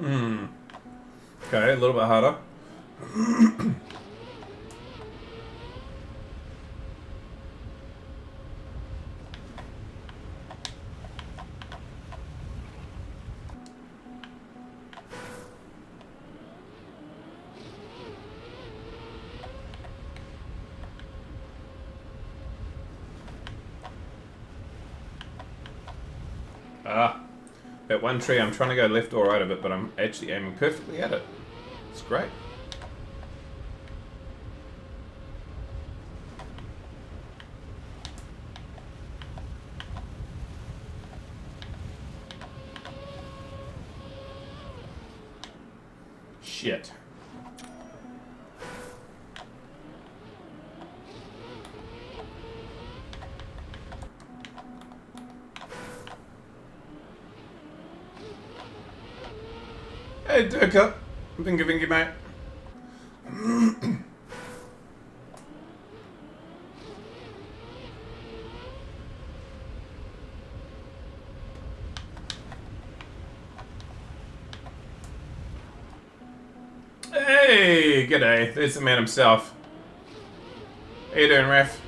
Okay, a little bit harder. That one tree, I'm trying to go left or right of it, but I'm actually aiming perfectly at it. It's great. Shit. Hey, Durka. Vingy, mate. Hey, g'day. There's the man himself. How you doing, Ref?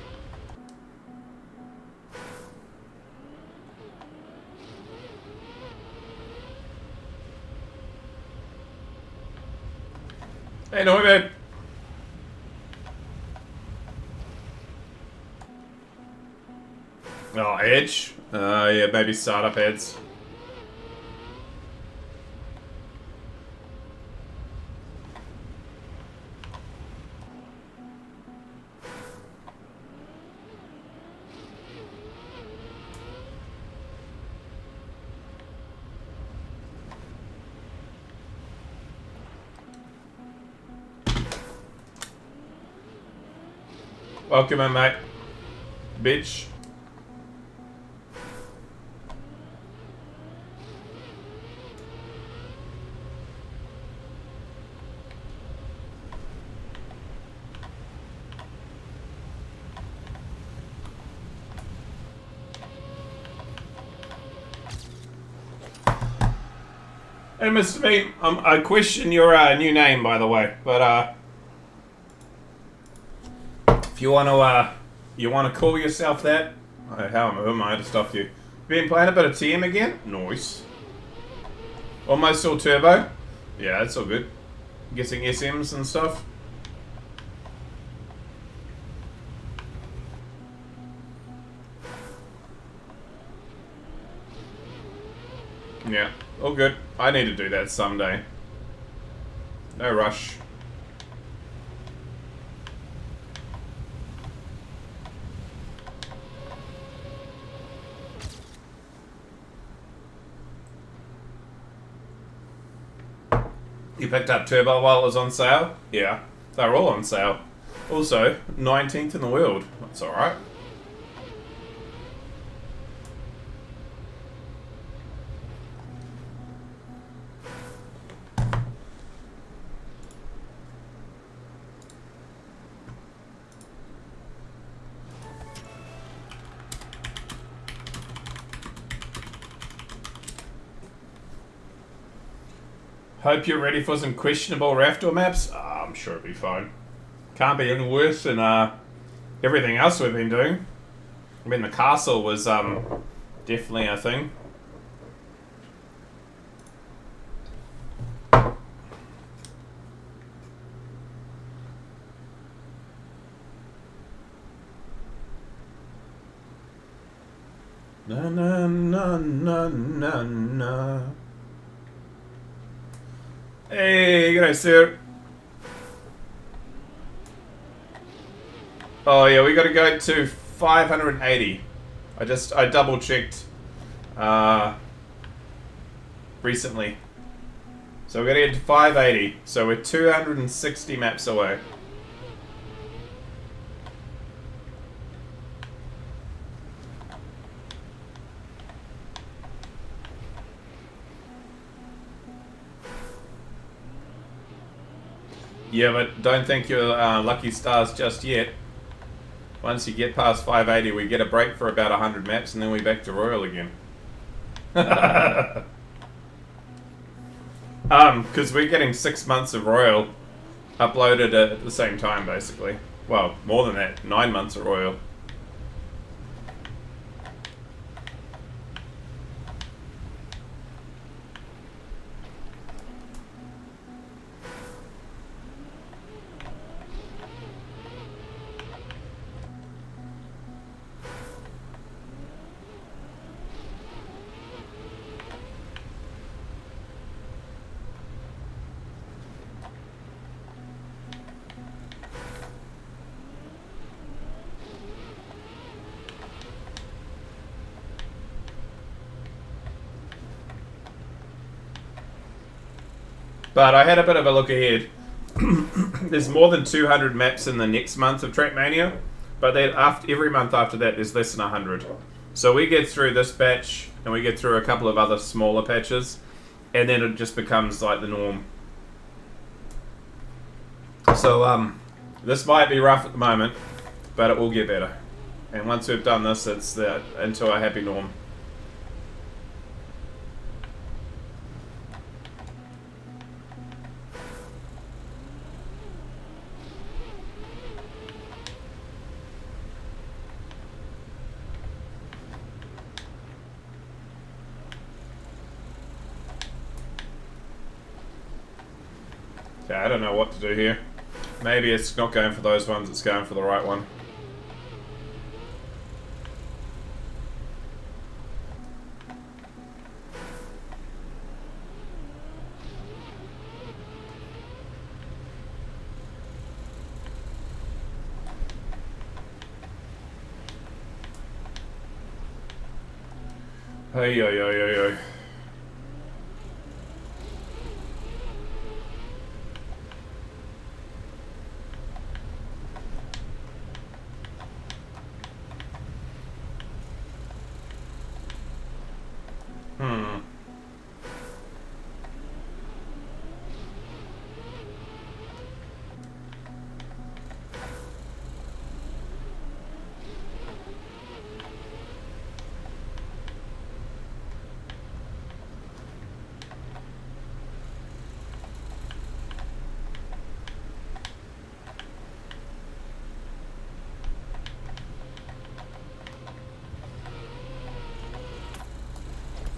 Hey, Norbert. Oh, Edge? Yeah, maybe startup heads. Welcome in, mate. Bitch. Hey, Mr. Meat, I question your new name, by the way, but if you want to call yourself that, who am I to stop you? Been playing a bit of TM again? Nice. Almost all turbo? Yeah, that's all good. Guessing SMs and stuff. Yeah, all good. I need to do that someday. No rush. You picked up Turbo while it was on sale? Yeah, they're all on sale. Also, 19th in the world. That's alright. Hope you're ready for some questionable Raptor maps. I'm sure it'll be fine. Can't be any worse than everything else we've been doing. I mean, the castle was definitely a thing. Na na na na na na. Hey, g'day, sir. Oh yeah, we gotta go to 580. I double checked recently. So we're gonna get to 580. So we're 260 maps away. Yeah, but don't think you're lucky stars just yet. Once you get past 580, we get a break for about 100 maps, and then we're back to Royal again. Because we're getting 6 months of Royal uploaded at the same time, basically. Well, more than that, 9 months of Royal. But I had a bit of a look ahead. There's more than 200 maps in the next month of Trackmania, but then every month after that, there's less than 100. So we get through this patch, and we get through a couple of other smaller patches, and then it just becomes like the norm. So this might be rough at the moment, but it will get better. And once we've done this, it's into a happy norm. Okay, I don't know what to do here. Maybe it's not going for those ones, it's going for the right one. Hey, yo, yo, yo, yo.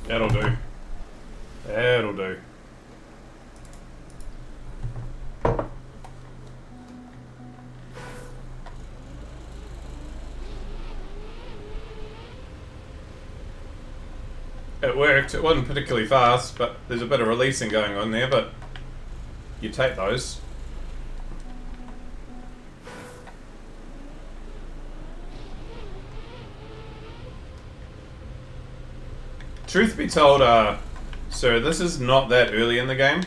That'll do. That'll do. It worked. It wasn't particularly fast, but there's a bit of releasing going on there, but you take those. Truth be told, so this is not that early in the game.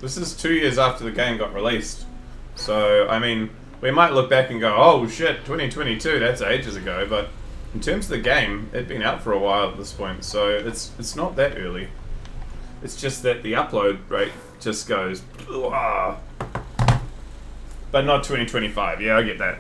This is 2 years after the game got released. So, I mean, we might look back and go, oh shit, 2022, that's ages ago, but in terms of the game, it'd been out for a while at this point, so it's not that early. It's just that the upload rate just goes, but not 2025. Yeah, I get that.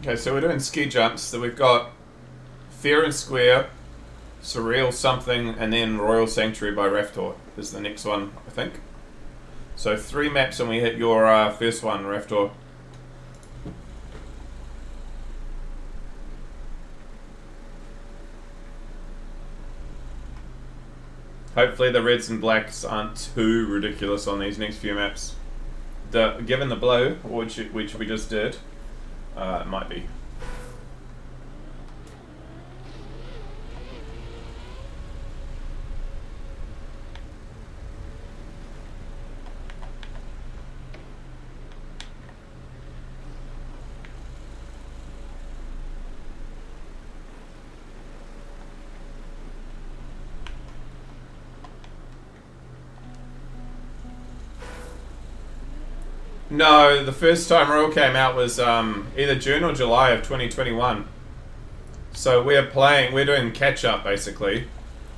Okay, so we're doing ski jumps. So we've got Fair and Square, Surreal Something, and then Royal Sanctuary by Raftor is the next one, I think. So 3 maps and we hit your first one, Raftor. Hopefully the reds and blacks aren't too ridiculous on these next few maps. Given the blow, which we just did, it might be. No, the first time Royal came out was either June or July of 2021. So we're doing catch up basically.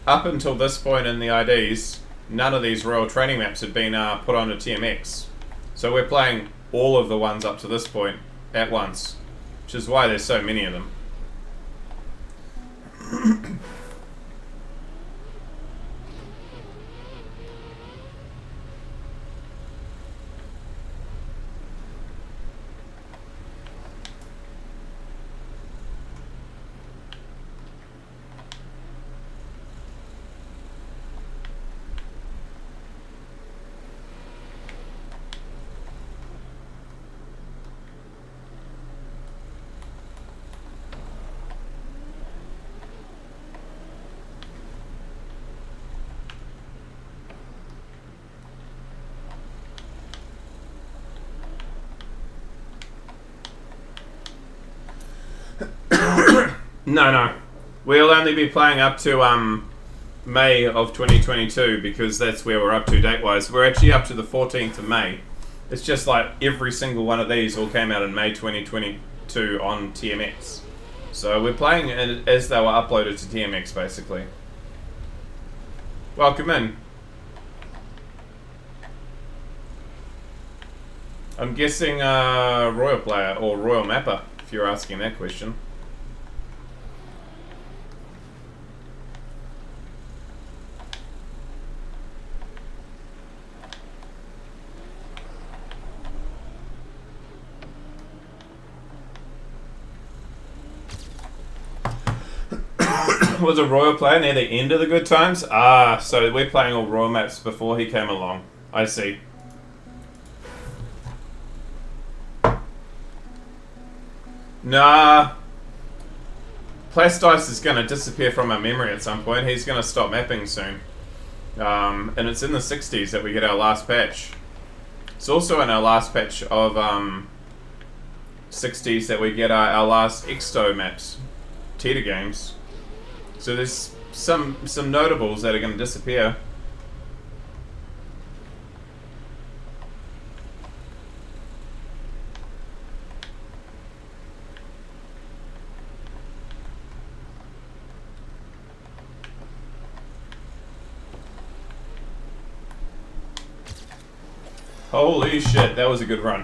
Up until this point in the IDs, none of these Royal training maps had been put onto TMX. So we're playing all of the ones up to this point at once, which is why there's so many of them. No. We'll only be playing up to May of 2022 because that's where we're up to date-wise. We're actually up to the 14th of May. It's just like every single one of these all came out in May 2022 on TMX. So we're playing as they were uploaded to TMX, basically. Welcome in. I'm guessing Royal Player or Royal Mapper, if you're asking that question. Was a Royal Player near the end of the good times? Ah, so we're playing all Royal maps before he came along. I see. Nah. Plastice is going to disappear from our memory at some point. He's going to stop mapping soon. And it's in the 60s that we get our last patch. It's also in our last patch of 60s that we get our last Exto maps. Teta games. So there's some notables that are going to disappear. Holy shit, that was a good run.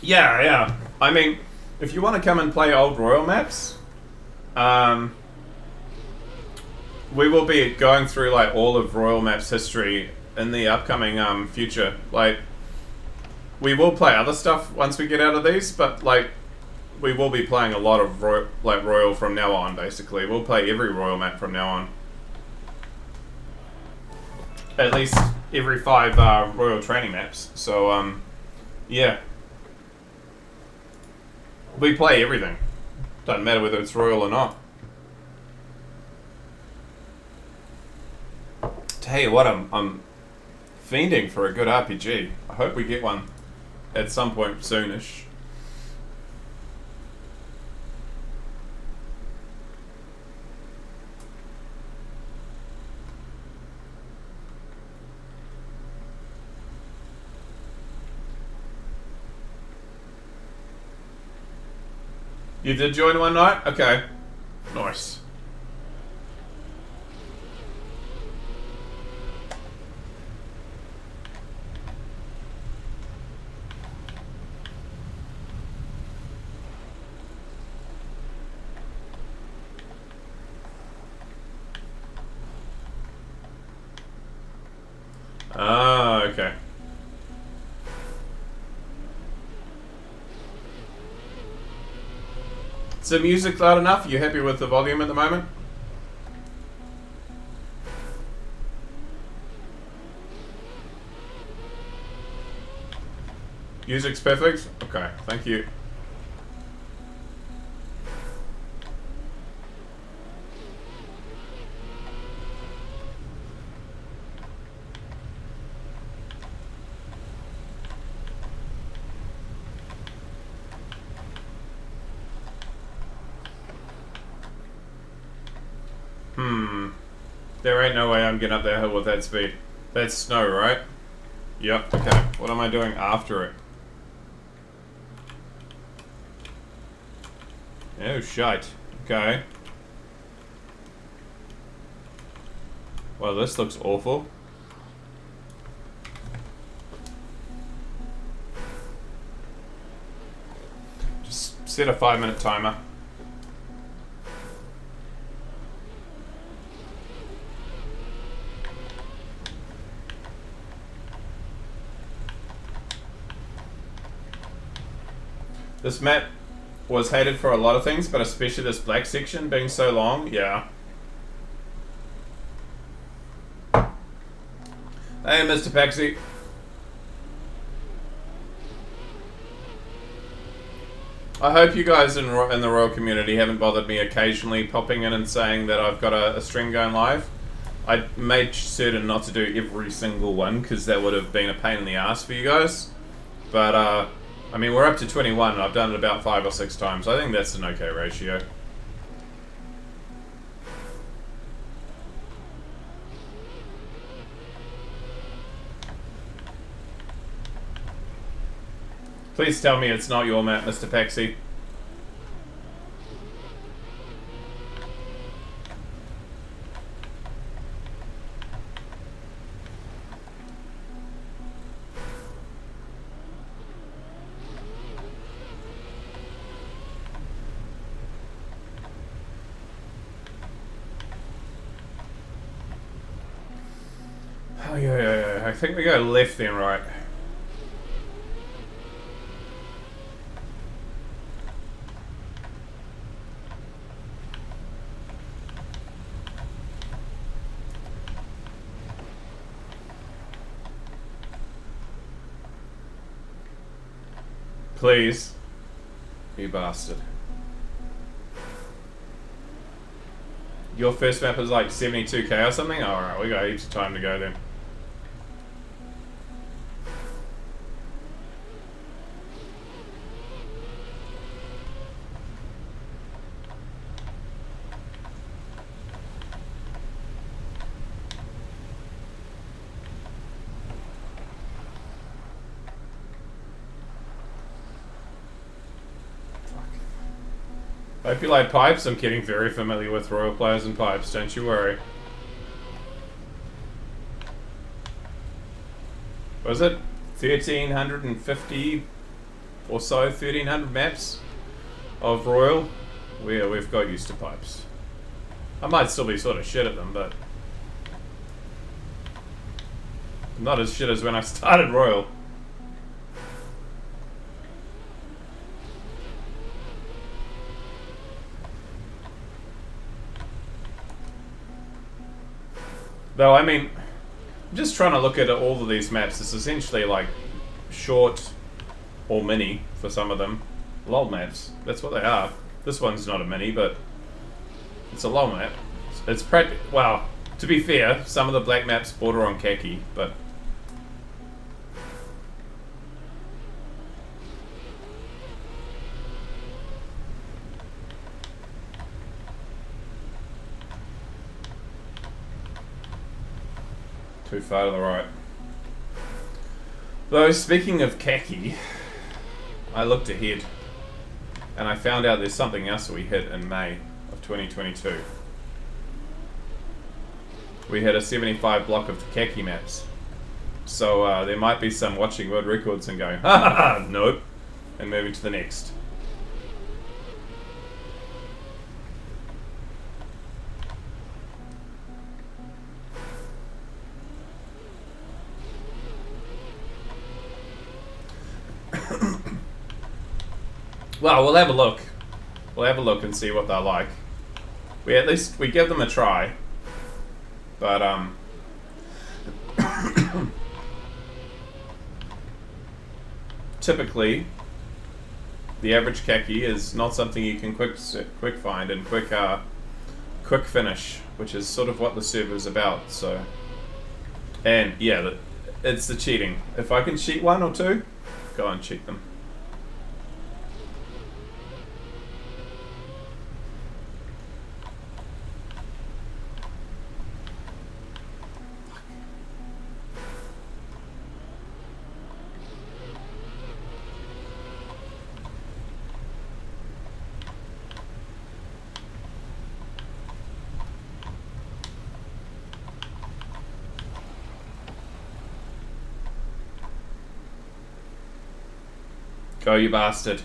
Yeah. I mean, if you want to come and play old Royal maps, we will be going through like all of Royal Maps history in the upcoming future. Like, we will play other stuff once we get out of these, but like, we will be playing a lot of Royal from now on. Basically, we'll play every Royal map from now on. At least every 5 Royal training maps. So yeah. We play everything. Doesn't matter whether it's Royal or not. Tell you what, I'm fiending for a good RPG. I hope we get one at some point soonish. You did join one night? Okay. Nice. Ah, okay. Is the music loud enough? Are you happy with the volume at the moment? Music's perfect? Okay, thank you. There ain't no way I'm getting up that hill with that speed. That's snow, right? Yep, okay. What am I doing after it? Oh, shite. Okay. Well, this looks awful. Just set a 5-minute timer. This map was hated for a lot of things, but especially this black section being so long, yeah. Hey, Mr. Paxi. I hope you guys in the Royal community haven't bothered me occasionally popping in and saying that I've got a stream going live. I made certain not to do every single one because that would have been a pain in the ass for you guys. But, I mean, we're up to 21 and I've done it about 5 or 6 times. I think that's an okay ratio. Please tell me it's not your map, Mr. Paxi. Oh, yeah. I think we go left then right. Please. You bastard. Your first map is like 72k or something? Alright, we got heaps of time to go then. Hope you like pipes. I'm getting very familiar with Royal players and pipes, don't you worry. Was it 1,350 or so, 1,300 maps of Royal? We've got used to pipes. I might still be sort of shit at them, but not as shit as when I started Royal. Though, I mean, I'm just trying to look at all of these maps. It's essentially like short or mini for some of them. LOL maps. That's what they are. This one's not a mini, but it's a LOL map. It's well, to be fair, some of the black maps border on khaki, but too far to the right. Though, speaking of khaki, I looked ahead and I found out there's something else we hit in May of 2022. We hit a 75 block of khaki maps. So there might be some watching world records and going, ha ha ha, nope, and moving to the next. Well, we'll have a look. We'll have a look and see what they're like. At least we give them a try. But typically, the average khaki is not something you can quick find and quick finish, which is sort of what the server is about. So, and yeah, it's the cheating. If I can cheat one or two, go and cheat them. Go, you bastard.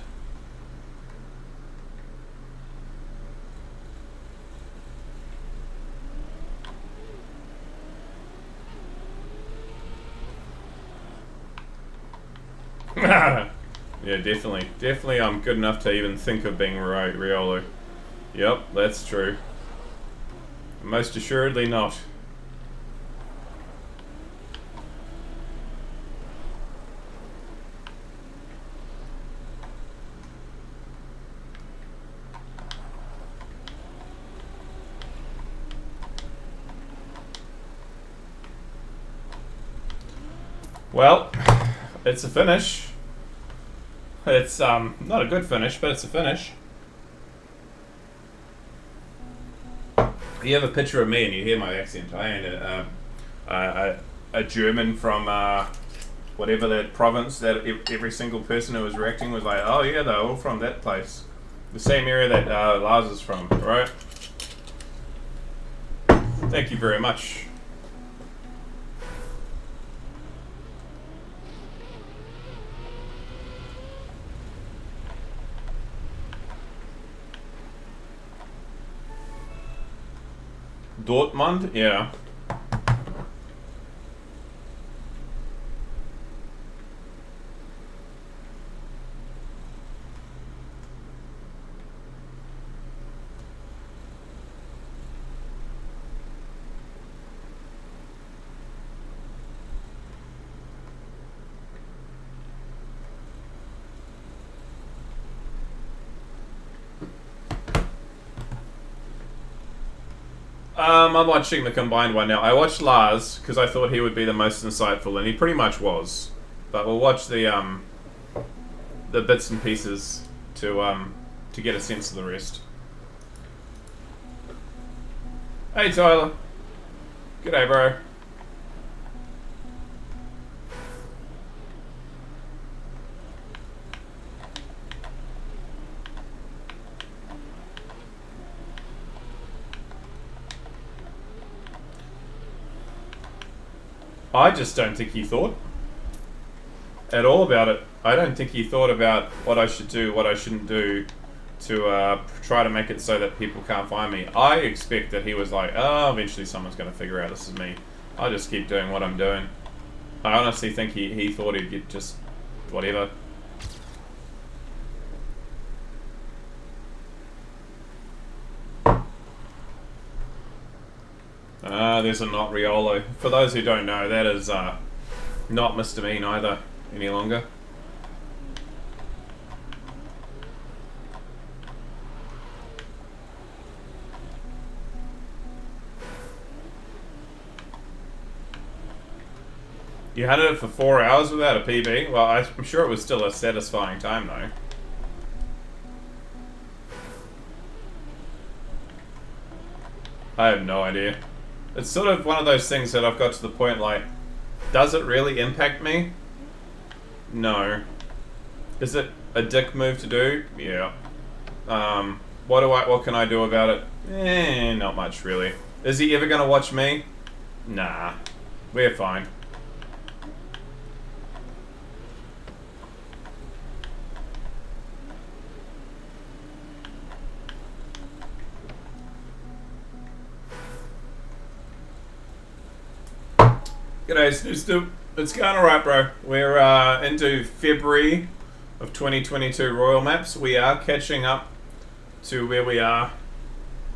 Yeah, definitely. Definitely I'm good enough to even think of being Riolo. Yep, that's true. Most assuredly not. Well, it's a finish. It's not a good finish, but it's a finish. You have a picture of me and you hear my accent. I ain't a German from whatever that province that every single person who was reacting was like, oh yeah, they're all from that place. The same area that Lars is from, right? Thank you very much. Dortmund? Yeah. I'm watching the combined one now. I watched Lars because I thought he would be the most insightful, and he pretty much was. But we'll watch the bits and pieces to get a sense of the rest. Hey Tyler, g'day bro. I just don't think he thought at all about it. I don't think he thought about what I should do, what I shouldn't do to try to make it so that people can't find me. I expect that he was like, oh, eventually someone's going to figure out this is me. I'll just keep doing what I'm doing. I honestly think he thought he'd get just whatever. There's a not Riolo. For those who don't know, that is not Mr. Mean either any longer. You had it for 4 hours without a PB? Well, I'm sure it was still a satisfying time though. I have no idea. It's sort of one of those things that I've got to the point like, does it really impact me? No. Is it a dick move to do? Yeah. What can I do about it? Not much really. Is he ever gonna watch me? Nah. We're fine. G'day, Snooster. It's going alright, bro. We're into February of 2022 Royal Maps. We are catching up to where we are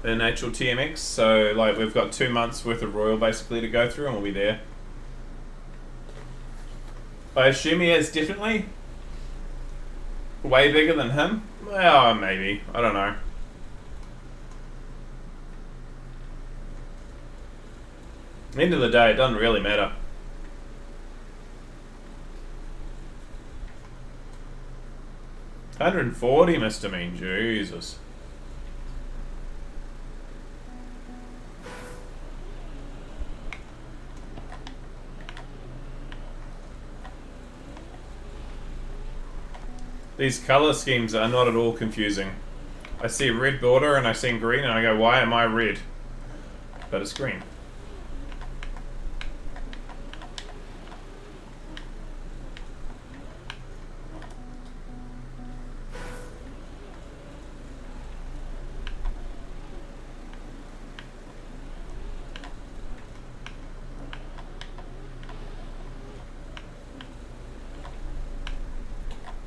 in actual TMX. So, like, we've got 2 months worth of Royal basically to go through, and we'll be there. I assume he is definitely way bigger than him. Well, maybe. I don't know. At the end of the day, it doesn't really matter. $140, Mr. Mean. Jesus. These color schemes are not at all confusing. I see red border and I see green and I go, why am I red? But it's green.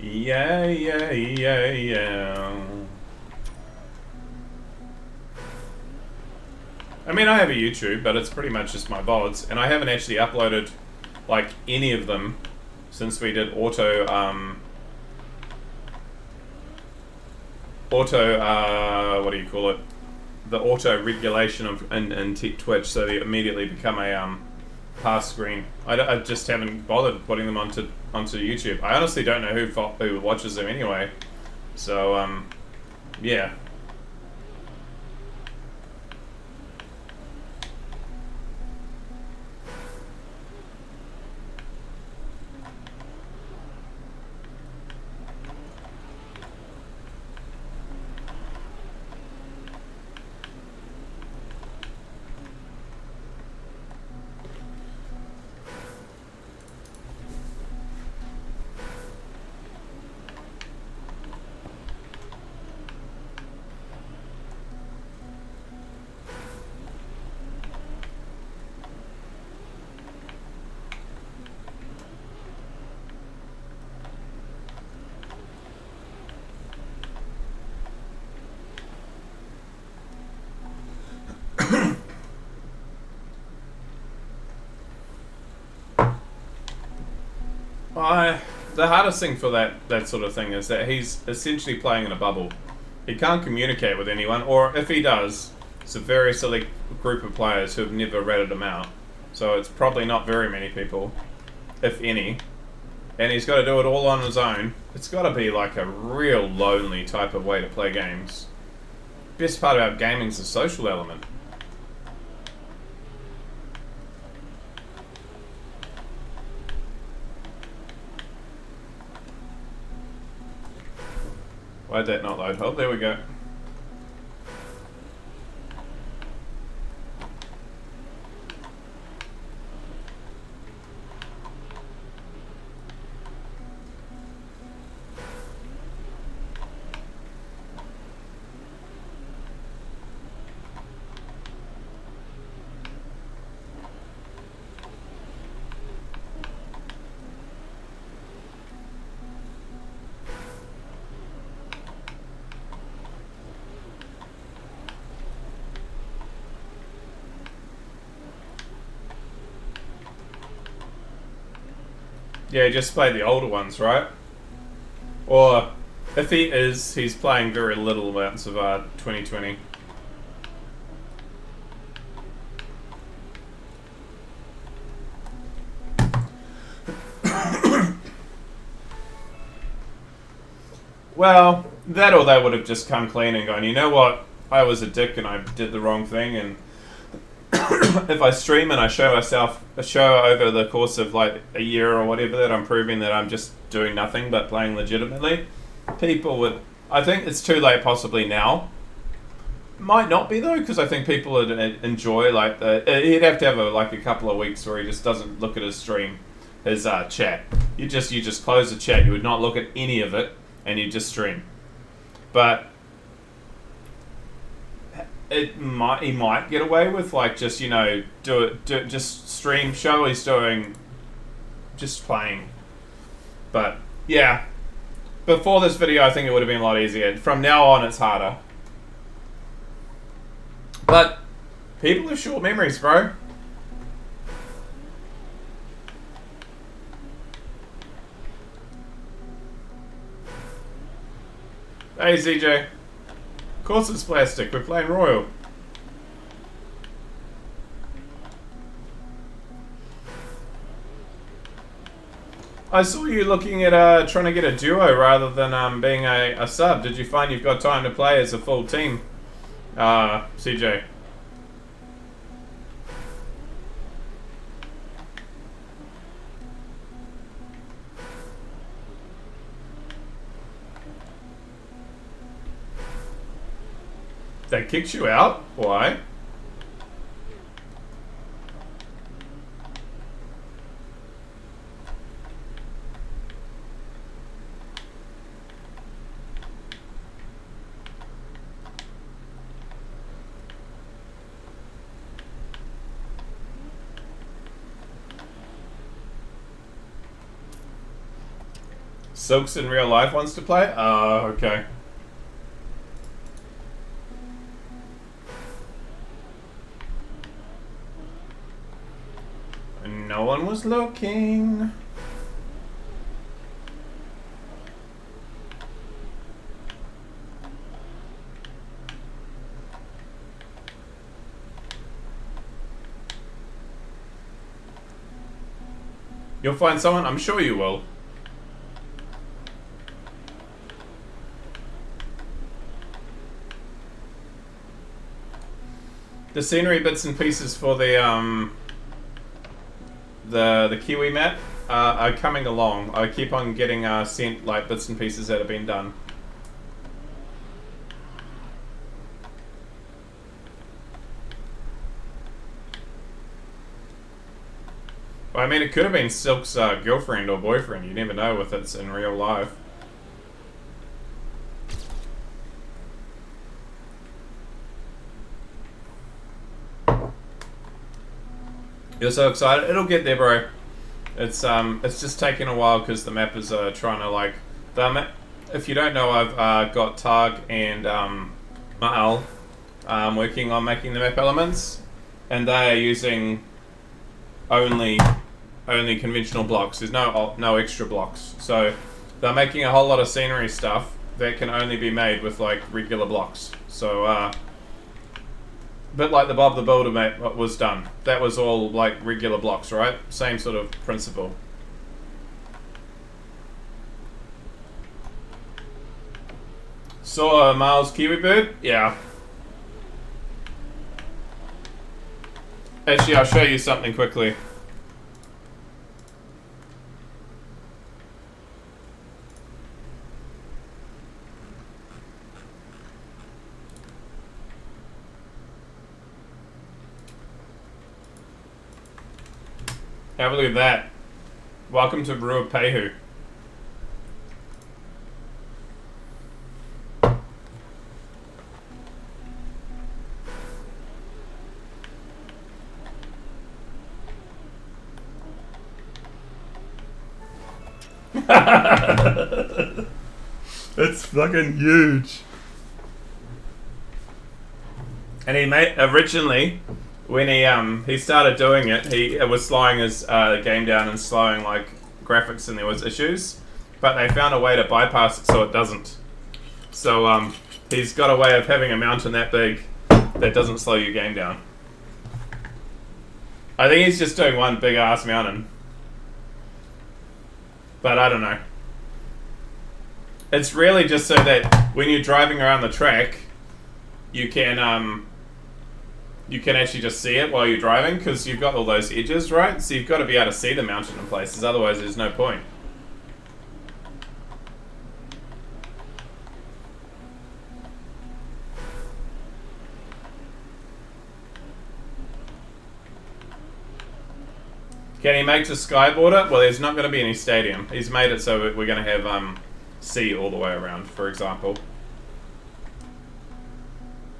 Yeah, yeah, yeah, yeah. I mean, I have a YouTube, but it's pretty much just my VODs, and I haven't actually uploaded, like, any of them since we did what do you call it? The auto regulation of in Twitch, so they immediately become a pass screen. I just haven't bothered putting them onto YouTube. I honestly don't know who watches them anyway. So yeah. The hardest thing for that sort of thing is that he's essentially playing in a bubble. He can't communicate with anyone, or if he does, it's a very select group of players who have never ratted him out. So it's probably not very many people, if any. And he's got to do it all on his own. It's got to be like a real lonely type of way to play games. Best part about gaming is the social element. Why'd that not load? Oh, there we go. Yeah, just play the older ones, right? Or if he is, he's playing very little amounts of 2020. Well, that or they would have just come clean and gone, you know what? I was a dick and I did the wrong thing, and if I stream and I show myself a show over the course of like a year or whatever, that I'm proving that I'm just doing nothing but playing legitimately, people would. I think it's too late possibly now. Might not be though, because I think people would enjoy like he'd have to have like a couple of weeks where he just doesn't look at his stream, his chat. You just close the chat. You would not look at any of it, and you just stream. But he might get away with like just just stream show he's doing, just playing. But yeah, before this video I think it would have been a lot easier. From now on it's harder. But people have short memories, bro. Hey ZJ. Of course it's plastic, we're playing Royal. I saw you looking at trying to get a duo rather than being a sub. Did you find you've got time to play as a full team, CJ? They kicked you out? Why? Silks in real life wants to play? Okay. No one was looking. You'll find someone? I'm sure you will. The scenery bits and pieces for the Kiwi map are coming along. I keep on getting sent like bits and pieces that have been done. Well, I mean, it could have been Silk's girlfriend or boyfriend. You never know with it's in real life. You're so excited. It'll get there, bro. It's just taking a while because the map is trying to like if you don't know, I've got Targ and Maal working on making the map elements, and they are using only conventional blocks. There's no extra blocks, so they're making a whole lot of scenery stuff that can only be made with like regular blocks. So a bit like the Bob the Builder map was done. That was all like regular blocks, right? Same sort of principle. Saw Miles Kiwi Bird? Yeah. Actually, I'll show you something quickly. Have a look at that. Welcome to Ruapehu. It's fucking huge. And he made originally when he started doing it, he was slowing his game down and slowing like graphics, and there was issues, but they found a way to bypass it so it doesn't. So he's got a way of having a mountain that big that doesn't slow your game down. I think he's just doing one big ass mountain, but I don't know. It's really just so that when you're driving around the track, you can actually just see it while you're driving, because you've got all those edges, right? So you've got to be able to see the mountain in places, otherwise there's no point. Can he make the sky border? Well, there's not going to be any stadium. He's made it so we're going to have sea all the way around, for example.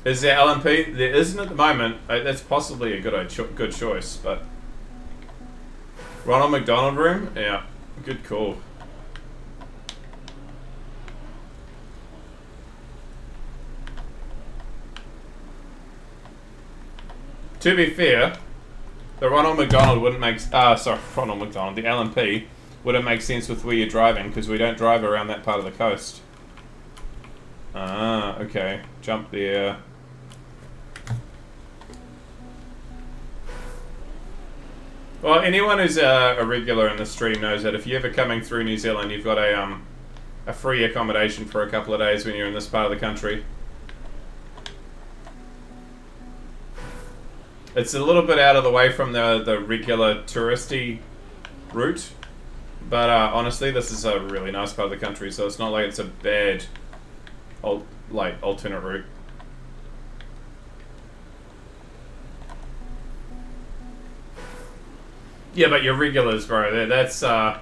Is there LMP? There isn't at the moment. That's possibly a good choice, but Ronald McDonald room? Yeah, good call. To be fair, the Ronald McDonald wouldn't make... Ronald McDonald. The LMP wouldn't make sense with where you're driving, because we don't drive around that part of the coast. Ah, okay. Jump there. Well, anyone who's a regular in the stream knows that if you're ever coming through New Zealand, you've got a free accommodation for a couple of days when you're in this part of the country. It's a little bit out of the way from the regular touristy route, but honestly, this is a really nice part of the country, so it's not like it's a bad alternate route. Yeah, but your regulars, bro, that's a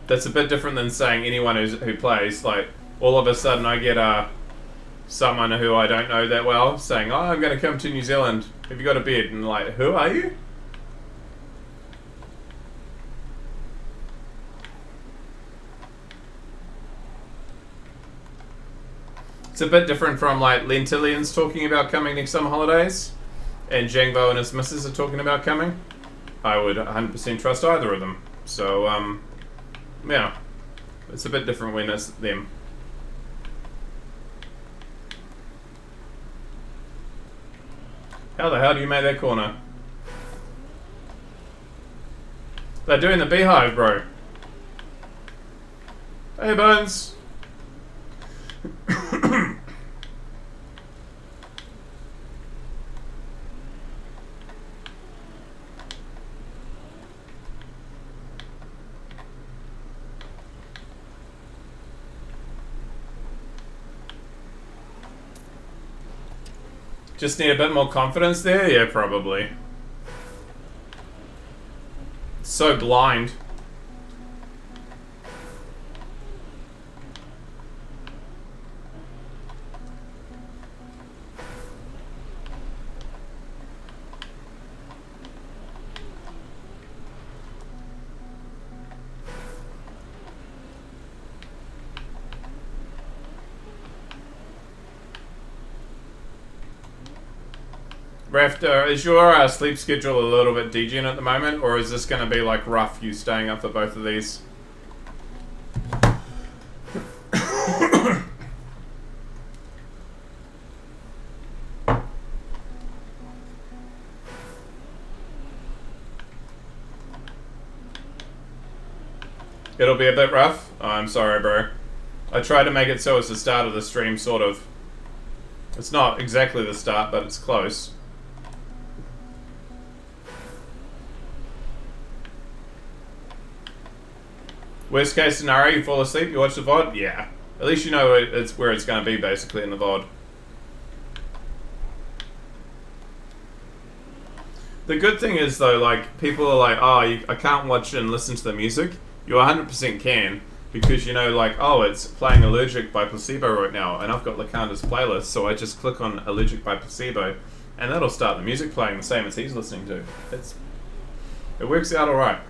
bit different than saying anyone who plays. Like, all of a sudden I get someone who I don't know that well saying, "Oh, I'm going to come to New Zealand. Have you got a bed?" And like, who are you? It's a bit different from like Lentillian's talking about coming next summer holidays, and Jangbo and his missus are talking about coming. I would 100% trust either of them. So, yeah. It's a bit different when it's them. How the hell do you make that corner? They're doing the beehive, bro. Hey, Bones. Just need a bit more confidence there? Yeah, probably. So blind. Rafter, is your sleep schedule a little bit degen at the moment, or is this going to be like rough, you staying up for both of these? It'll be a bit rough? Oh, I'm sorry, bro. I tried to make it so it's the start of the stream, sort of. It's not exactly the start, but it's close. Worst case scenario, you fall asleep, you watch the VOD? Yeah. At least you know it's where it's going to be, basically, in the VOD. The good thing is, though, like, people are like, oh, I can't watch and listen to the music. You 100% can, because you know, like, oh, it's playing Allergic by Placebo right now, and I've got Lakanda's playlist, so I just click on Allergic by Placebo, and that'll start the music playing the same as he's listening to. It works out alright.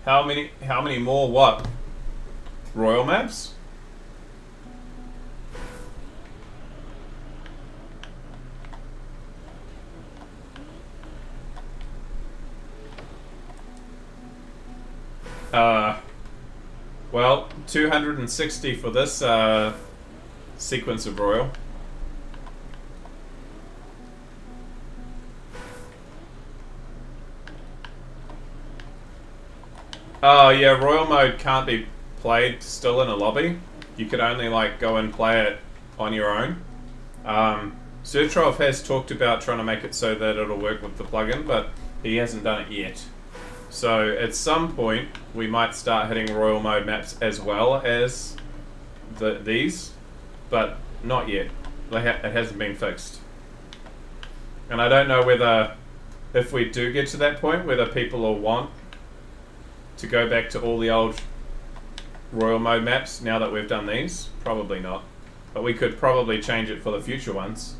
How many more what? Royal maps? Well, 260 for this sequence of Royal. Oh yeah, Royal mode can't be played still in a lobby. You can only like go and play it on your own. Zertrov has talked about trying to make it so that it'll work with the plugin, but he hasn't done it yet. So at some point we might start hitting Royal mode maps as well as these, but not yet. It hasn't been fixed. And I don't know whether, if we do get to that point, whether people will want to go back to all the old Royal mode maps now that we've done these. Probably not. But we could probably change it for the future ones.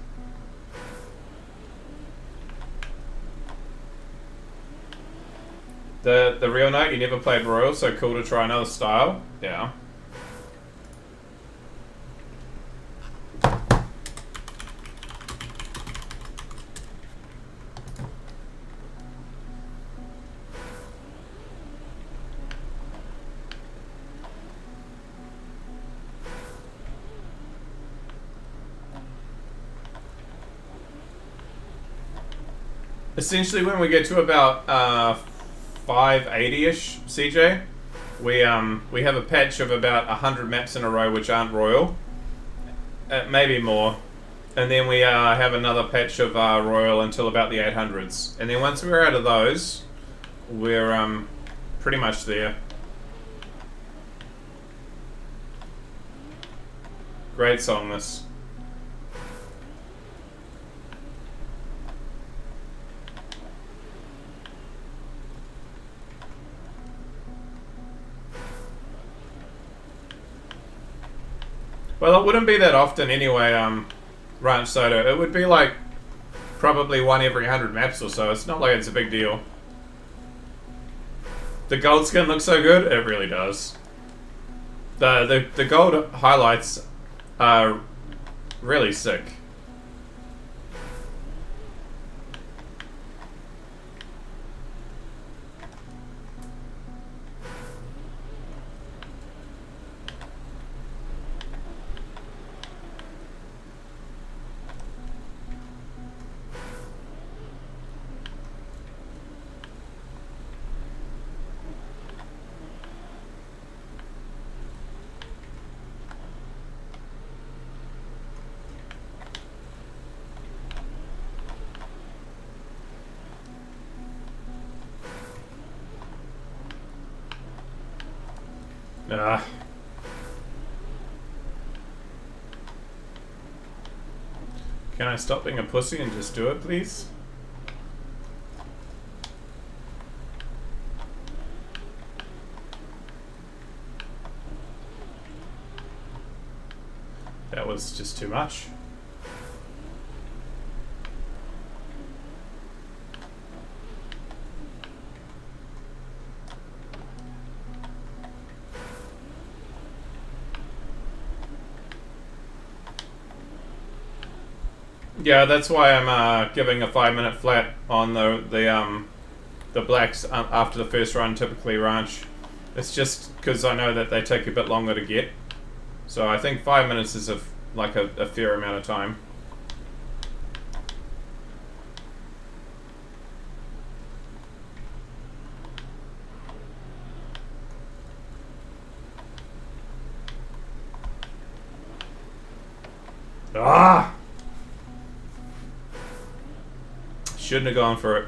The real note, you never played Royal, so cool to try another style. Yeah. Essentially, when we get to about 580-ish CJ, we have a patch of about 100 maps in a row which aren't Royal, maybe more. And then we have another patch of Royal until about the 800s. And then once we're out of those, we're pretty much there. Great song, this. Well, it wouldn't be that often anyway, Ranch Soda. It would be like probably one every 100 maps or so. It's not like it's a big deal. The gold skin looks so good, it really does. The gold highlights are really sick. Can I stop being a pussy and just do it, please? That was just too much. Yeah, that's why I'm giving a 5-minute flat on the blacks after the first run, typically Ranch. It's just because I know that they take a bit longer to get. So I think 5 minutes is a fair amount of time. Ah! Shouldn't have gone for it.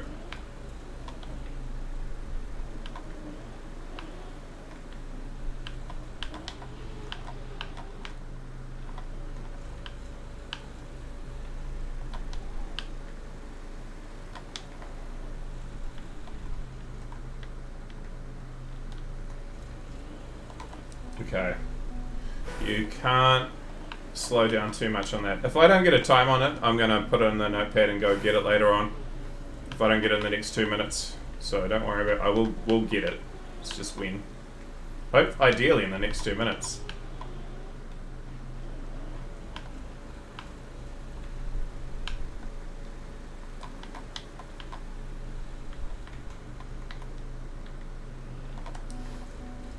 Okay. You can't slow down too much on that. If I don't get a time on it, I'm going to put it in the notepad and go get it later on. If I don't get it in the next 2 minutes. So don't worry about it. We'll get it. It's just when. Hope ideally in the next 2 minutes.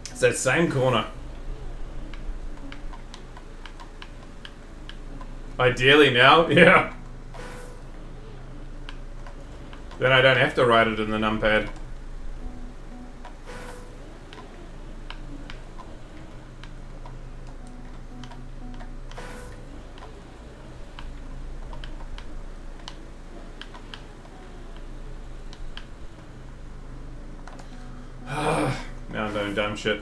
It's that same corner. Ideally now, yeah. Then I don't have to write it in the numpad. Now I'm doing dumb shit.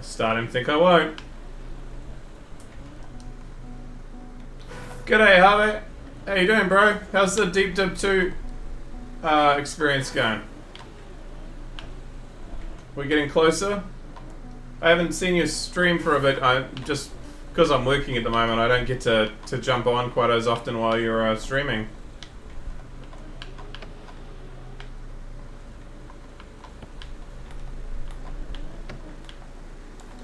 Starting to think I won't. G'day, Harvey. How you doing, bro? How's the Deep Dip 2 experience going? We're getting closer? I haven't seen you stream for a bit. I just because I'm working at the moment, I don't get to jump on quite as often while you're streaming.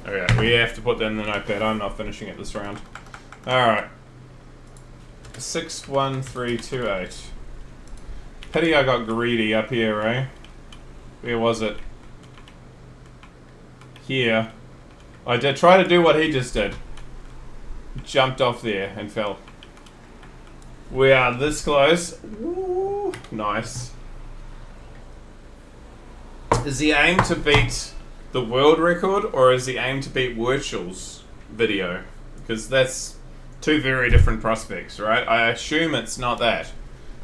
Okay, we have to put that in the notepad. I'm not finishing it this round. Alright. 61328. Pity I got greedy up here, eh? Where was it? Here. I did try to do what he just did. Jumped off there and fell. We are this close. Woo, nice. Is the aim to beat the world record, or is the aim to beat Wirtschel's video? Because that's two very different prospects, right? I assume it's not that.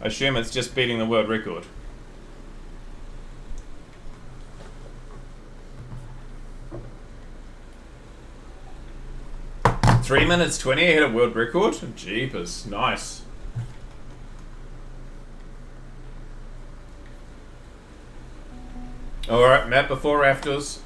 I assume it's just beating the world record. Three minutes 20 ahead of world record? Jeepers, nice. Alright, map before rafters.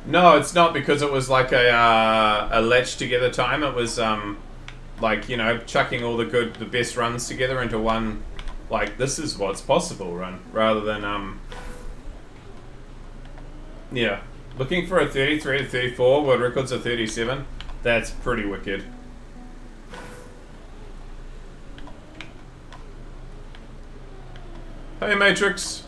No, it's not, because it was like a latch together time. It was like, you know, chucking all the best runs together into one, like, this is what's possible run, rather than yeah, looking for a 33 to 34. World records are 37. That's pretty wicked. Hey, Matrix.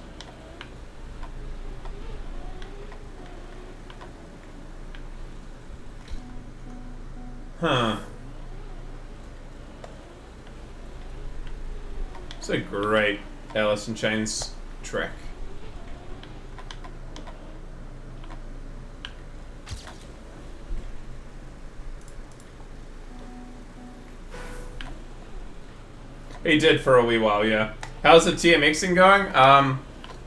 Huh. It's a great Alice in Chains track. He did for a wee while, yeah. How's the TMXing going?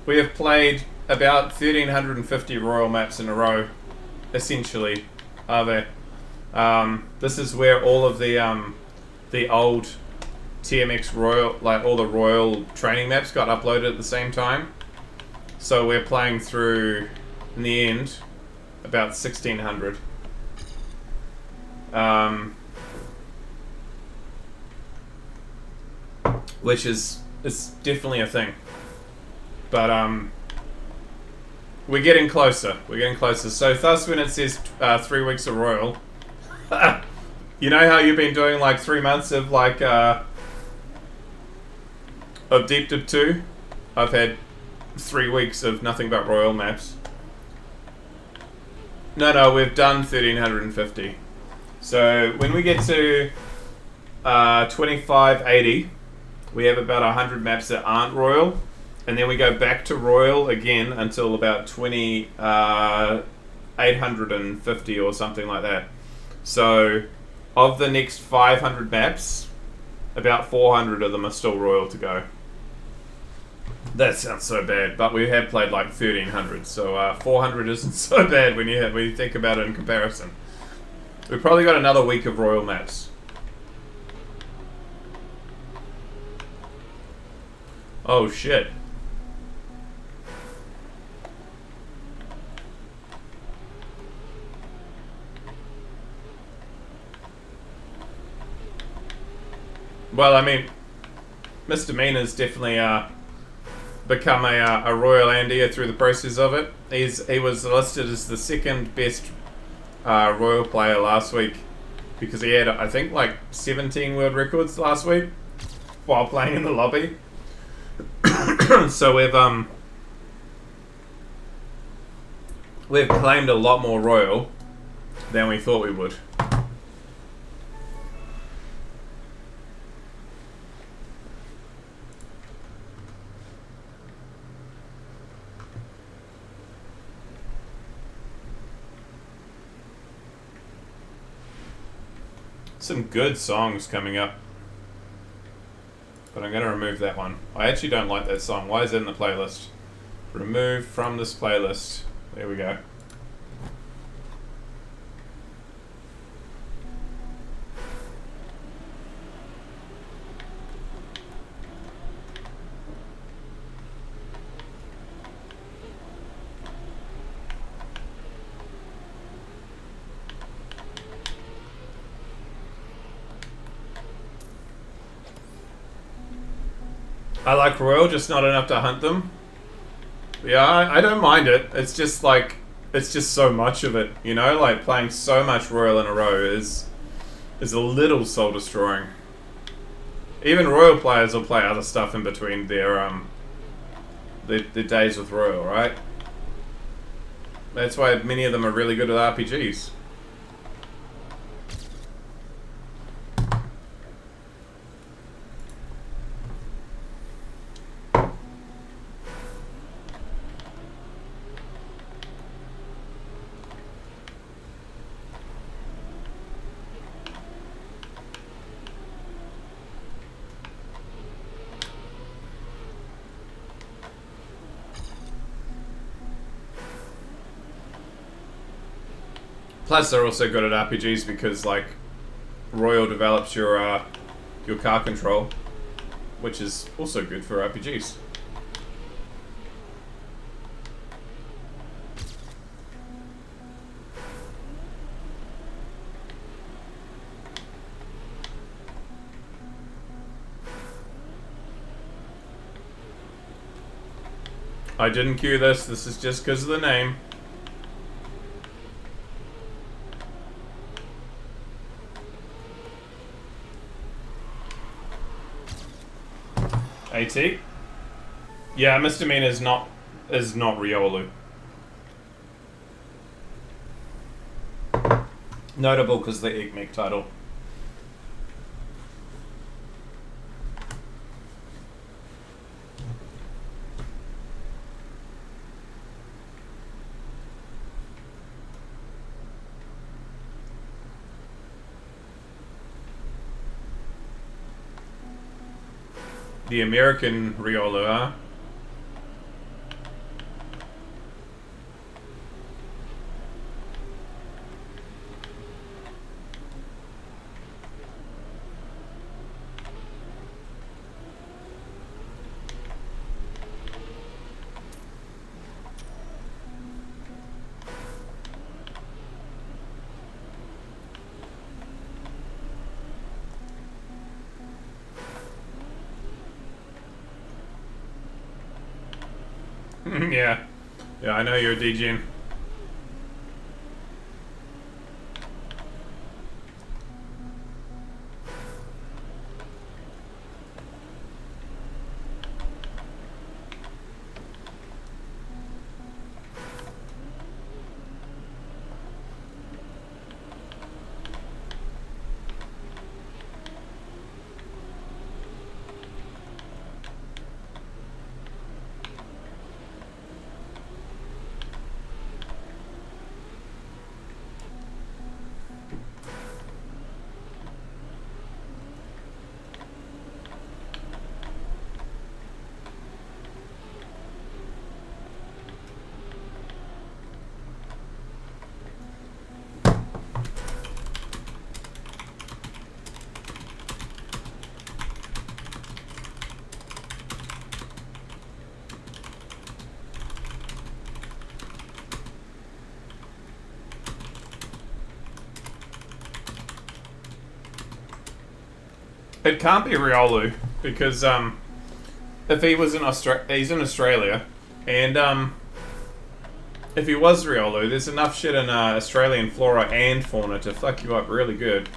We have played about 1,350 Royal maps in a row, essentially, are there? This is where all of the old TMX Royal, like all the Royal training maps, got uploaded at the same time. So we're playing through, in the end, about 1,600. Which is definitely a thing. But we're getting closer. We're getting closer. So thus, when it says 3 weeks of Royal, you know how you've been doing like 3 months of like of Deep Dip 2? I've had 3 weeks of nothing but Royal maps. No, we've done 1,350. So when we get to 2580, we have about 100 maps that aren't Royal, and then we go back to Royal again until about 850 or something like that. So of the next 500 maps, about 400 of them are still Royal to go. That sounds so bad, but we have played like 1,300, so 400 isn't so bad when you think about it in comparison. We've probably got another week of Royal maps. Oh shit. Well, I mean, Mr. Mina's definitely become a Royal Andia through the process of it. He was listed as the second best Royal player last week, because he had, I think, like 17 world records last week while playing in the lobby. So we've claimed a lot more Royal than we thought we would. Some good songs coming up. But I'm going to remove that one. I actually don't like that song. Why is it in the playlist? Remove from this playlist. There we go. I like Royal, just not enough to hunt them. Yeah, I don't mind it. It's just like, it's just so much of it, you know? Like, playing so much Royal in a row is a little soul destroying. Even Royal players will play other stuff in between their days with Royal, right? That's why many of them are really good at RPGs. Plus, they're also good at RPGs because, like, Royal develops your car control, which is also good for RPGs. I didn't queue this. This is just because of the name. AT? Yeah, Misdemeanor is not Riolu. Notable because the Igmig title. The American Riolu, huh? Yeah. Yeah, I know you're a DGen. It can't be Riolu because if he was in he's in Australia, and if he was Riolu, there's enough shit in Australian flora and fauna to fuck you up really good.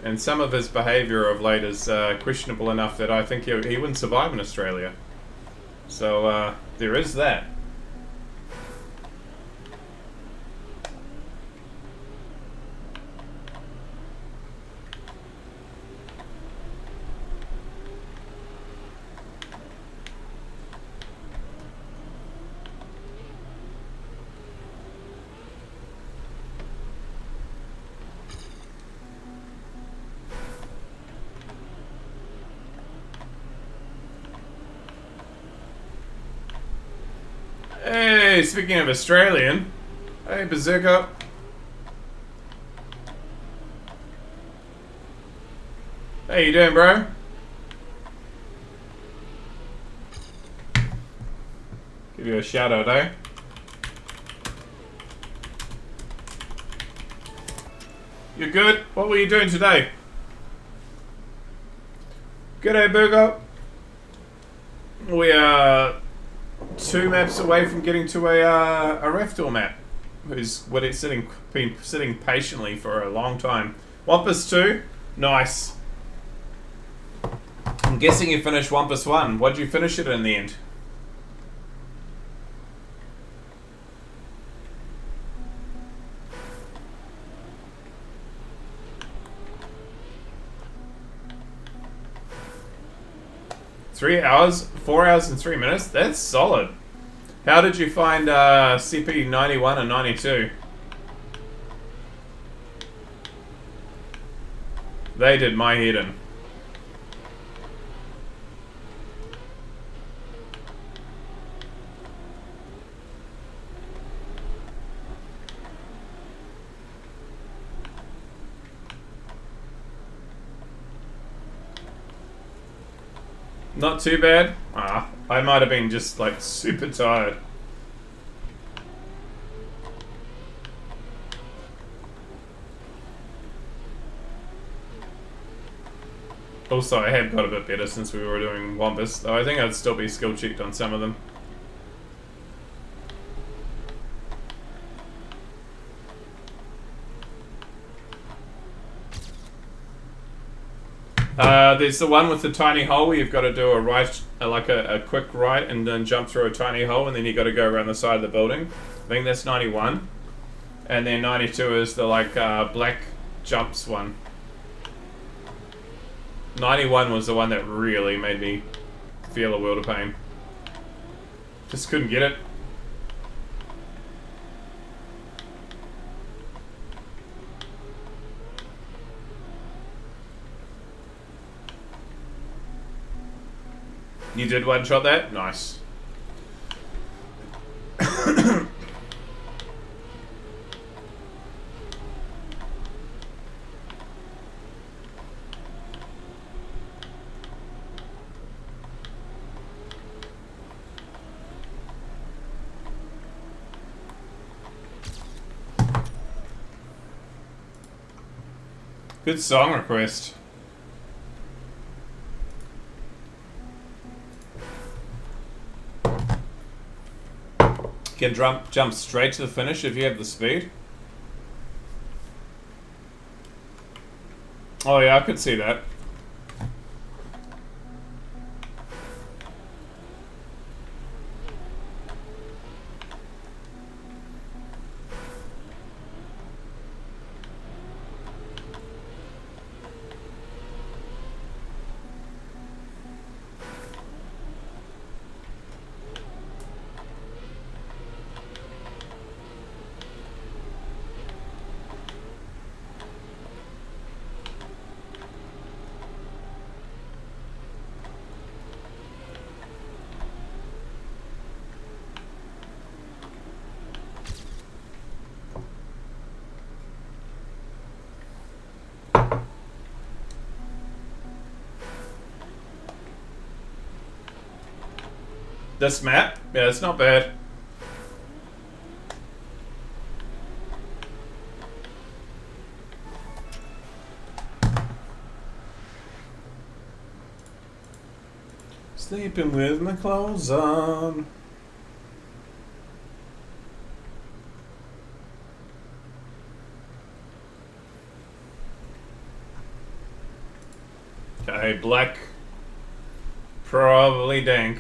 And some of his behaviour of late is questionable enough that I think he wouldn't survive in Australia. So there is that. Hey, speaking of Australian, hey Berserker. How you doing, bro? Give you a shout out, eh? You good? What were you doing today? G'day, Burger. We are 2 maps away from getting to a Raftor map. Who's what it's been sitting patiently for a long time. Wampus 2, nice. I'm guessing you finished Wampus 1. What did you finish it in the end? $3 4 hours and 3 minutes. That's solid. How did you find CP 91 and 92? They did my head in. Not too bad. I might have been just like super tired. Also, I have got a bit better since we were doing Wampus, though I think I'd still be skill checked on some of them. There's the one with the tiny hole where you've got to do a right, like a quick right, and then jump through a tiny hole, and then you got to go around the side of the building. I think that's 91, and then 92 is the like black jumps one. 91 was the one that really made me feel a world of pain. Just couldn't get it. You did one shot that? Nice. Good song request. Can jump straight to the finish if you have the speed. Oh yeah, I could see that. This map? Yeah, it's not bad. Sleeping with my clothes on. Okay, black. Probably dank.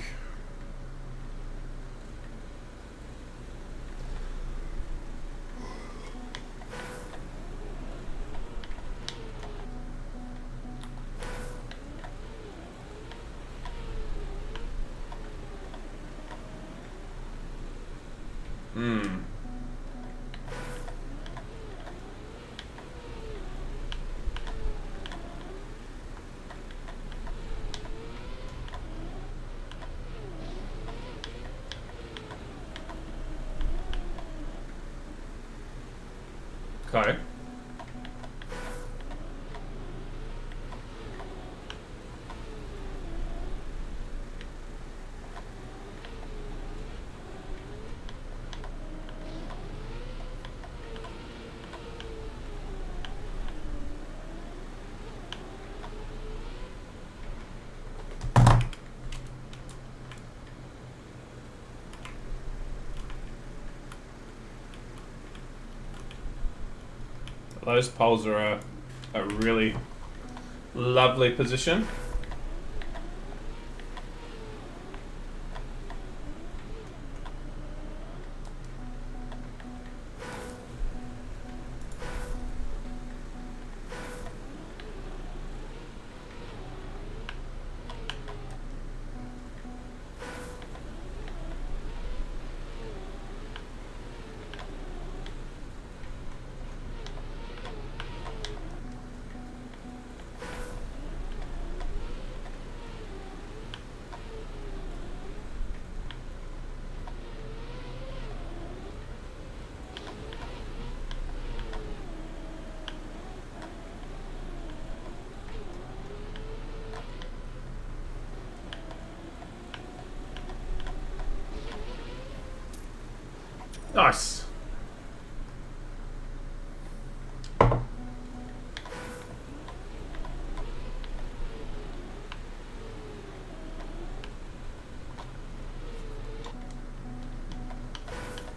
Okay. Those poles are a really lovely position. Nice.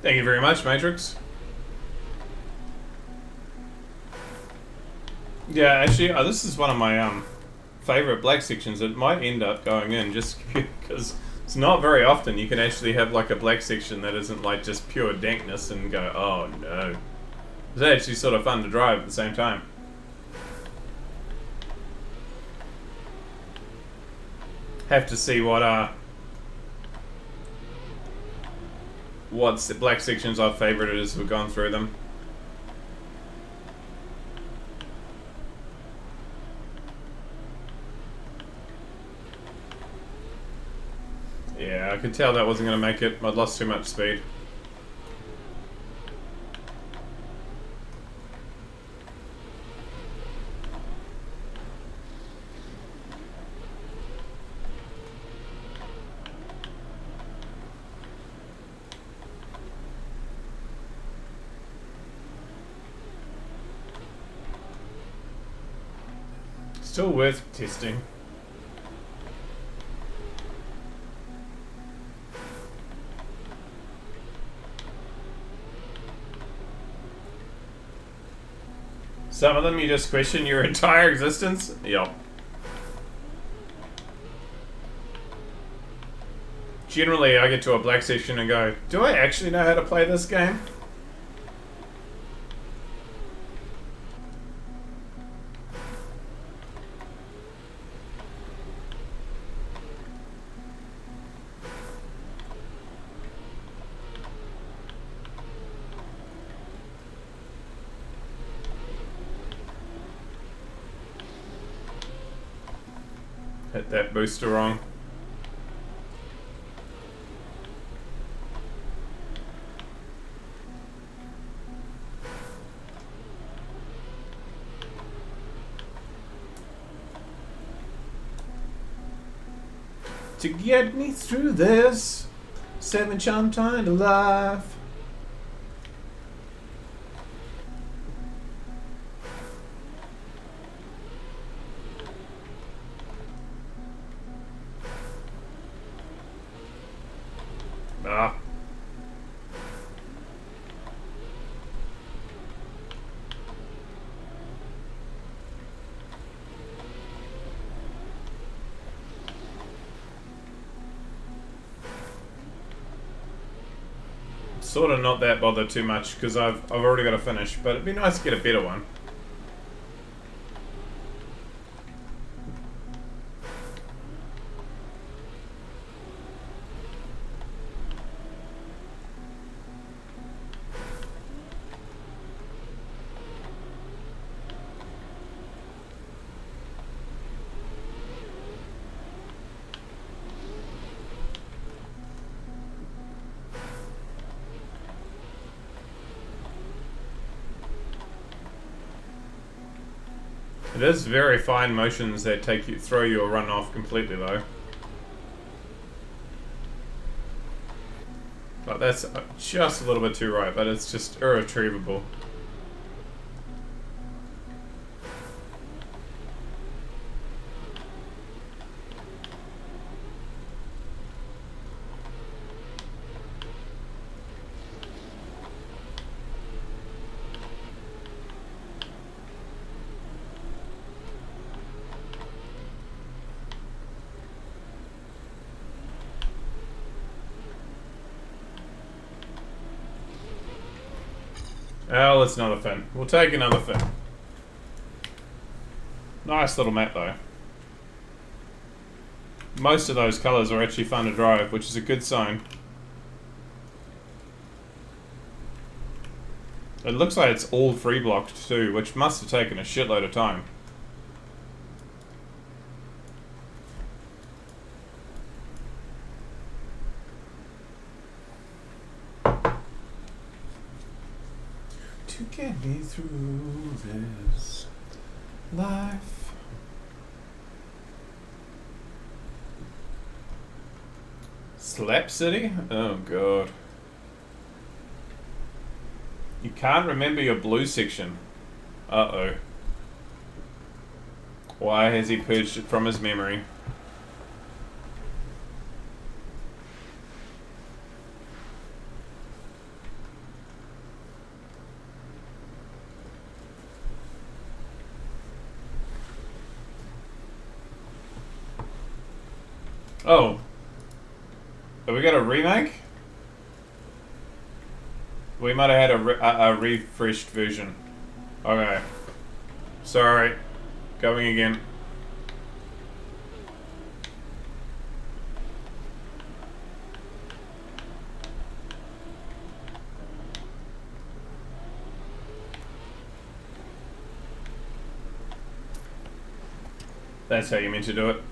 Thank you very much, Matrix. Yeah, actually, this is one of my favorite black sections. It might end up going in just because it's not very often you can actually have like a black section that isn't like just pure dankness and go, oh no. It's actually sort of fun to drive at the same time. Have to see what's the black sections I've favorited as we've gone through them. Yeah, I could tell that wasn't going to make it. I'd lost too much speed. Still worth testing. Some of them you just question your entire existence? Yep. Generally, I get to a black section and go, do I actually know how to play this game? Hit that booster wrong. To get me through this 7 time to life. Ah. Sort of not that bothered too much because I've already got a finish, but it'd be nice to get a better one. It is very fine motions that throw your run off completely though. But that's just a little bit too right, but it's just irretrievable. Oh, it's not a fin. We'll take another fin. Nice little map though. Most of those colours are actually fun to drive, which is a good sign. It looks like it's all free blocked too, which must have taken a shitload of time. To get me through this life. Slap City? Oh god. You can't remember your blue section. Uh-oh. Why has he purged it from his memory? Oh. Have we got a remake? We might have had a refreshed version. Okay. Sorry. Going again. That's how you meant to do it.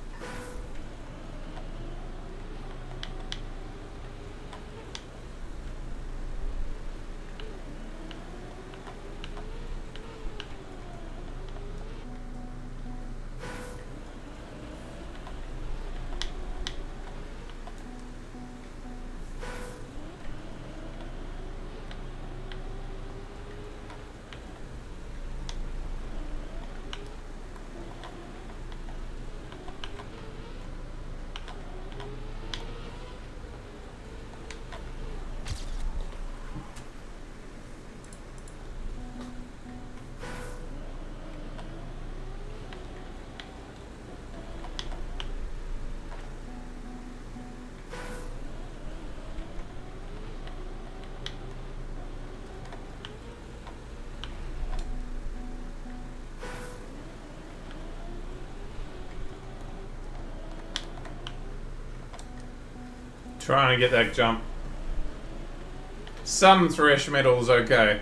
Trying to get that jump. Some thrash metal's okay.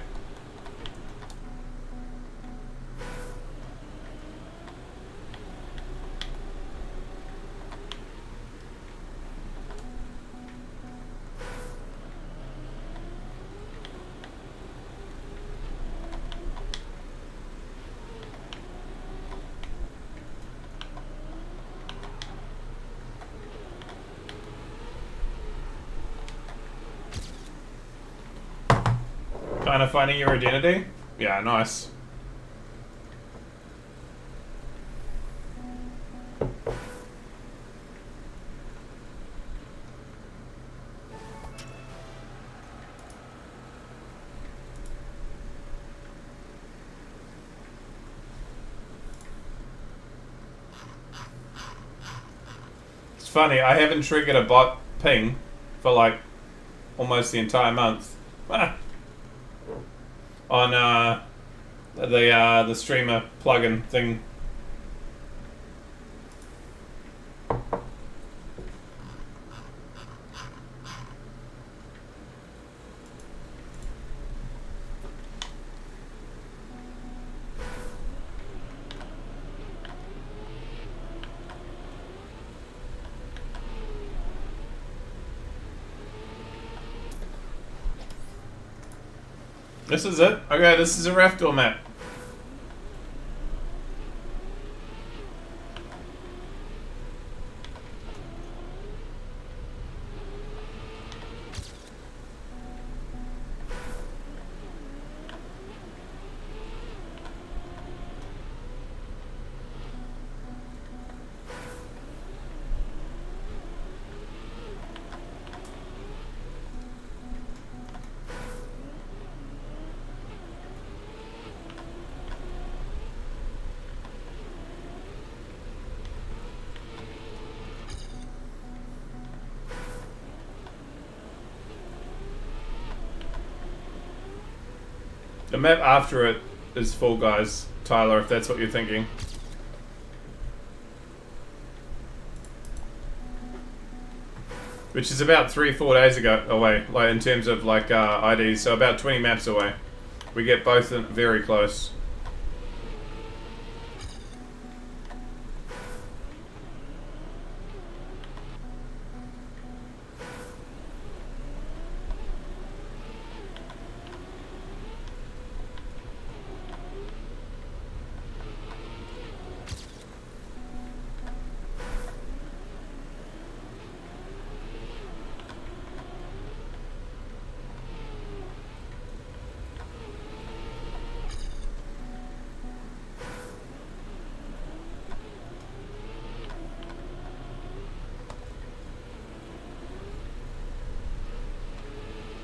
Kind of finding your identity? Yeah, nice. It's funny, I haven't triggered a bot ping for like almost the entire month. On the streamer plugin thing. This is it? Okay, this is a Raftor map. The map after it is Fall Guys, Tyler, if that's what you're thinking. Which is about 3-4 days ago away, like in terms of like IDs, so about 20 maps away. We get both very close.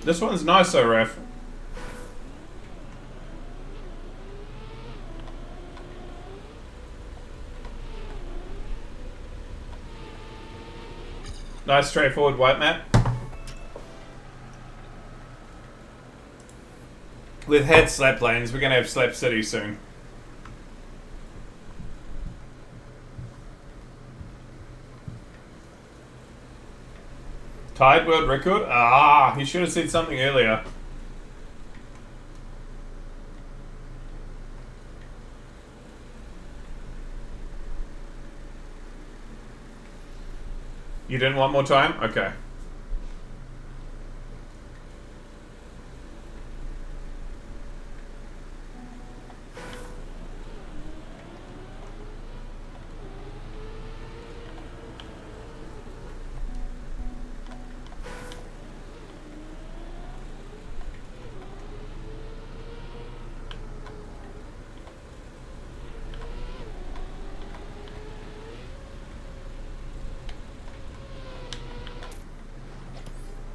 This one's nice though, Ref. Nice straightforward white map. We've had slap lanes, we're gonna have slap city soon. Tied world record? Ah, he should have said something earlier. You didn't want more time? Okay.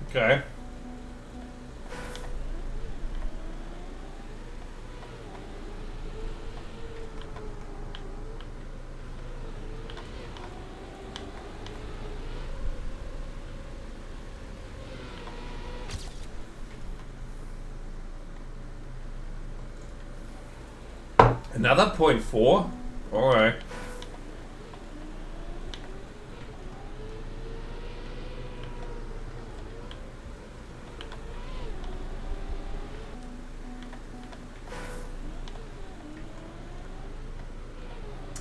Okay. Another 0.4? Alright.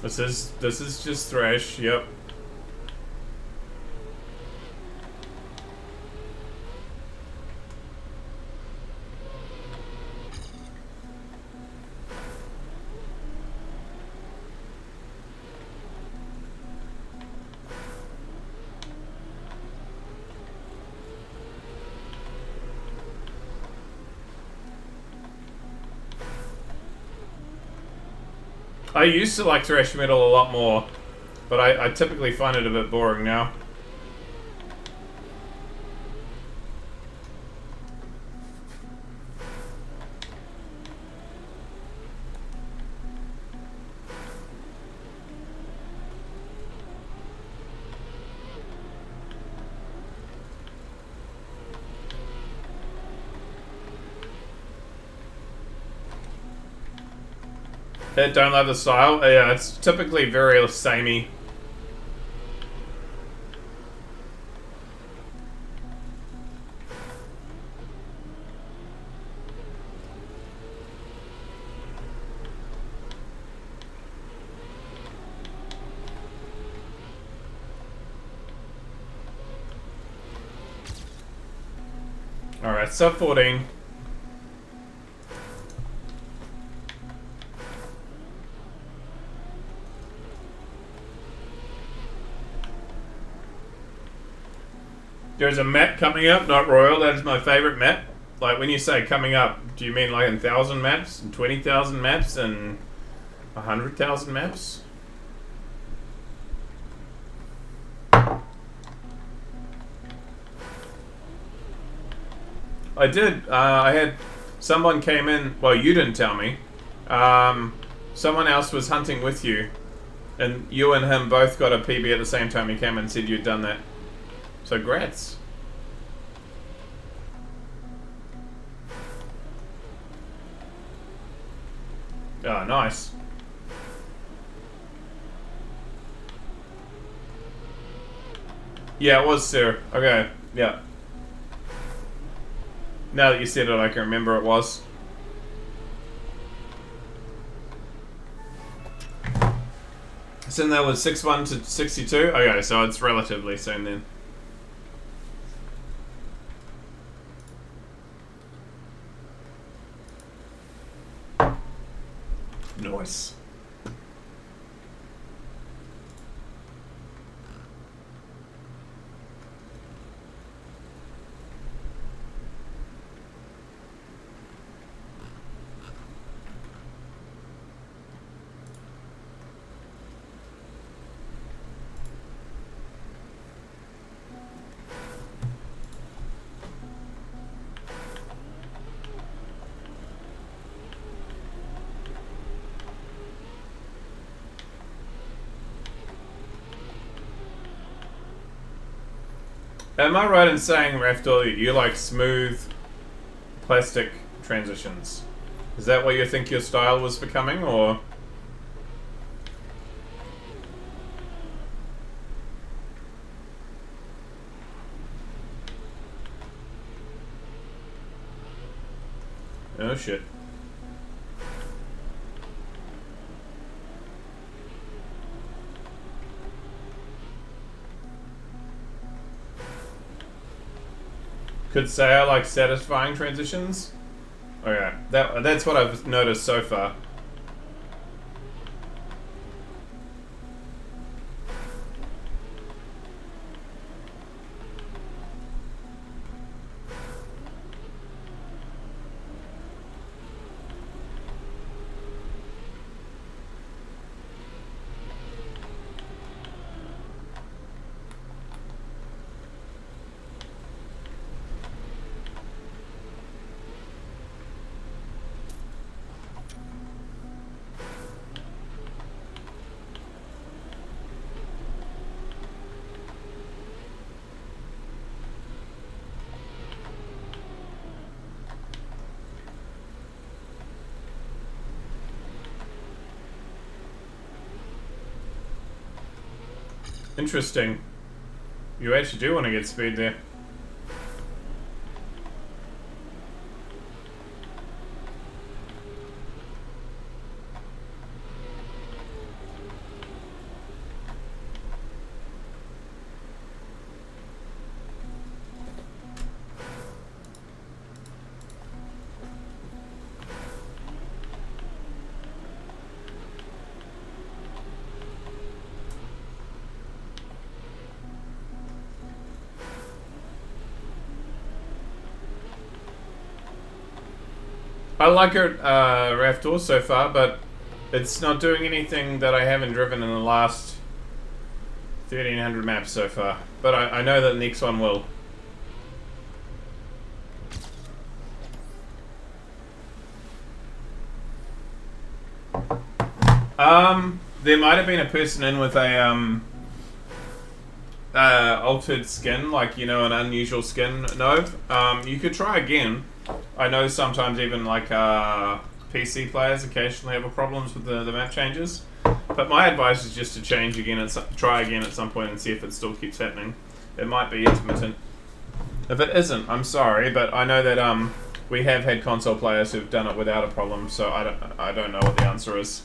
This is just Thresh, yep. I used to like thrash metal a lot more, but I typically find it a bit boring now. Don't love the style. Yeah, it's typically very samey. Alright, sub 14. There's a map coming up, not Royal. That is my favorite map. Like, when you say coming up, do you mean like in 1,000 maps, and 20,000 maps, and 100,000 maps? I did. I had someone came in. Well, you didn't tell me. Someone else was hunting with you, and you and him both got a PB at the same time. He came and said you'd done that. So, grats. Oh, nice. Yeah, it was Sir. Okay, yeah. Now that you said it, I can remember it was. So that was 61 to 62? Okay, so it's relatively soon then. Nice. Am I right in saying, Raftor, you like smooth plastic transitions? Is that what you think your style was becoming, or? Oh shit. Could say I like satisfying transitions. Okay, that's what I've noticed so far. Interesting. You actually do want to get speed there. I like it, Raftor, so far, but it's not doing anything that I haven't driven in the last 1300 maps so far. But I know that the next one will. There might have been a person in with a, altered skin, like, you know, an unusual skin node. You could try again. I know sometimes even like PC players occasionally have problems with the map changes, but my advice is just to change again, try again at some point and see if it still keeps happening. It might be intermittent. If it isn't, I'm sorry, but I know that we have had console players who've done it without a problem, so I don't know what the answer is.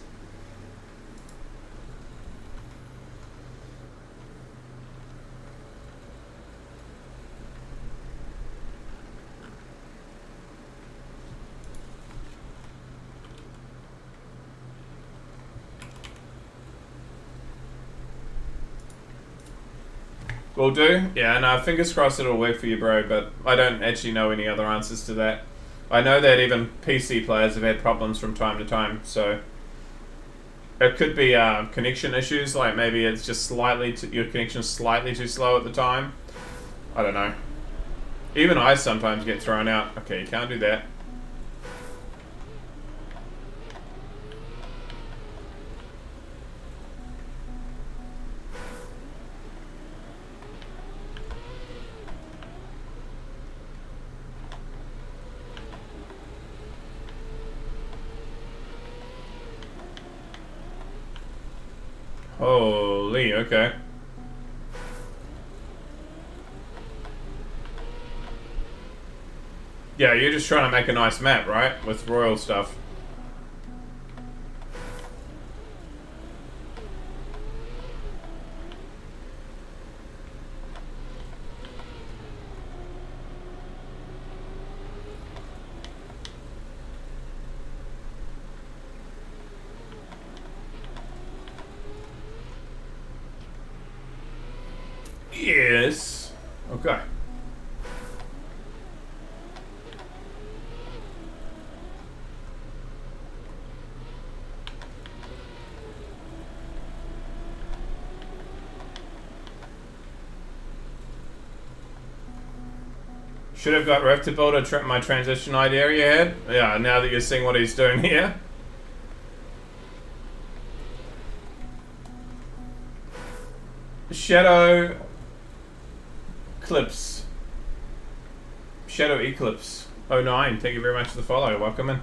Will do. Yeah, no, fingers crossed it'll work for you, bro, but I don't actually know any other answers to that. I know that even PC players have had problems from time to time, so it could be connection issues, like maybe it's just your connection's slightly too slow at the time. I don't know. Even I sometimes get thrown out. Okay, you can't do that. Holy, okay. Yeah, you're just trying to make a nice map, right? With royal stuff. Yes. Okay. Should have got Ref to build my transition idea you had. Yeah, now that you're seeing what he's doing here. Shadow Eclipse. Shadow Eclipse 09. Thank you very much for the follow. Welcome in.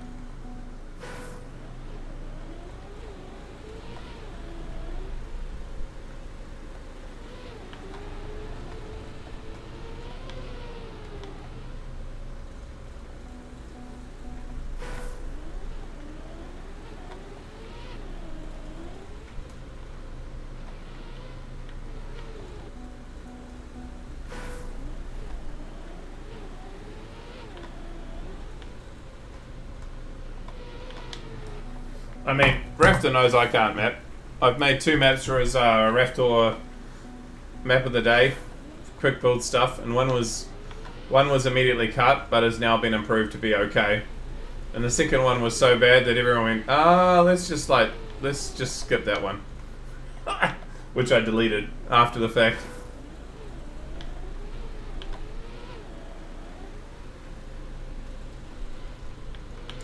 I mean, Raftor knows I can't map. I've made 2 maps for his Raftor map of the day, quick build stuff, and one was immediately cut, but has now been improved to be okay. And the second one was so bad that everyone went, let's just skip that one. Which I deleted after the fact.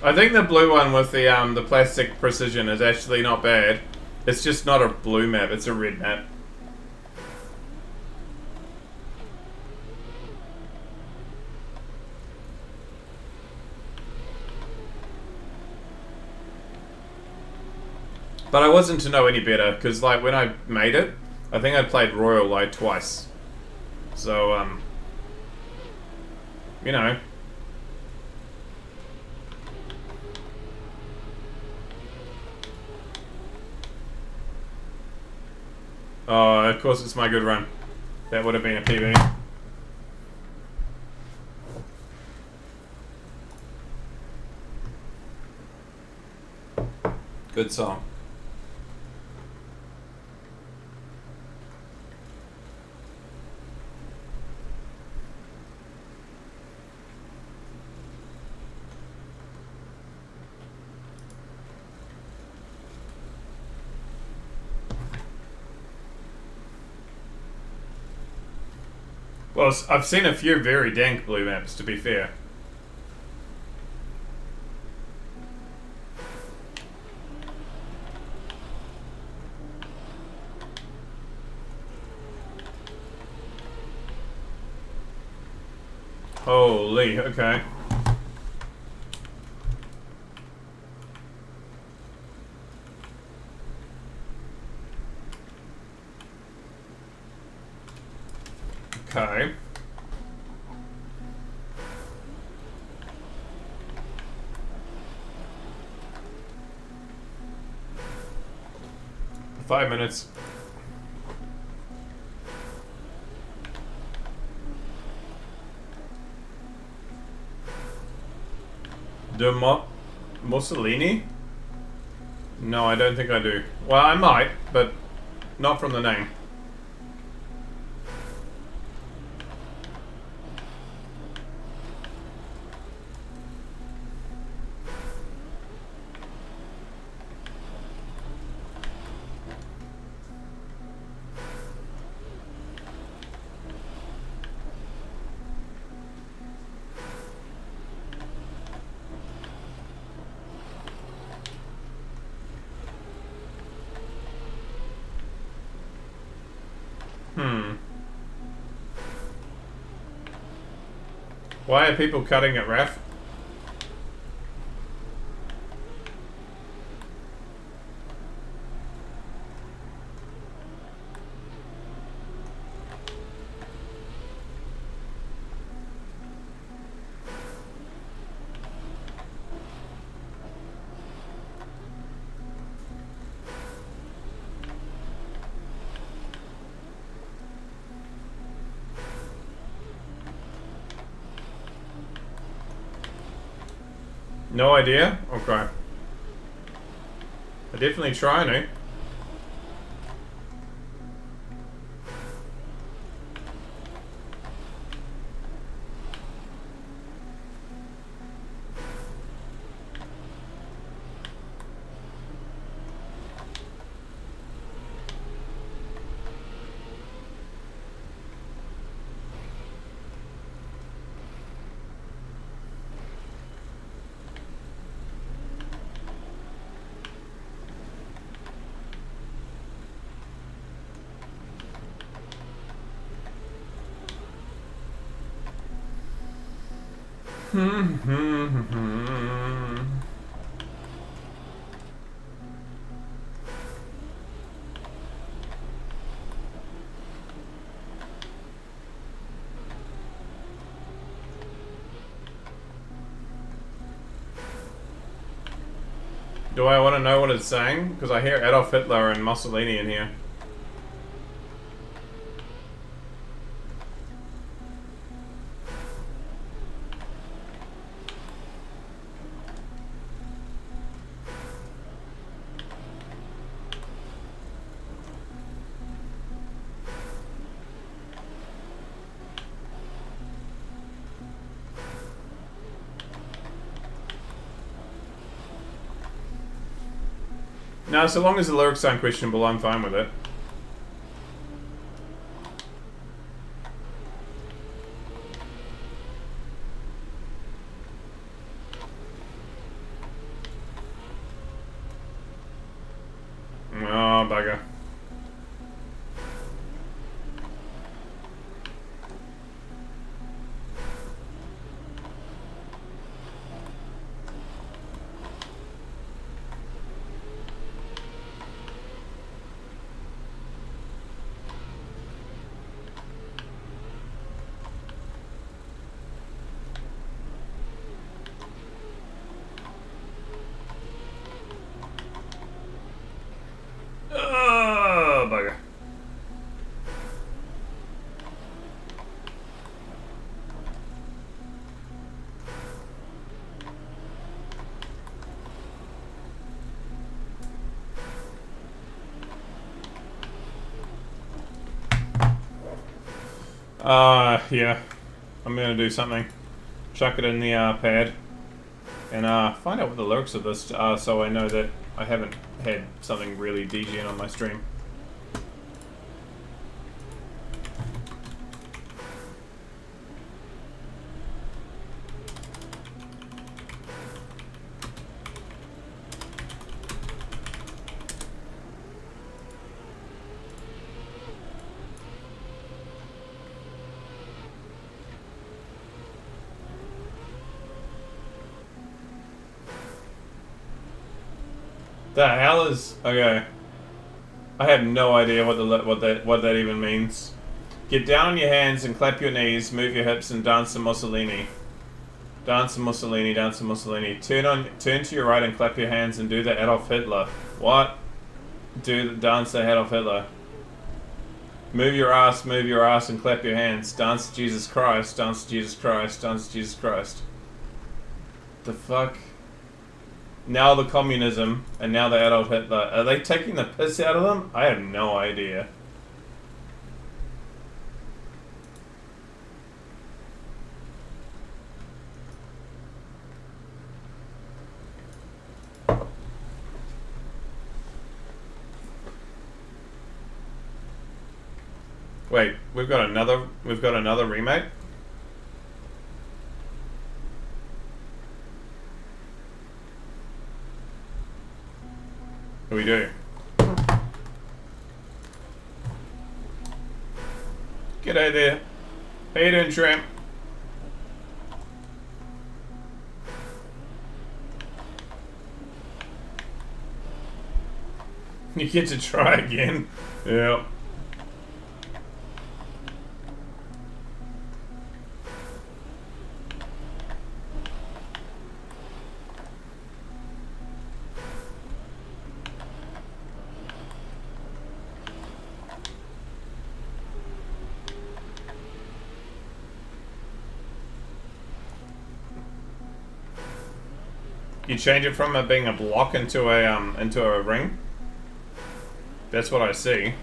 I think the blue one with the plastic precision is actually not bad. It's just not a blue map, it's a red map. But I wasn't to know any better, because like when I made it, I think I played Royal like twice. So, you know. Oh, of course it's my good run. That would have been a PB. Good song. Well, I've seen a few very dank blue maps, to be fair. Holy, okay. Okay. Five minutes. Mussolini? No, I don't think I do. Well, I might, but not from the name. Why are people cutting at Raf? No idea? Okay. I definitely try to. Do I want to know what it's saying? Because I hear Adolf Hitler and Mussolini in here. No, so long as the lyrics aren't questionable, I'm fine with it. Oh, bugger. Oh, bugger. Yeah. I'm gonna do something. Chuck it in the pad. And find out what the lyrics of this are so I know that I haven't had something really DGN on my stream. The hell is okay? I have no idea what that even means. Get down on your hands and clap your knees, move your hips and dance to Mussolini. Dance to Mussolini, dance to Mussolini. Turn to your right and clap your hands and do the Adolf Hitler. What? Dance to Adolf Hitler. Move your ass and clap your hands. Dance to Jesus Christ, dance to Jesus Christ, dance to Jesus Christ. The fuck? Now the communism, and now the Adolf Hitler. Are they taking the piss out of them? I have no idea. Wait, we've got another remake? We do. G'day there. How you doing, Tramp? You get to try again. Yeah. You change it from it being a block into a ring. That's what I see.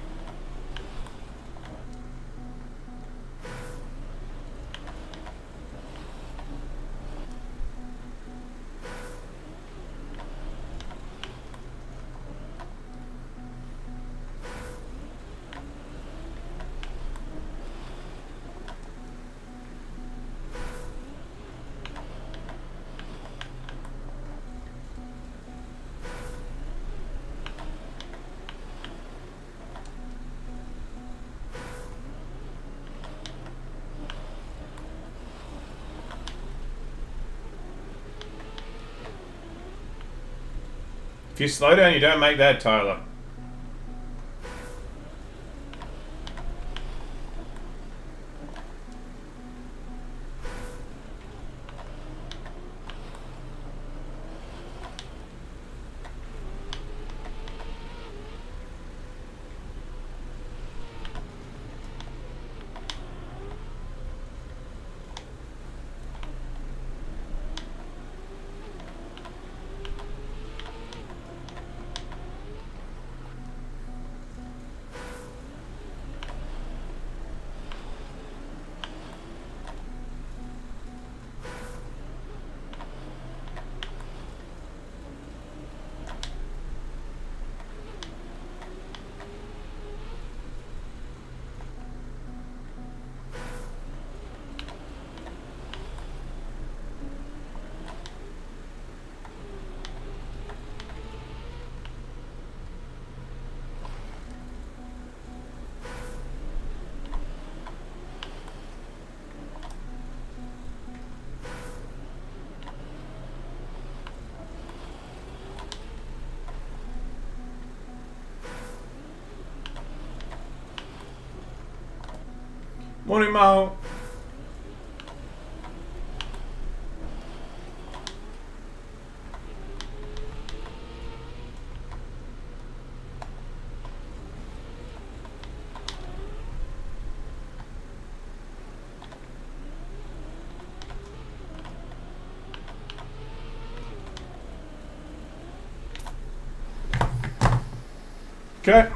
If you slow down, you don't make that, Tyler. Morning, Mo. Okay.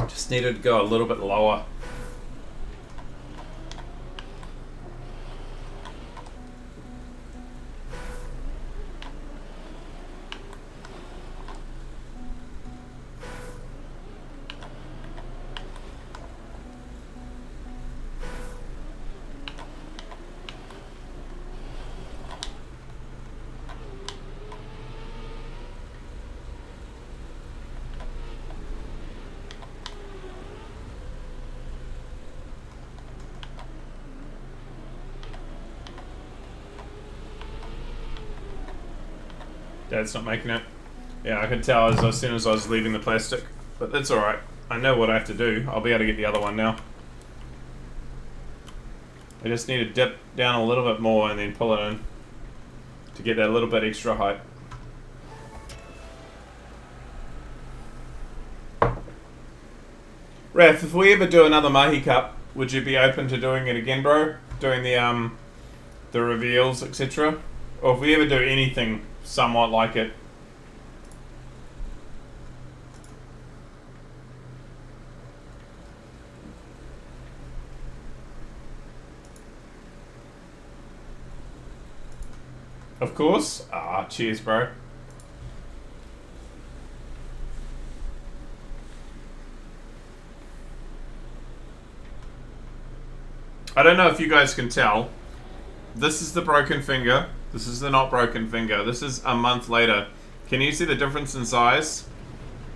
Just needed to go a little bit lower. Dad's not making it. Yeah, I could tell as soon as I was leaving the plastic. But that's alright. I know what I have to do. I'll be able to get the other one now. I just need to dip down a little bit more and then pull it in to get that little bit extra height. Raph, if we ever do another Mahi Cup, would you be open to doing it again, bro? Doing the reveals, etc.? Or if we ever do anything somewhat like it. Of course. Ah, cheers, bro. I don't know if you guys can tell. This is the broken finger. This is the not broken finger. This is a month later. Can you see the difference in size?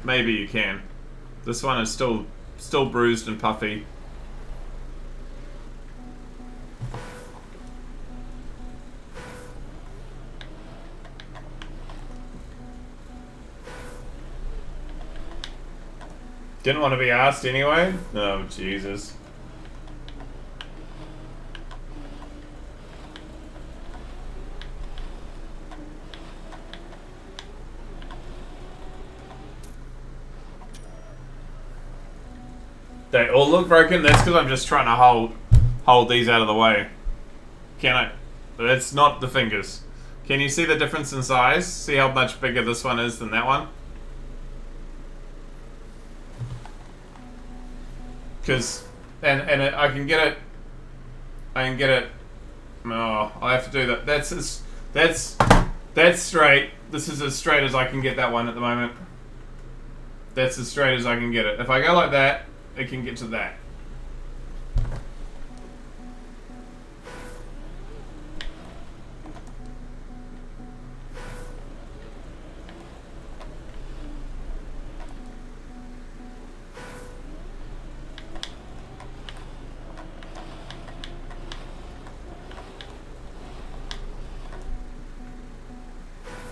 Maybe you can. This one is still bruised and puffy. Didn't want to be asked anyway? Oh, Jesus. They all look broken. That's because I'm just trying to hold these out of the way. Can I? That's not the fingers. Can you see the difference in size? See how much bigger this one is than that one? Because, and I can get it. I can get it. Oh, I have to do that. That's straight. This is as straight as I can get that one at the moment. That's as straight as I can get it. If I go like that, it can get to that.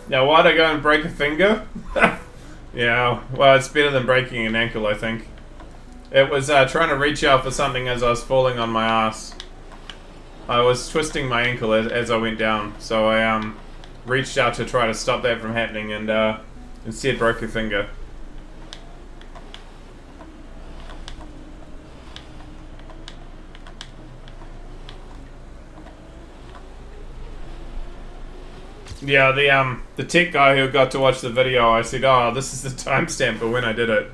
Now, why'd I go and break a finger? Yeah, well, it's better than breaking an ankle, I think. It was trying to reach out for something as I was falling on my ass. I was twisting my ankle as I went down, so I reached out to try to stop that from happening, and instead broke a finger. Yeah, the tech guy who got to watch the video, I said, oh, this is the timestamp for when I did it.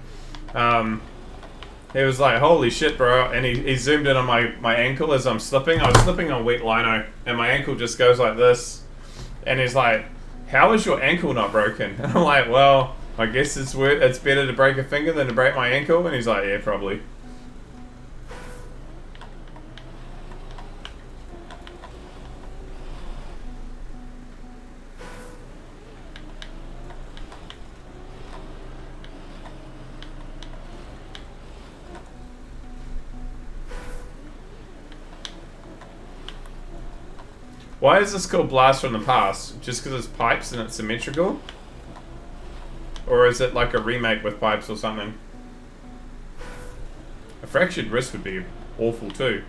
He was like, holy shit, bro. And he zoomed in on my ankle as I'm slipping. I was slipping on wet lino, and my ankle just goes like this. And he's like, how is your ankle not broken? And I'm like, well, I guess it's better to break a finger than to break my ankle. And he's like, yeah, probably. Why is this called Blast from the Past? Just because it's pipes and it's symmetrical? Or is it like a remake with pipes or something? A fractured wrist would be awful too.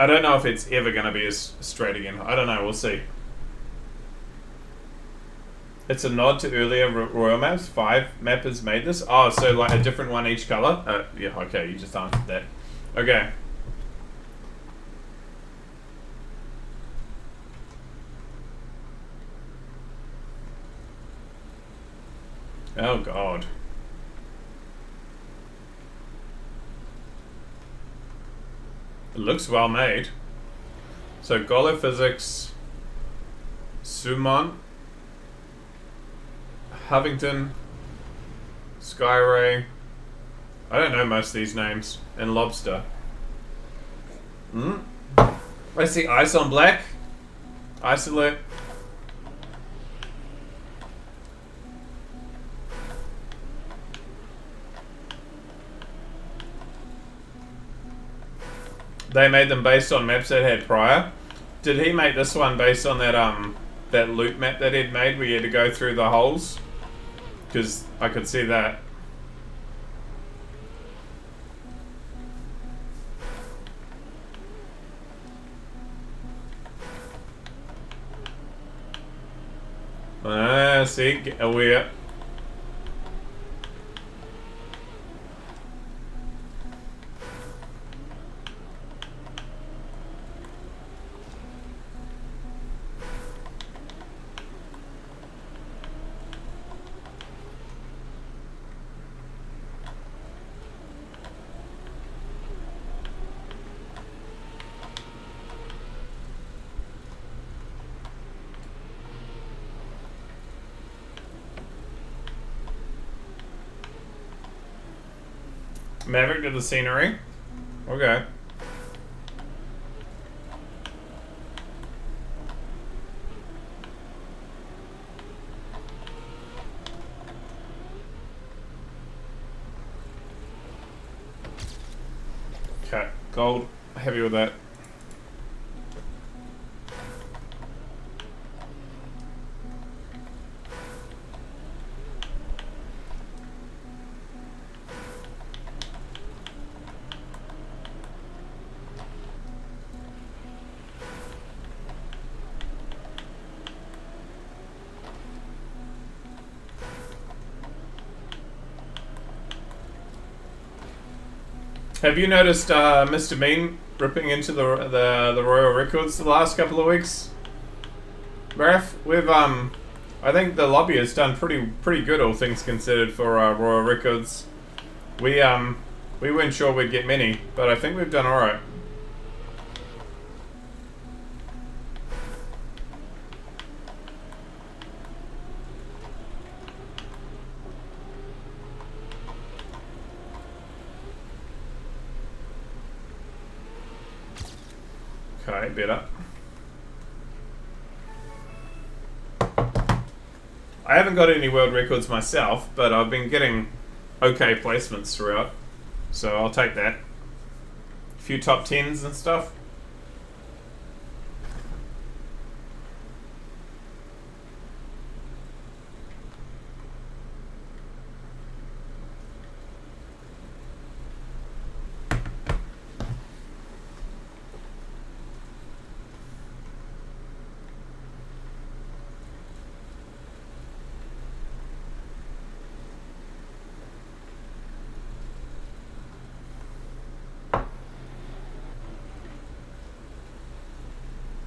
I don't know if it's ever going to be as straight again. I don't know. We'll see. It's a nod to earlier Royal maps. 5 mappers made this. Oh, so like a different one each color? Yeah, okay. You just answered that. Okay. Oh, God. It looks well made. So Golo Physics, Summon, Hovington, Skyray. I don't know most of these names. And Lobster. I see Ice on Black, Isolate. They made them based on maps that had prior. Did he make this one based on that loop map that he'd made where you had to go through the holes? Because I could see that. See, get aware. Maverick did the scenery. Okay. Okay, gold. Heavy with that. Have you noticed Mr. Mean ripping into the Royal Records the last couple of weeks? Raph, we've I think the lobby has done pretty good, all things considered, for Royal Records. We weren't sure we'd get many, but I think we've done all right. Okay, better. I haven't got any world records myself, but I've been getting okay placements throughout, so I'll take that. A few top 10s and stuff.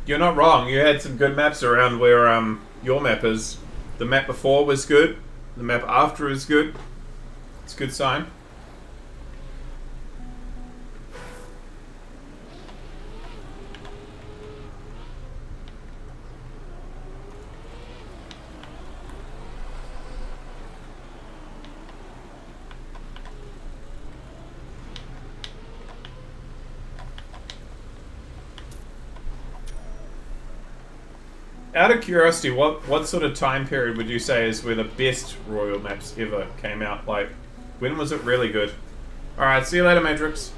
You're not wrong. You had some good maps around where your map is. The map before was good. The map after is good. It's a good sign. Out of curiosity, what sort of time period would you say is where the best Royal maps ever came out? Like, when was it really good? Alright, see you later, Matrix.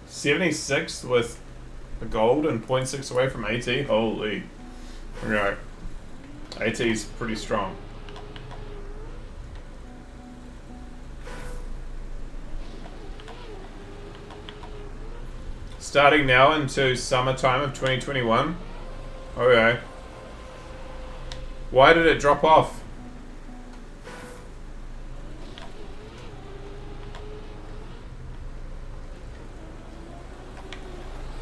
'76th with a gold and 0.6 away from AT. Holy. Right. AT's pretty strong. Starting now into summertime of 2021. Okay. Why did it drop off?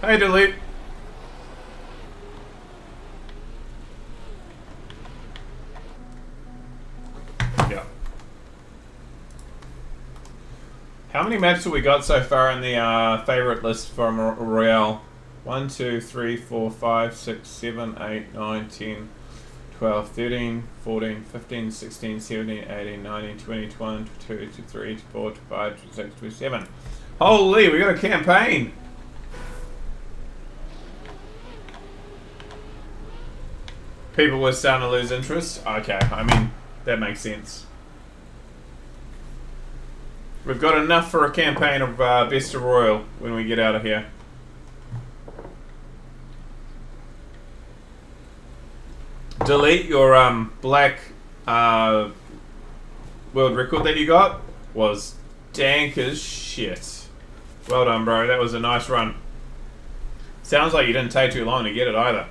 Hey, delete. Yeah. How many maps have we got so far in the favorite list from Royale? 1, 2, 3, 4, 5, 6, 7, 8, 9, 10, 12, 13, 14, 15, 16, 17, 18, 19, 20, 21, 22, 23, 24, 25, 26, 27. Holy, we got a campaign! People were starting to lose interest? Okay, I mean, that makes sense. We've got enough for a campaign of Best of Royal when we get out of here. Delete your black world record that you got. Was dank as shit. Well done, bro. That was a nice run. Sounds like you didn't take too long to get it either.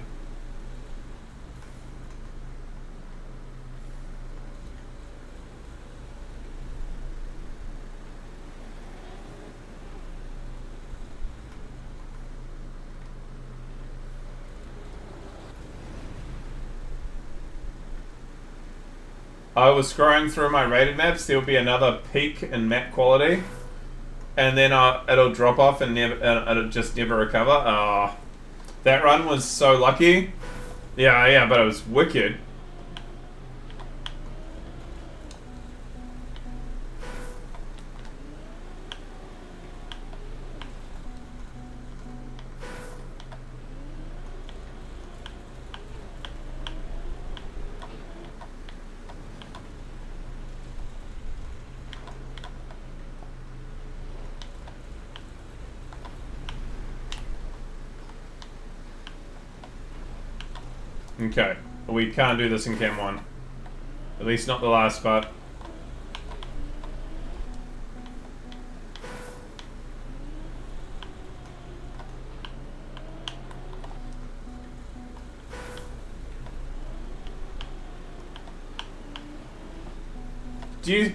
I was scrolling through my rated maps. There'll be another peak in map quality, and then it'll drop off and it'll just never recover. That run was so lucky. Yeah, but it was wicked. Okay, we can't do this in Cam 1. At least not the last part. Do you...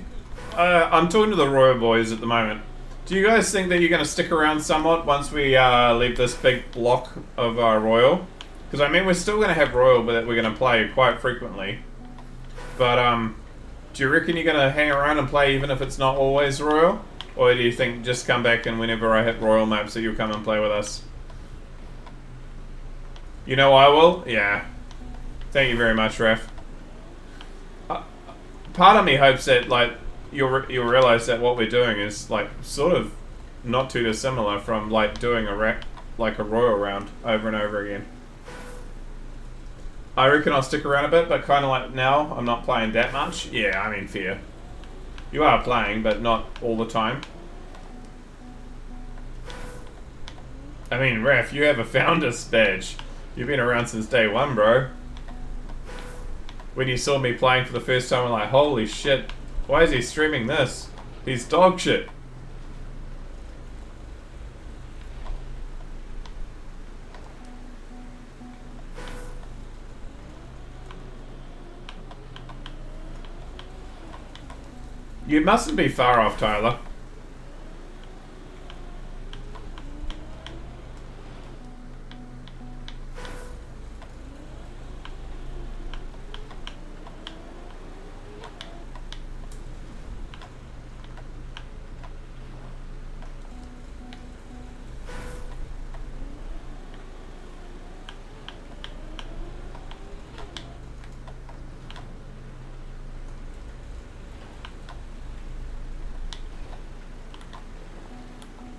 I'm talking to the Royal Boys at the moment. Do you guys think that you're going to stick around somewhat once we leave this big block of Royal? Because, I mean, we're still going to have Royal, but we're going to play quite frequently. But, do you reckon you're going to hang around and play even if it's not always Royal? Or do you think just come back and whenever I hit Royal maps that you'll come and play with us? You know I will? Yeah. Thank you very much, Raf. Part of me hopes that, like, you'll realize that what we're doing is, like, sort of not too dissimilar from, like, doing a Royal round over and over again. I reckon I'll stick around a bit, but kind of like now, I'm not playing that much. Yeah, I mean, fair. You are playing, but not all the time. I mean, Raf, you have a Founders badge. You've been around since day one, bro. When you saw me playing for the first time, I'm like, holy shit, why is he streaming this? He's dog shit. You mustn't be far off, Tyler.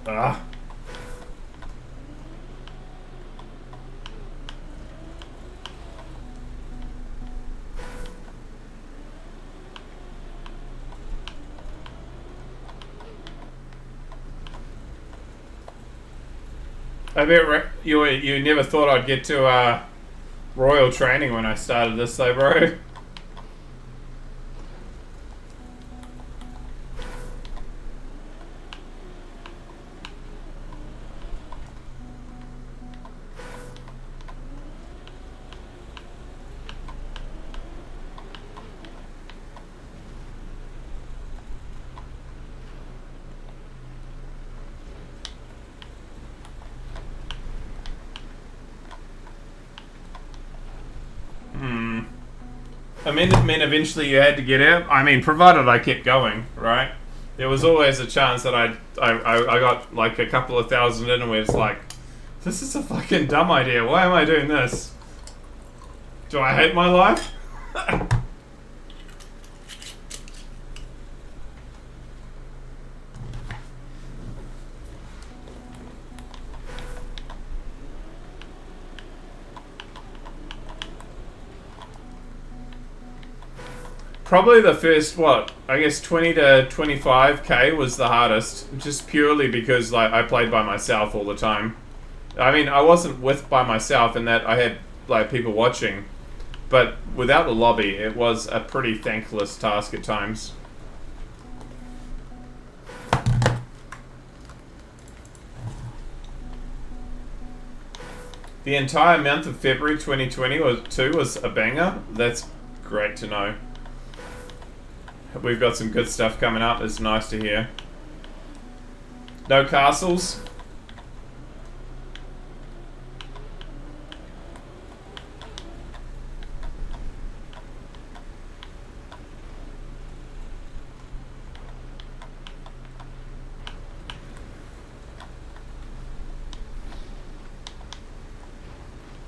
Ah. I bet you never thought I'd get to Royal training when I started this though, bro. I mean, eventually you had to get out. I mean, provided I kept going, right? There was always a chance that I got like a couple of thousand in, and it's like, this is a fucking dumb idea. Why am I doing this? Do I hate my life? Probably the first, what, I guess 20 to 25k was the hardest, just purely because like I played by myself all the time. I mean, I wasn't by myself in that I had like people watching, but without the lobby, it was a pretty thankless task at times. The entire month of February 2022 was a banger. That's great to know. We've got some good stuff coming up. It's nice to hear. No castles.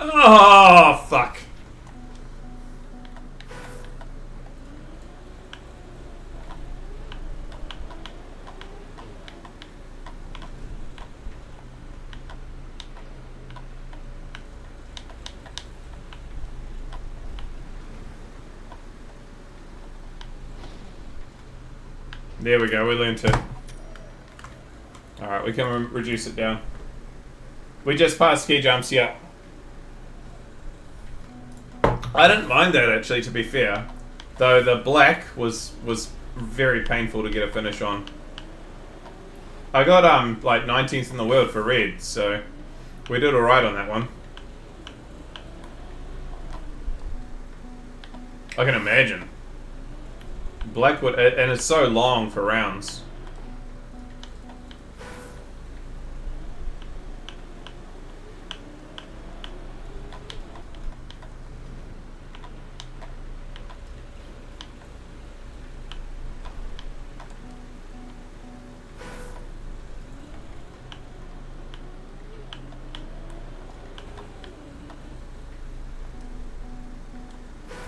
Oh, fuck. There we go, we learned it. Alright, we can reduce it down. We just passed key jumps, yeah. I didn't mind that actually, to be fair. Though the black was very painful to get a finish on. I got like 19th in the world for red, so we did alright on that one. I can imagine. Blackwood, and it's so long for rounds.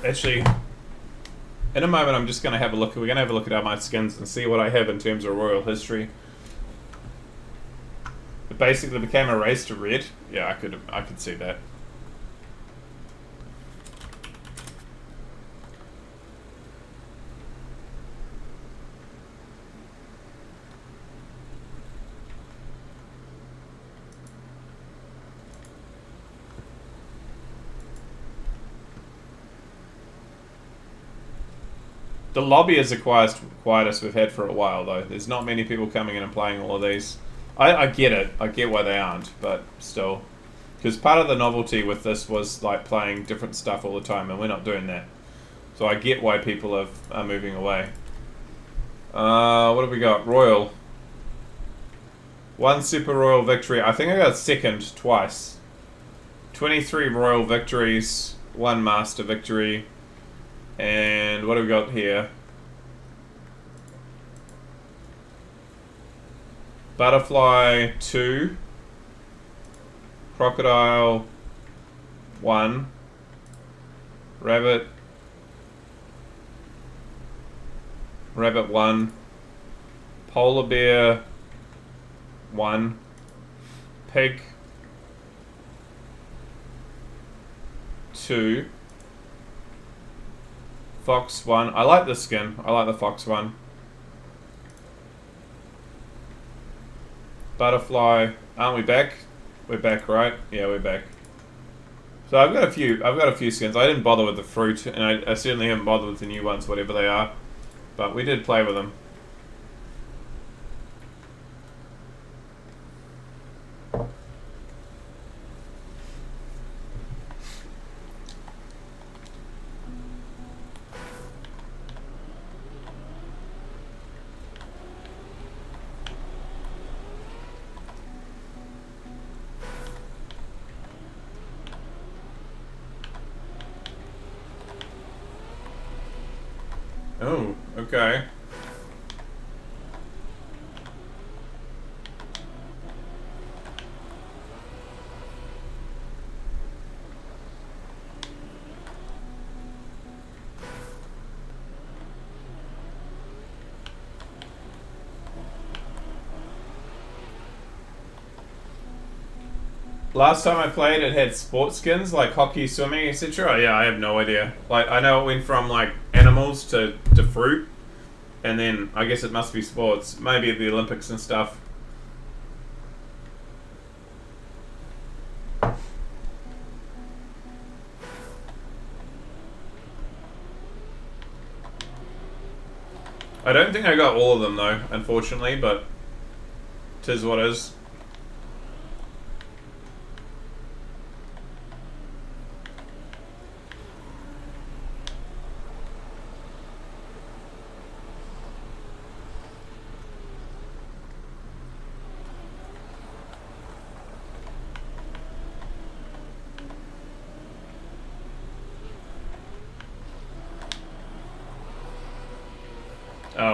Actually, in a moment, I'm just going to have a look. We're going to have a look at my skins and see what I have in terms of royal history. It basically became a race to red. Yeah, I could see that. The lobby is the quietest we've had for a while, though. There's not many people coming in and playing all of these. I get it. I get why they aren't, but still. Because part of the novelty with this was like playing different stuff all the time, and we're not doing that. So I get why people are moving away. What have we got? Royal. 1 Super Royal victory. I think I got second twice. 23 Royal victories. 1 Master victory. And what have we got here? Butterfly 2. Crocodile 1. Rabbit 1. Polar bear 1. Pig 2. Fox 1. I like this skin. I like the fox one. Butterfly. Aren't we back? We're back, right? Yeah, we're back. So I've got a few skins. I didn't bother with the fruit, and I certainly haven't bothered with the new ones, whatever they are. But we did play with them. Oh, okay. Last time I played, it had sports skins like hockey, swimming, etc. Yeah, I have no idea. Like, I know it went from like animals to fruit, and then I guess it must be sports. Maybe the Olympics and stuff. I don't think I got all of them though, unfortunately, but 'tis what is.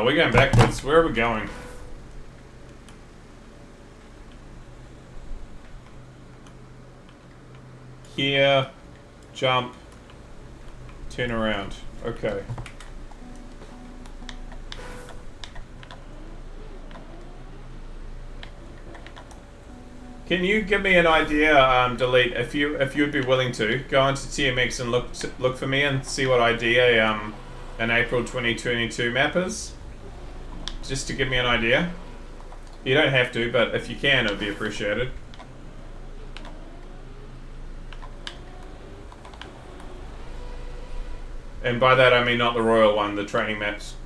We're going backwards. Where are we going? Here, jump, turn around. Okay. Can you give me an idea, Delete, if you'd be willing to go into TMX and look for me and see what idea an April 2022 map is? Just to give me an idea. You don't have to, but if you can, it would be appreciated. And by that I mean not the royal one, the training maps.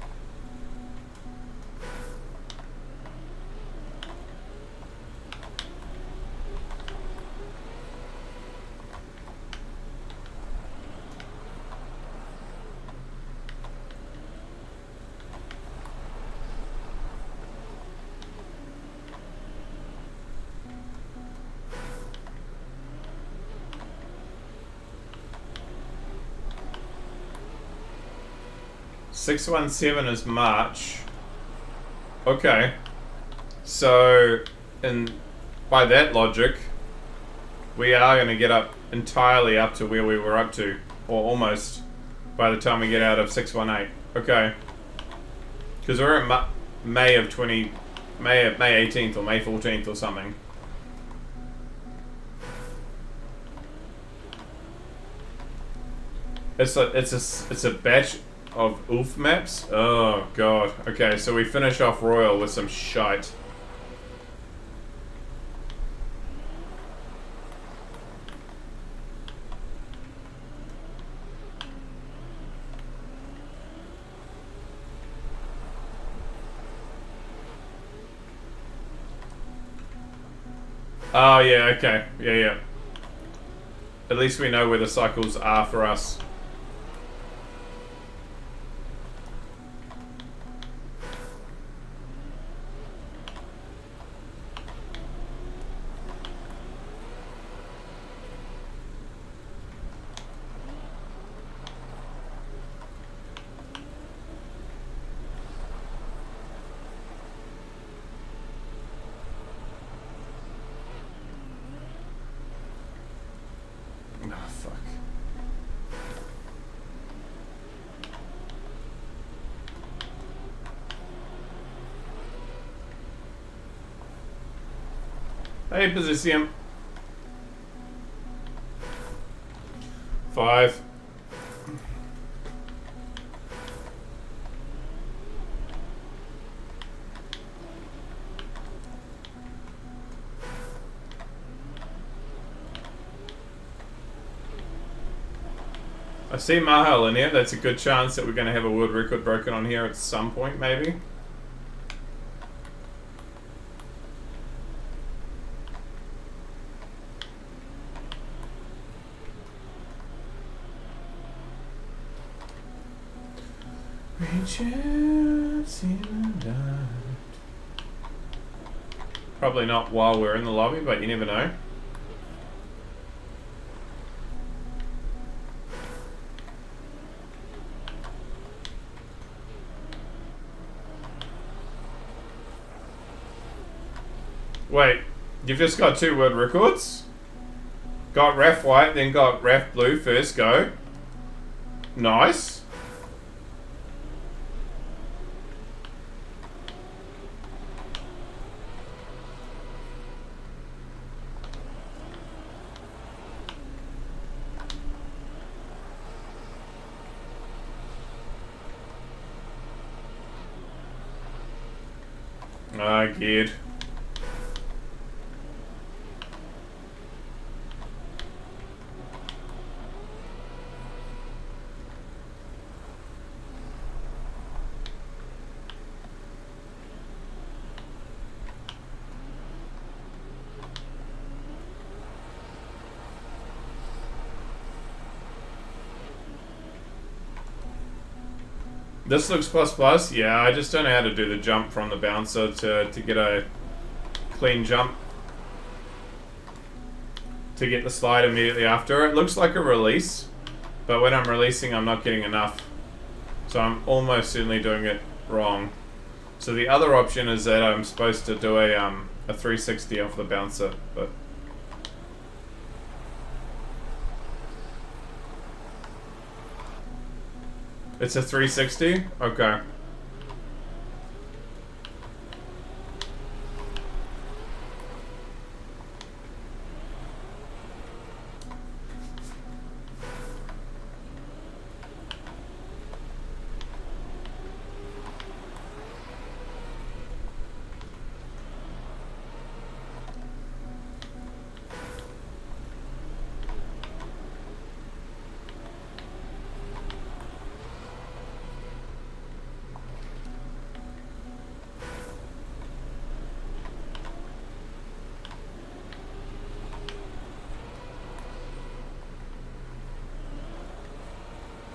617 is March. Okay. So, by that logic, we are going to get up entirely up to where we were up to, or almost, by the time we get out of 618. Okay. Because we're at May 18th or May 14th or something. It's a batch of oof maps. Oh god. Okay, so we finish off Royal with some shite. Oh yeah, okay. Yeah. At least we know where the cycles are for us. Hey, position. 5. I see Mahal in here. That's a good chance that we're going to have a world record broken on here at some point, maybe. Probably not while we're in the lobby, but you never know. Wait, you've just got 2 world records? Got Raf White, then got Raf Blue first go. Nice. Good. This looks plus. Yeah, I just don't know how to do the jump from the bouncer to get a clean jump. To get the slide immediately after. It looks like a release, but when I'm releasing, I'm not getting enough. So I'm almost certainly doing it wrong. So the other option is that I'm supposed to do a 360 off the bouncer, but... It's a 360? Okay.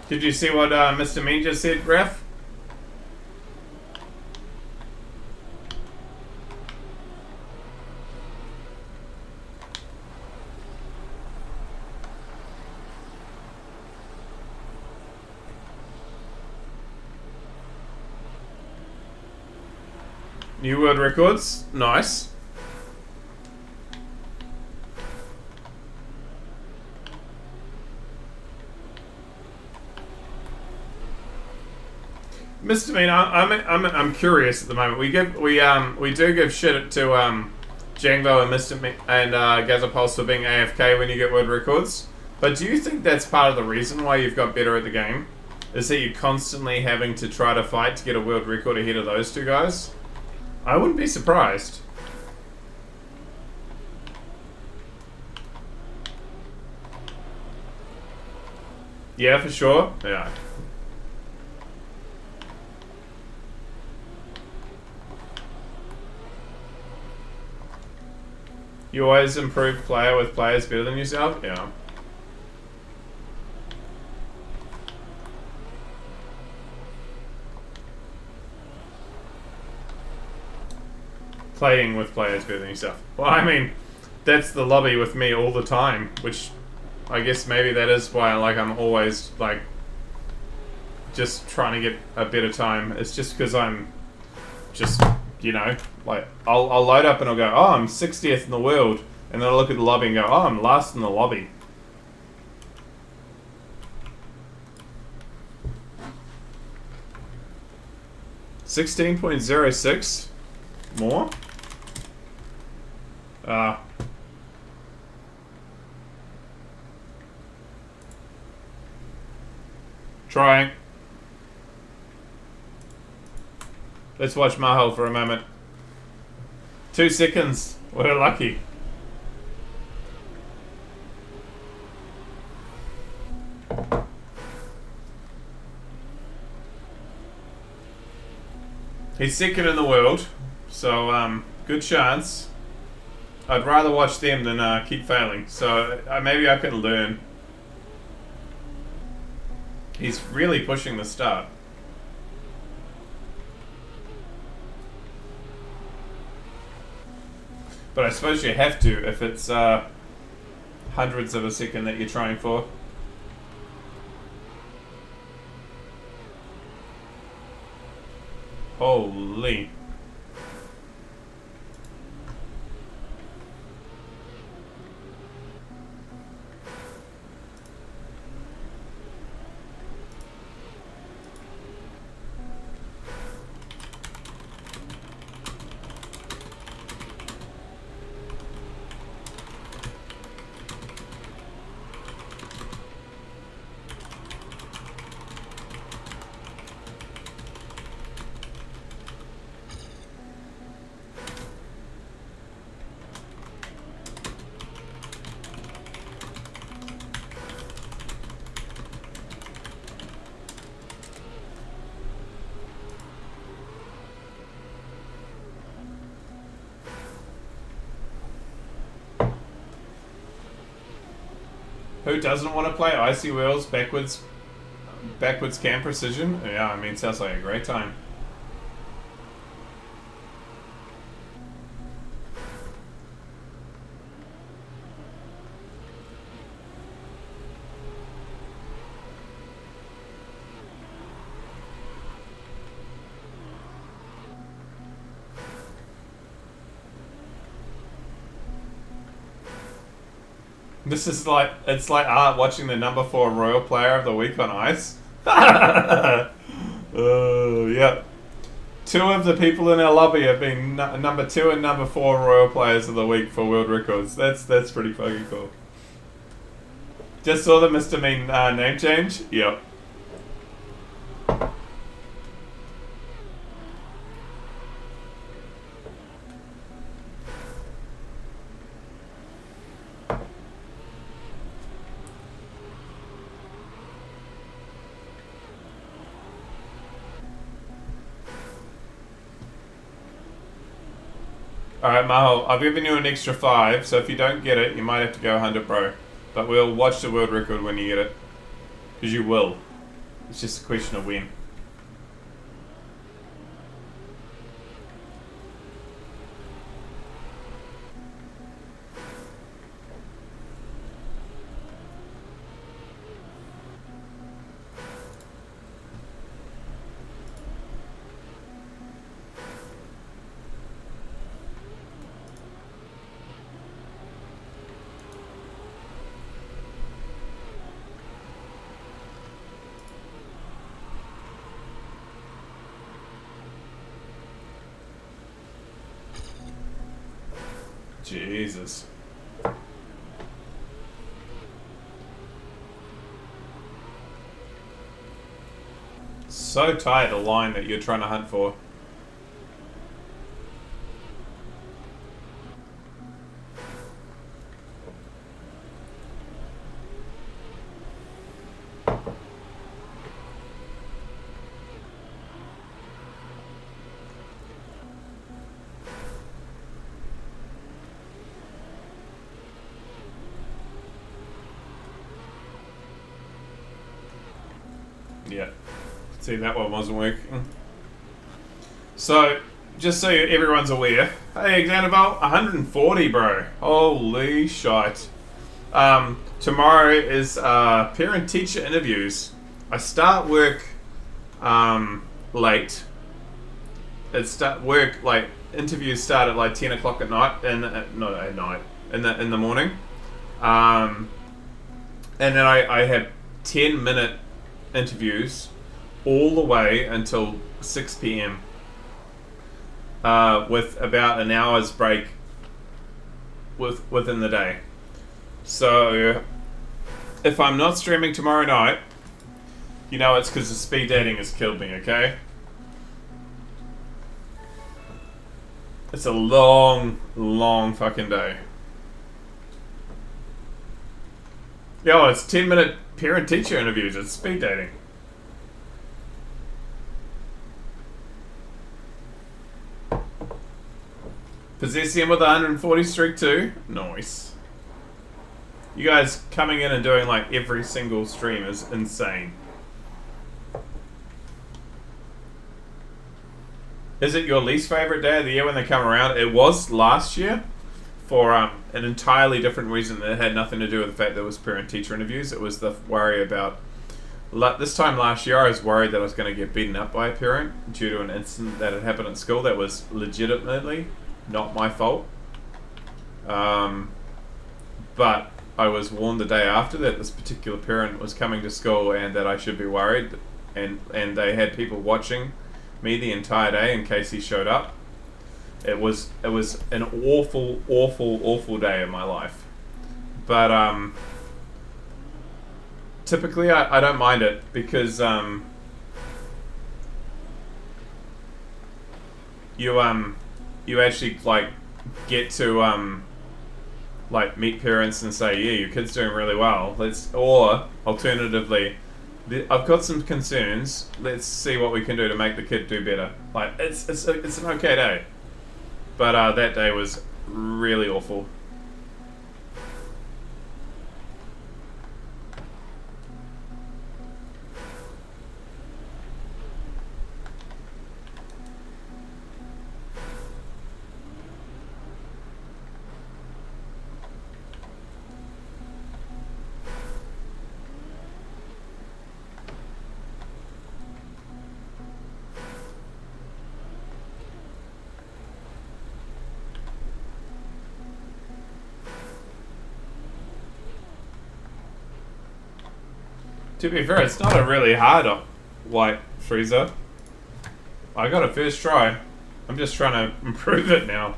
Did you see what Mr. Mean just said, Ref? New world records. Nice. Mr. Mean, I'm curious at the moment. We do give shit to Django and Mr. Mean and Gazapulse for being AFK when you get world records. But do you think that's part of the reason why you've got better at the game? Is that you're constantly having to try to fight to get a world record ahead of those two guys? I wouldn't be surprised. Yeah, for sure. Yeah. You always improve player with players better than yourself? Yeah. Playing with players better than yourself. Well, I mean, that's the lobby with me all the time, which I guess maybe that is why I'm always like just trying to get a better time. It's just because I'm just, you know, like I'll load up and I'll go, oh, I'm 60th in the world, and then I'll look at the lobby and go, oh, I'm last in the lobby. $16.06 more. Trying. Let's watch Mahal for a moment. 2 seconds. We're lucky. He's second in the world, so good chance. I'd rather watch them than keep failing. So maybe I can learn. He's really pushing the start. But I suppose you have to if it's hundreds of a second that you're trying for. Holy. Who doesn't want to play Icy Wheels backwards cam precision? Yeah, I mean, sounds like a great time. This is like, it's like art watching the number 4 Royal Player of the Week on Ice. Yeah. 2 of the people in our lobby have been number 2 and number 4 Royal Players of the Week for world records. That's pretty fucking cool. Just saw the Mr. Mean name change? Yep. Alright, Mahal, I've given you an extra 5, so if you don't get it, you might have to go 100 Pro. But we'll watch the world record when you get it. Because you will. It's just a question of when. Jesus. So tight, the line that you're trying to hunt for. Yeah. See, that one wasn't working. So, just so everyone's aware, hey, Xanabel, 140, bro. Holy shite. Tomorrow is parent-teacher interviews. I start work late. Interviews start at like 10 o'clock at night, in the morning. And then I have 10-minute interviews all the way until 6 p.m. With about an hour's break within the day. So if I'm not streaming tomorrow night, you know it's because the speed dating has killed me, okay? It's a long, long fucking day. Yo, it's 10-minute parent-teacher interviews. It's speed dating. Possessium with 140 streak too. Nice. You guys coming in and doing like every single stream is insane. Is it your least favorite day of the year when they come around? It was last year for an entirely different reason that had nothing to do with the fact that it was parent-teacher interviews. It was the worry about... This time last year I was worried that I was going to get beaten up by a parent due to an incident that had happened at school that was legitimately not my fault. But I was warned the day after that this particular parent was coming to school and that I should be worried, and they had people watching me the entire day in case he showed up. It was an awful, awful, awful day in my life. But typically I don't mind it because you actually like get to like meet parents and say, yeah, your kid's doing really well. Or alternatively, I've got some concerns. Let's see what we can do to make the kid do better. Like it's an okay day, but that day was really awful. To be fair, it's not a really hard white freezer. I got a first try. I'm just trying to improve it now.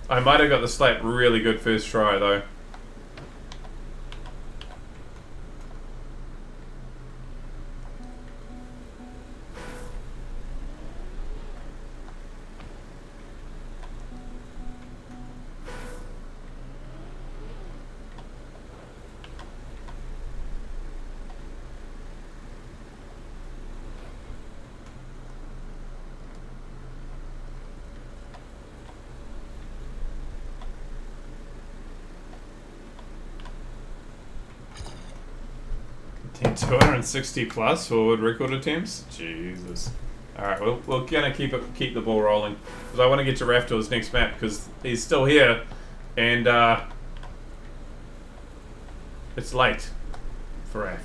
I might have got the slate really good first try though. Team 260 plus forward record attempts. Jesus. All right, we're gonna keep the ball rolling because I want to get to Raph to his next map because he's still here, and it's late for Raph.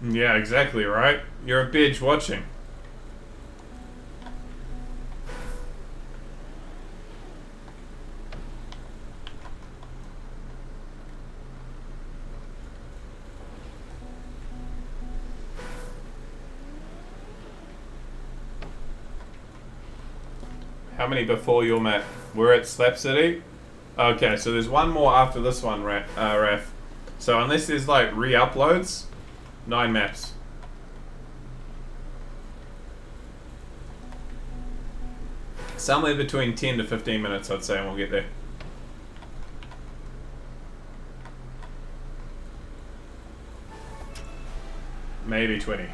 Yeah, exactly, right? You're a bitch watching. How many before your map? We're at Slap City. Okay, so there's one more after this one, Raf. So unless there's like re-uploads, 9 maps. Somewhere between 10 to 15 minutes, I'd say, and we'll get there. Maybe 20.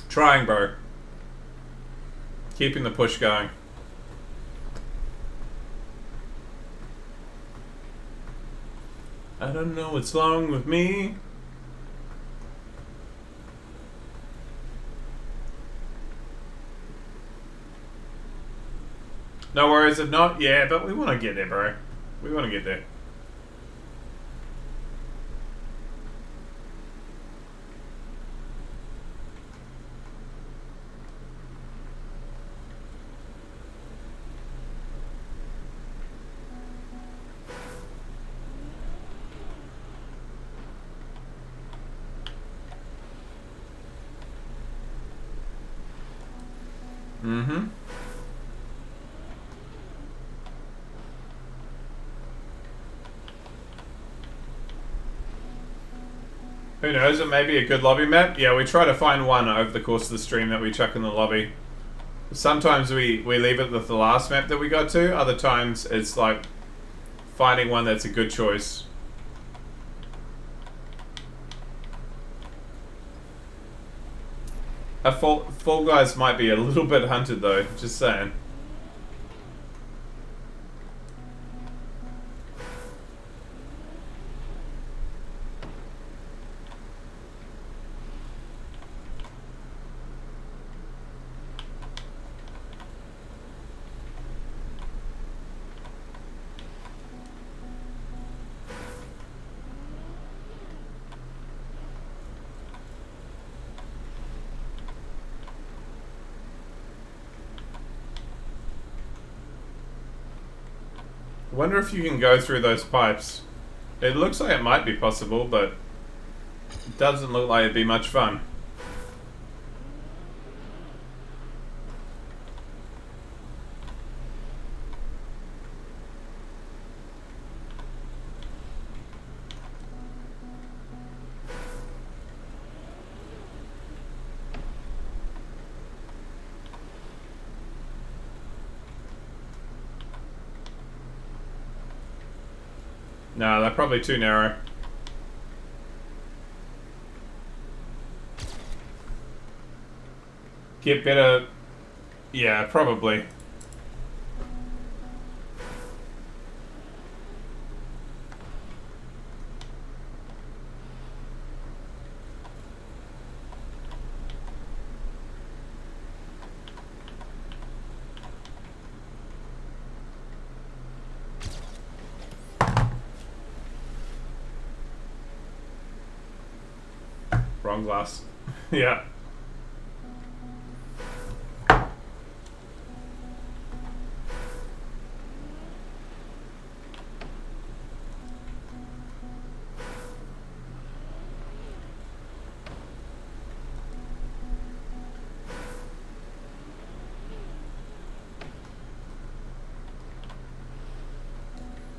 Trying, bro. Keeping the push going. I don't know what's wrong with me. No worries if not. Yeah, but we want to get there, bro. We want to get there. Mm-hmm. Who knows, it may be a good lobby map. Yeah, we try to find one over the course of the stream that we chuck in the lobby. Sometimes we leave it with the last map that we got to. Other times it's like finding one that's a good choice. Fall Guys might be a little bit hunted though, just saying. Wonder if you can go through those pipes. It looks like it might be possible, but it doesn't look like it'd be much fun. No, they're probably too narrow. Get better... Yeah, probably. Wrong glass. Yeah.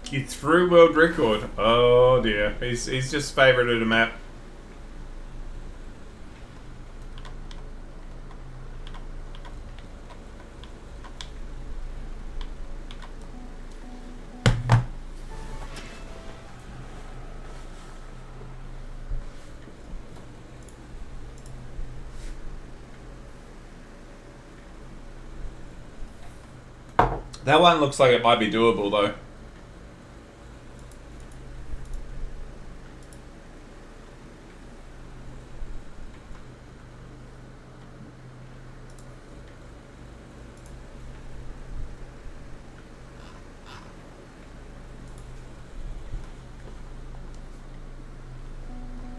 You threw world record. Oh dear. He's just favorited a map. That one looks like it might be doable though.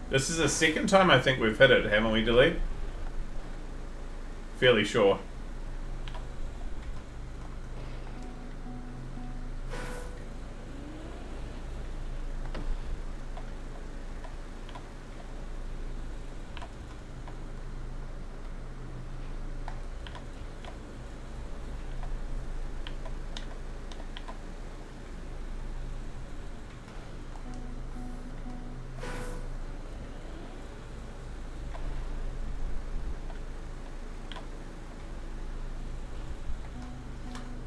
This is the second time I think we've hit it, haven't we, Delete? Fairly sure.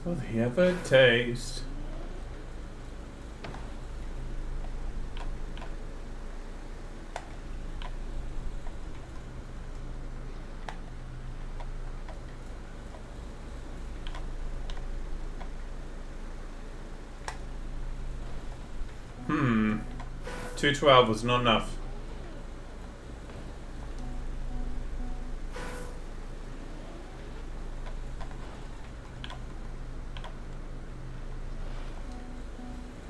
For the ever taste. Hmm. 212 was not enough.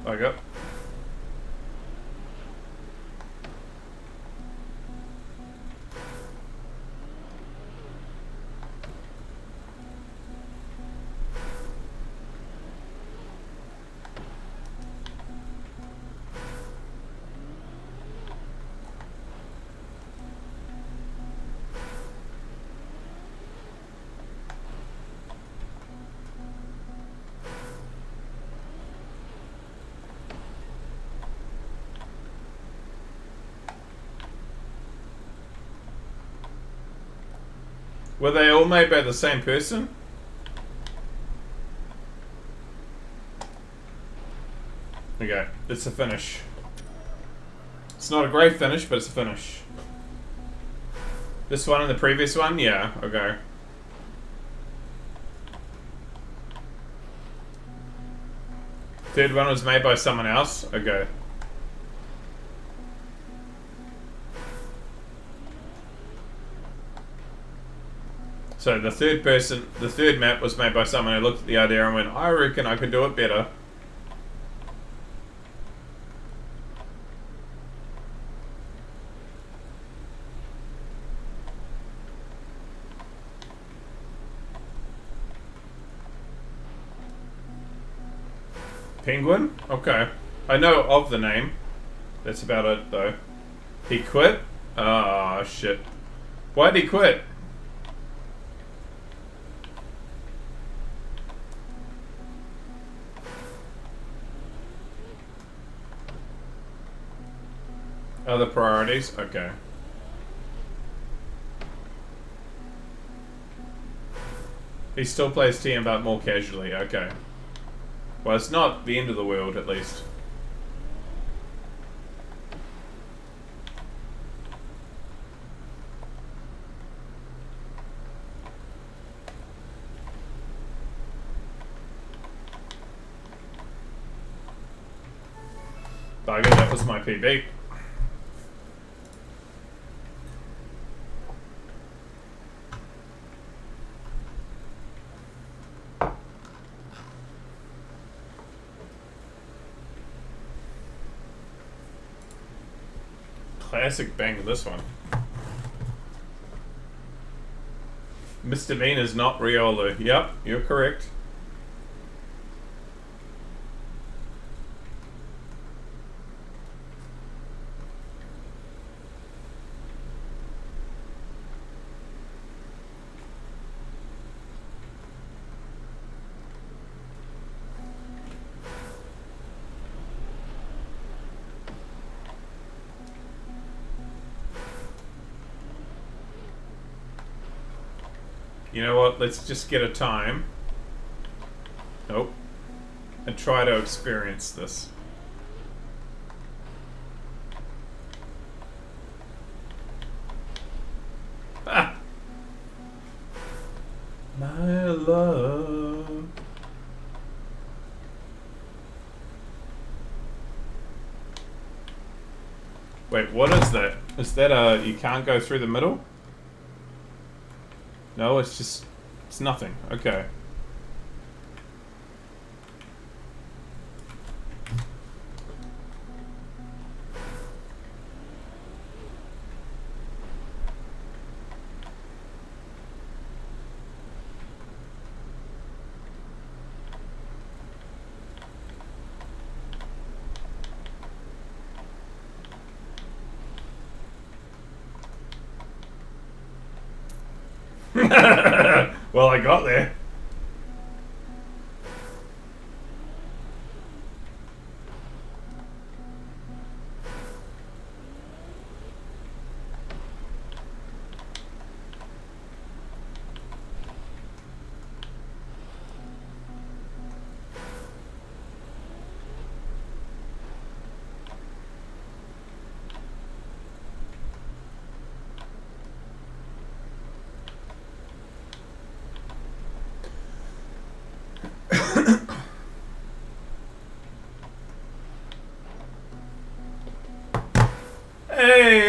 I go. Were they all made by the same person? Okay, it's a finish. It's not a great finish, but it's a finish. This one and the previous one? Yeah, okay. Third one was made by someone else? Okay. So the third map was made by someone who looked at the idea and went, I reckon I could do it better. Penguin? Okay. I know of the name. That's about it, though. He quit? Oh, shit. Why'd he quit? Other priorities? Okay. He still plays TM, but more casually. Okay. Well, it's not the end of the world, at least. Bugger, that was my PB. Classic bang, this one. Mr. Bean is not Riolu. Yep, you're correct. You know what? Let's just get a time. Nope. And try to experience this. Ah! My love. Wait, what is that? Is that you can't go through the middle? No, it's just, it's nothing. Okay. Well, I got there.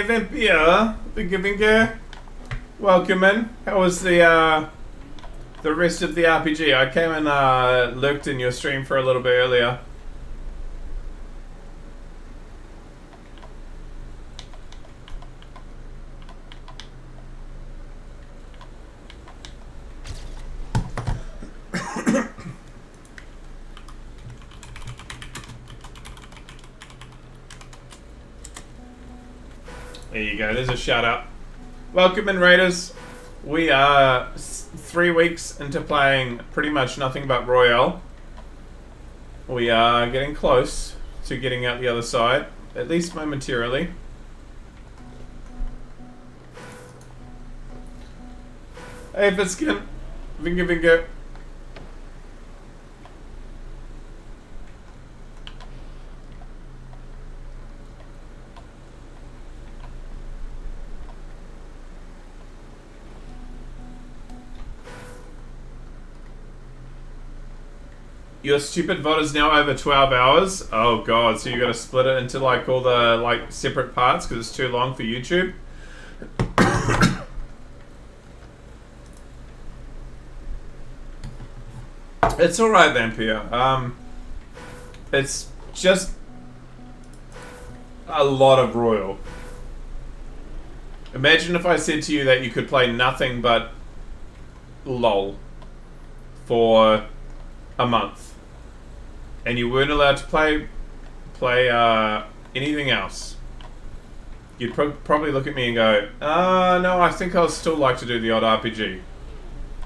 Vampire, Vinker, welcome in. How was the rest of the RPG? I came and lurked in your stream for a little bit earlier. There you go, there's a shout out. Welcome in, Raiders. We are 3 weeks into playing pretty much nothing but Royale. We are getting close to getting out the other side, at least momentarily. Hey, Viskin. Vingo. Your stupid VOD is now over 12 hours. Oh god, so you gotta split it into like all the like separate parts because it's too long for YouTube. It's alright, Vampire. It's just a lot of Royal. Imagine if I said to you that you could play nothing but LOL for a month. And you weren't allowed to play anything else. You'd probably look at me and go, no, I think I'll still like to do the odd RPG.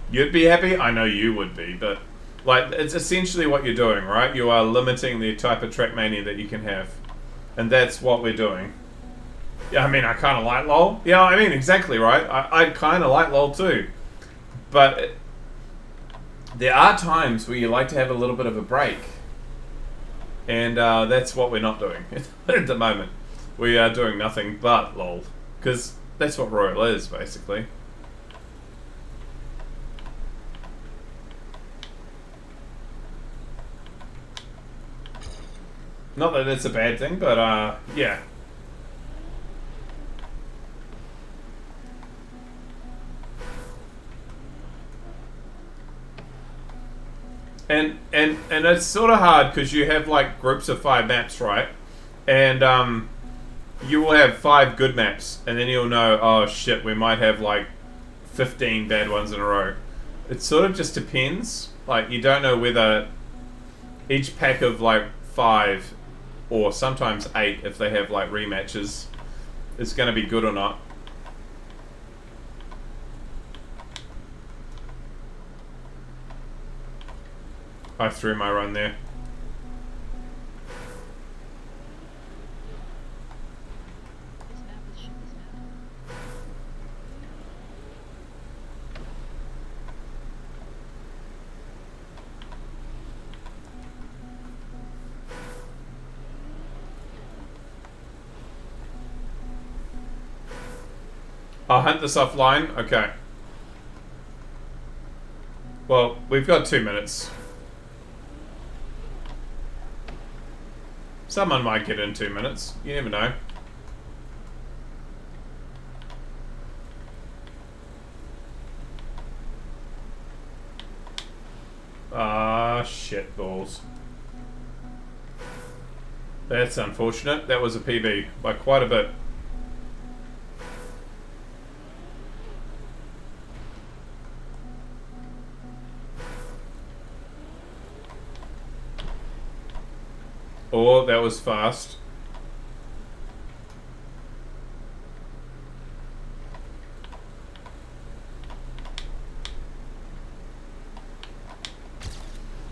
You'd be happy? I know you would be, but like, it's essentially what you're doing, right? You are limiting the type of Trackmania that you can have. And that's what we're doing. Yeah, I mean, I kind of like LOL. Yeah, I mean, exactly, right? I kind of like LOL too. But there are times where you like to have a little bit of a break. And that's what we're not doing at the moment. We are doing nothing but LOL. Because that's what Royal is, basically. Not that it's a bad thing, but yeah. And it's sort of hard because you have like groups of 5 maps, right? And you will have 5 good maps, and then you'll know, oh shit, we might have like 15 bad ones in a row. It sort of just depends. Like, you don't know whether each pack of like 5 or sometimes 8 if they have like rematches is going to be good or not. I threw my run there. I'll hunt this offline. Okay. Well, we've got 2 minutes. Someone might get in 2 minutes. You never know. Ah, shit balls. That's unfortunate. That was a PB by quite a bit. Oh, that was fast.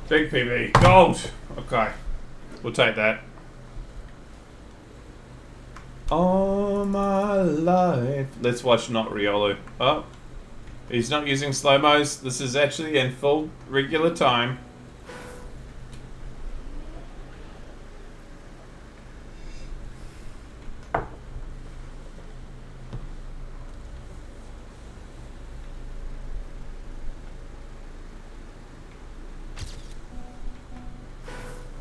Big PB. Gold! Okay. We'll take that. All my life. Let's watch Not Riolu. Oh. He's not using slow-mos. This is actually in full regular time.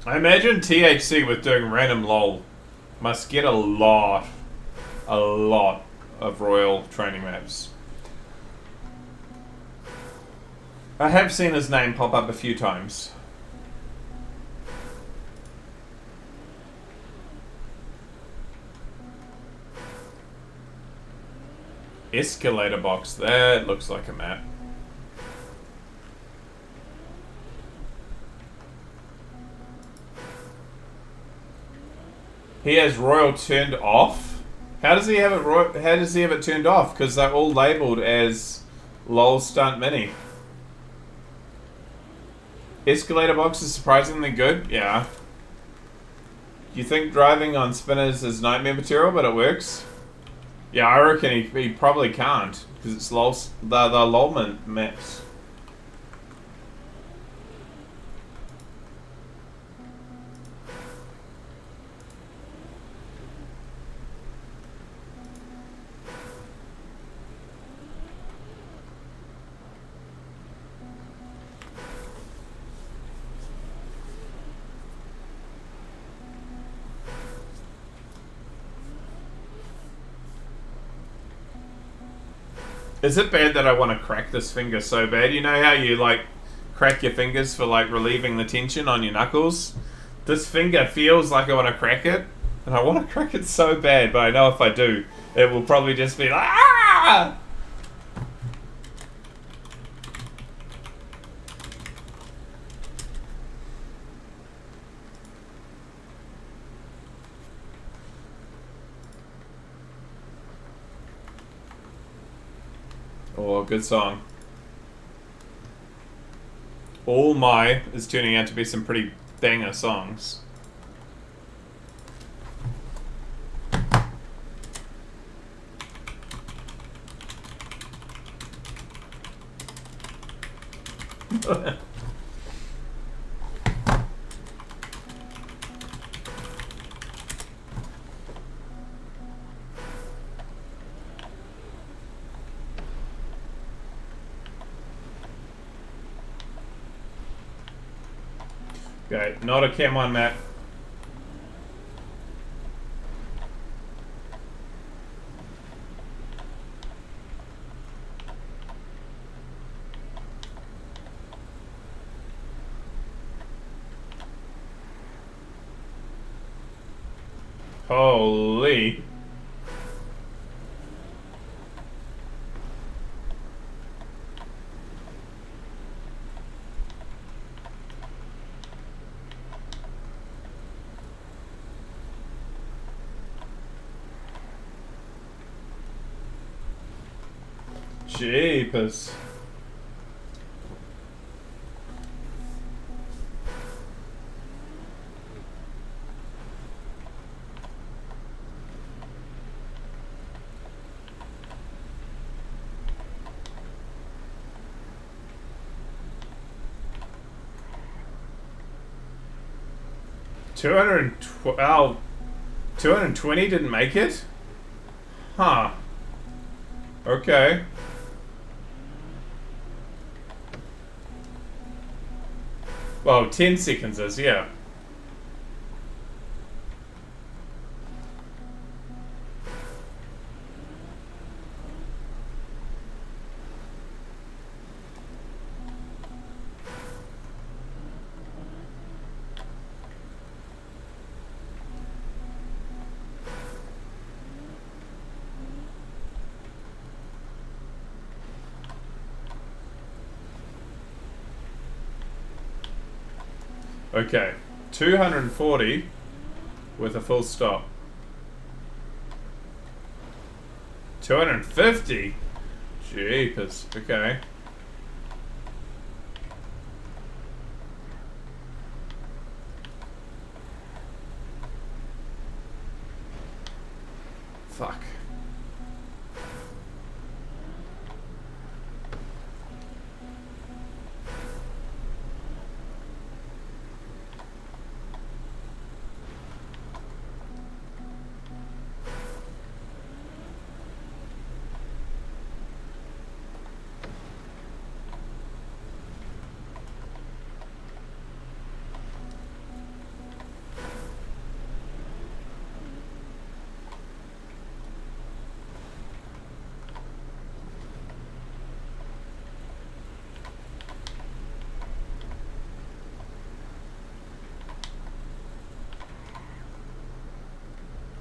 I imagine THC with doing random LOL must get a lot a lot of Royal training maps. I have seen his name pop up a few times. Escalator box, that looks like a map. He has Royal turned off. How does he have it? How does he have it turned off? Because they're all labelled as LOL Stunt Mini. Escalator box is surprisingly good. Yeah. You think driving on spinners is nightmare material, but it works. Yeah, I reckon he probably can't because it's LOL. The LOL maps. Is it bad that I want to crack this finger so bad? You know how you like crack your fingers for like relieving the tension on your knuckles? This finger feels like I want to crack it, and I want to crack it so bad, but I know if I do, it will probably just be like ah! Oh, good song. All My is turning out to be some pretty banger songs. Okay, not a Chem 1 map. Holy. Jeepers. Oh, 220 didn't make it? Huh. Okay. Well, 10 seconds is, yeah. Okay, 240 with a full stop. 250? Jeepers, okay. Fuck.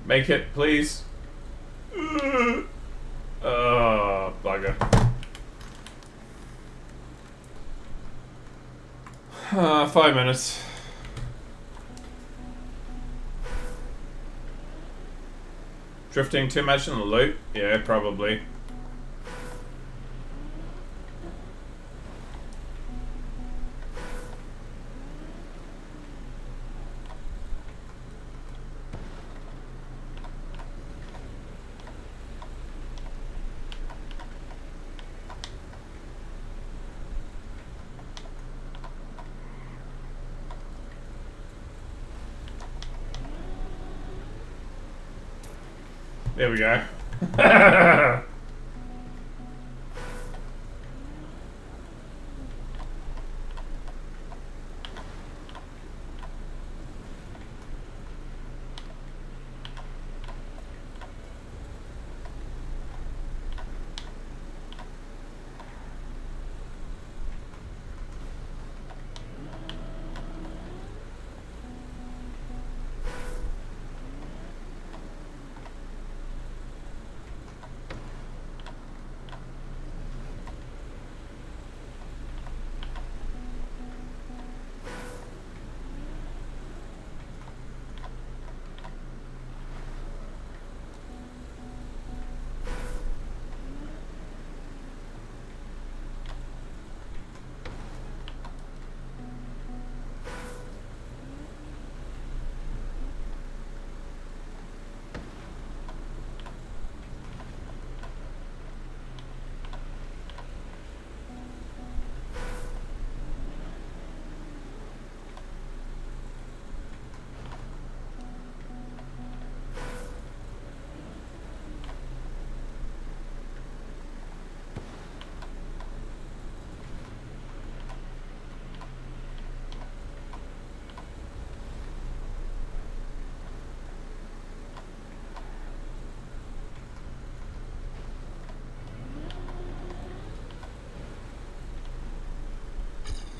Make it, please. Oh, bugger. 5 minutes. Drifting too much in the loop? Yeah, probably. There we go.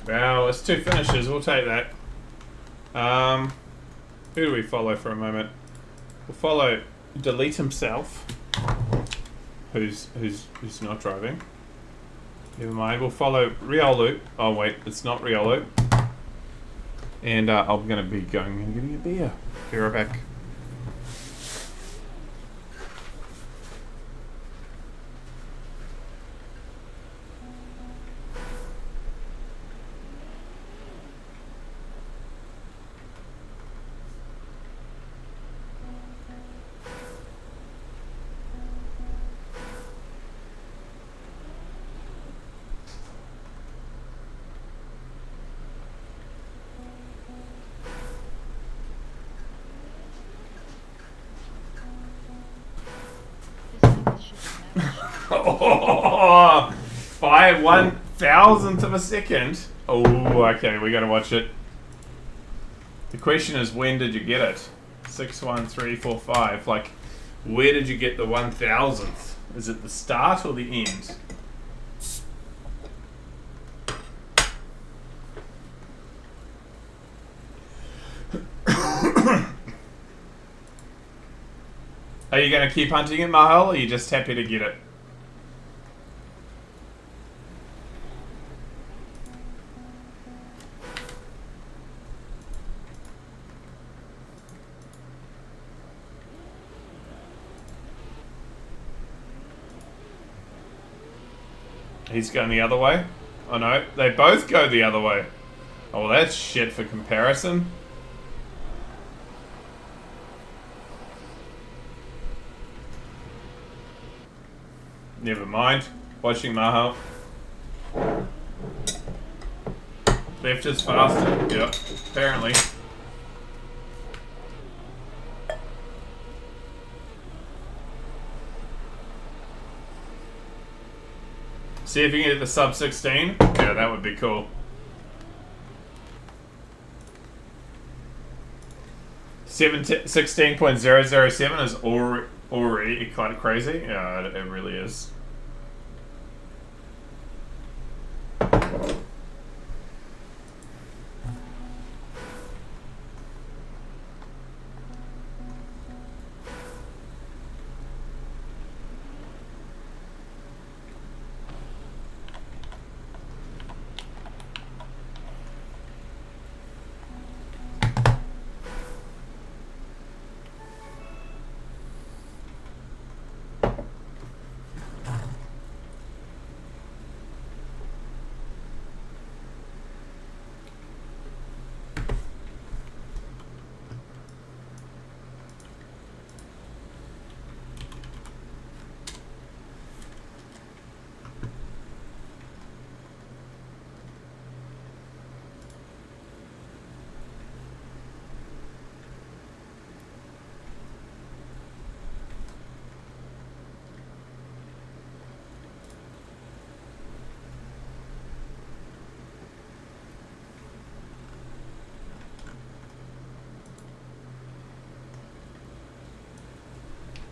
Well, it's 2 finishes. We'll take that. Who do we follow for a moment? We'll follow Delete himself, who's not driving. Never mind. We'll follow Riolu. Oh wait, it's not Riolu. And I'm gonna be going and getting a beer. Be right back. By 1,000th of a second. Oh, okay, we gotta watch it. The question is, when did you get it? 6, 1, 3, 4, 5. Like, where did you get the 1,000th? Is it the start or the end? Are you gonna keep hunting it, Mahal, or are you just happy to get it? He's going the other way? Oh no, they both go the other way. Oh, well, that's shit for comparison. Never mind. Watching Mahal. Left is faster. Yep, apparently. See if you can get the sub 16. Yeah, that would be cool. 16.007 is already kind of crazy. Yeah, it really is.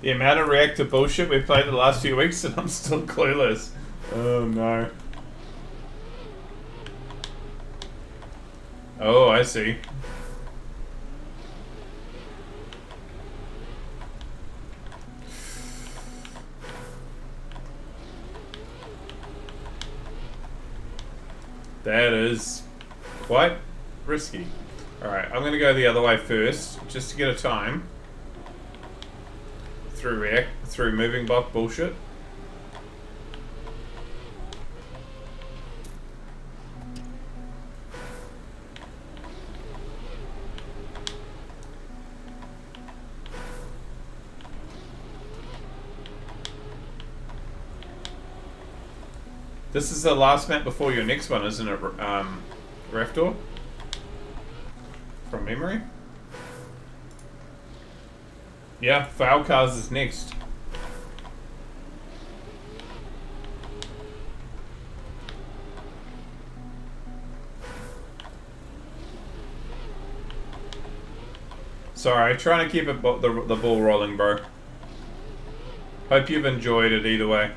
The amount of reactor bullshit we've played the last few weeks and I'm still clueless. Oh no. Oh, I see. That is quite risky. Alright, I'm gonna go the other way first, just to get a time. Through moving block bullshit. This is the last map before your next one, isn't it, Raptor? From memory? Yeah, Foul Cars is next. Sorry, trying to keep it the ball rolling, bro. Hope you've enjoyed it either way.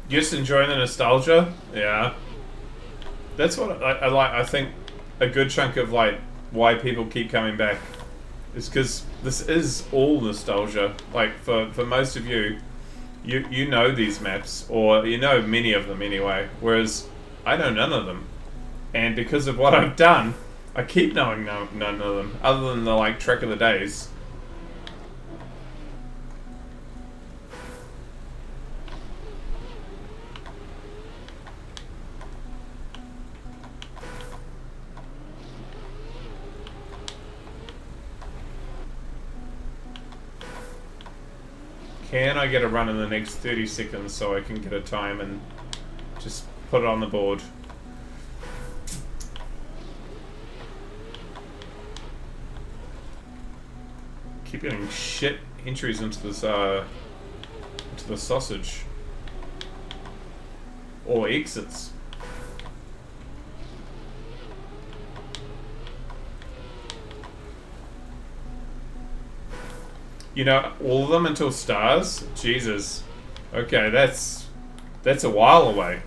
Just enjoying the nostalgia, yeah. That's what I like. I think a good chunk of like why people keep coming back is because this is all nostalgia. Like for most of you, you know these maps, or you know many of them anyway. Whereas I know none of them, and because of what I've done, I keep knowing none of them, other than the like Trek of the Days. Can I get a run in the next 30 seconds so I can get a time and just put it on the board? Keep getting shit entries into this into the sausage. Or exits. You know, all of them until stars? Jesus. Okay, that's a while away.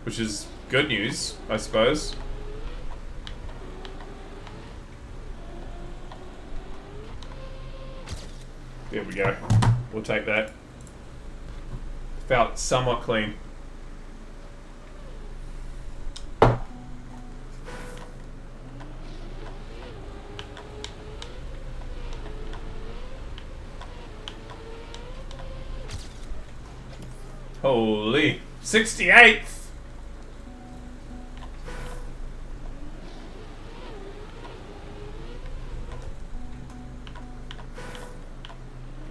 Which is good news, I suppose. There we go. We'll take that. Felt somewhat clean. Holy 68th.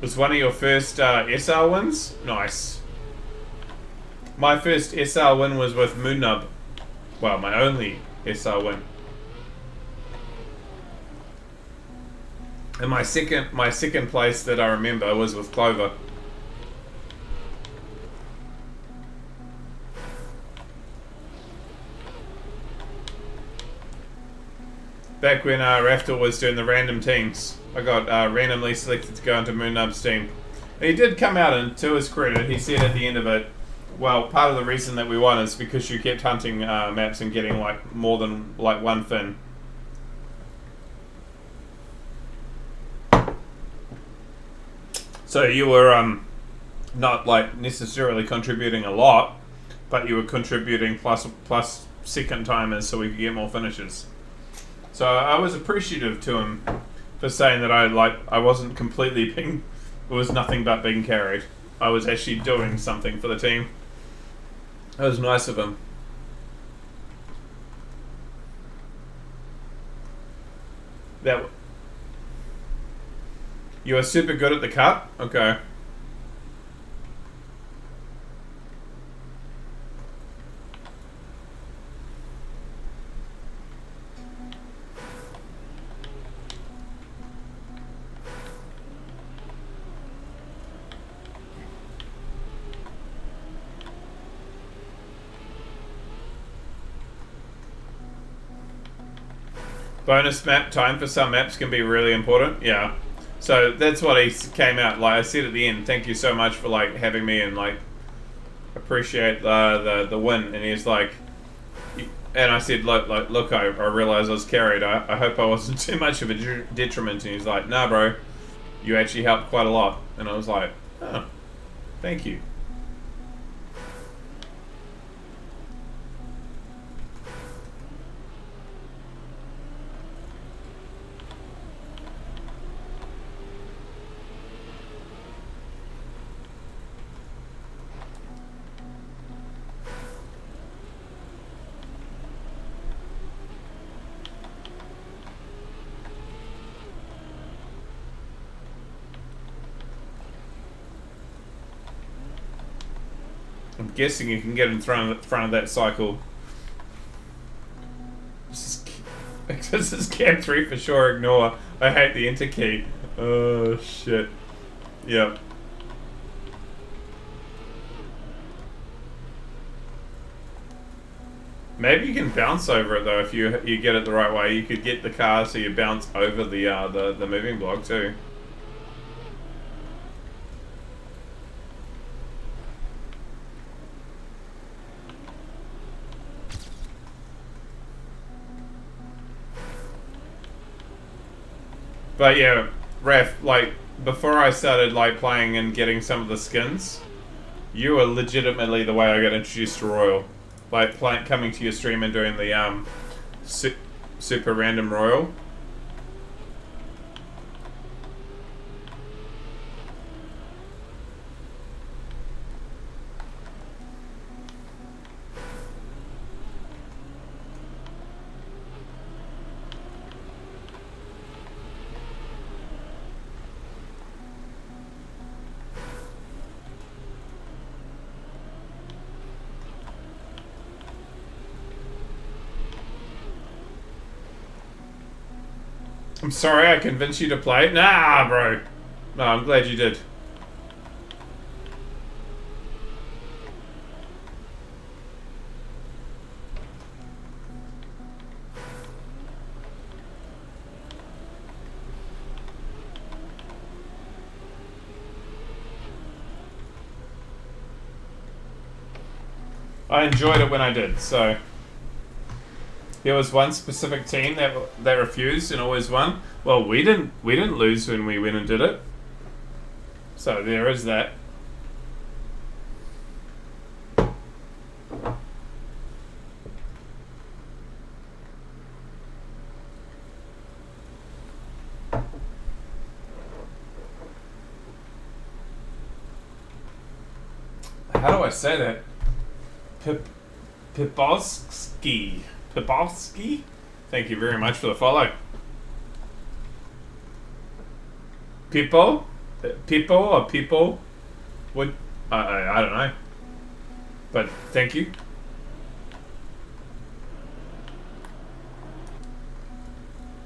Was one of your first SR wins? Nice. My first SR win was with Moonnub. Well, my only SR win. And my second place that I remember was with Clover. Back when Raftor was doing the random teams, I got randomly selected to go into Moonnub's team. And he did come out, and to his credit, he said at the end of it, well, part of the reason that we won is because you kept hunting maps and getting like more than like one fin. So you were not like necessarily contributing a lot, but you were contributing plus second timers so we could get more finishes. So I was appreciative to him for saying that I wasn't completely being, it was nothing but being carried. I was actually doing something for the team. That was nice of him. You are super good at the cut? Okay. Bonus map time for some maps can be really important. Yeah. So that's what he came out like. I said at the end, thank you so much for like having me and like appreciate the win. And he's like, and I said, look, I realized I was carried. I hope I wasn't too much of a detriment. And he's like, nah, bro, you actually helped quite a lot. And I was like, oh, thank you. I'm guessing you can get in front of that cycle. This is cam 3 for sure, ignore. I hate the enter key. Oh, shit. Yep. Maybe you can bounce over it though if you get it the right way. You could get the car so you bounce over the moving block too. But yeah, Ref, like, before I started, like, playing and getting some of the skins, you were legitimately the way I got introduced to Royal. Like, coming to your stream and doing the, super random Royal. I'm sorry I convinced you to play. Nah, bro. No, I'm glad you did. I enjoyed it when I did, so... There was one specific team that refused and always won. Well, we didn't lose when we went and did it. So there is that. How do I say that? Pipolski. Pipolski? Thank you very much for the follow. People? People or people? Would I don't know. But thank you.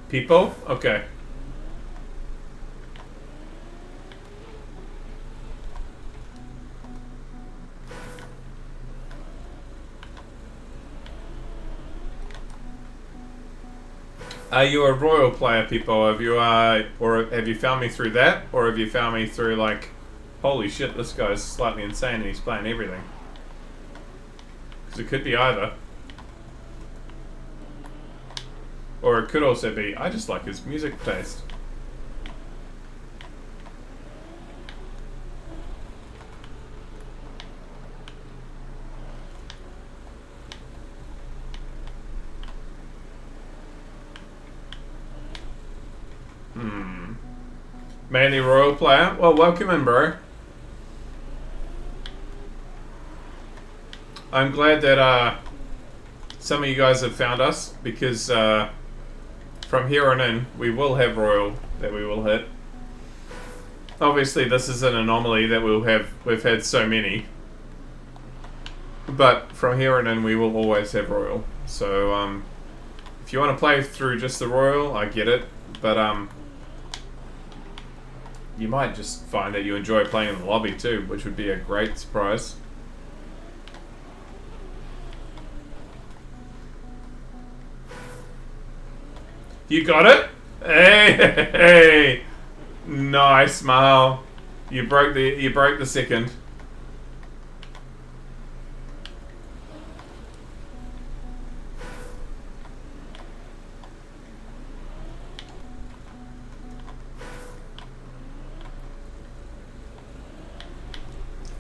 People? Okay. Are you a Royal player, people? Have you or have you found me through that, or have you found me through like, holy shit, this guy's slightly insane and he's playing everything? Because it could be either, or it could also be I just like his music taste. Mainly Royal player. Well, welcome in, bro. I'm glad that some of you guys have found us, because from here on in, we will have Royal that we will hit. Obviously, this is an anomaly that we've had so many. But from here on in, we will always have Royal. So, if you want to play through just the Royal, I get it. But, you might just find that you enjoy playing in the lobby too, which would be a great surprise. You got it? Hey, hey, hey. Nice, Mahal. You broke the second.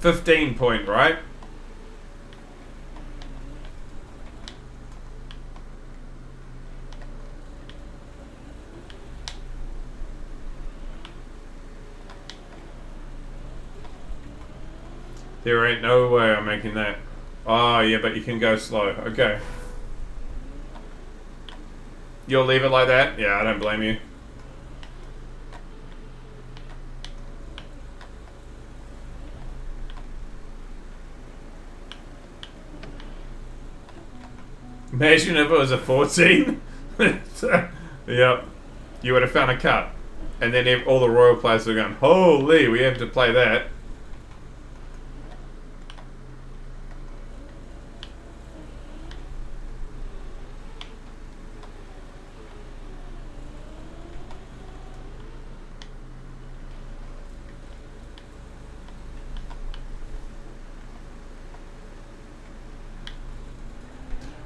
$15 right? There ain't no way I'm making that. Oh, yeah, but you can go slow. Okay. You'll leave it like that? Yeah, I don't blame you. Imagine if it was a 14. Yep. You would have found a cut. And then all the royal players were going, holy, we have to play that.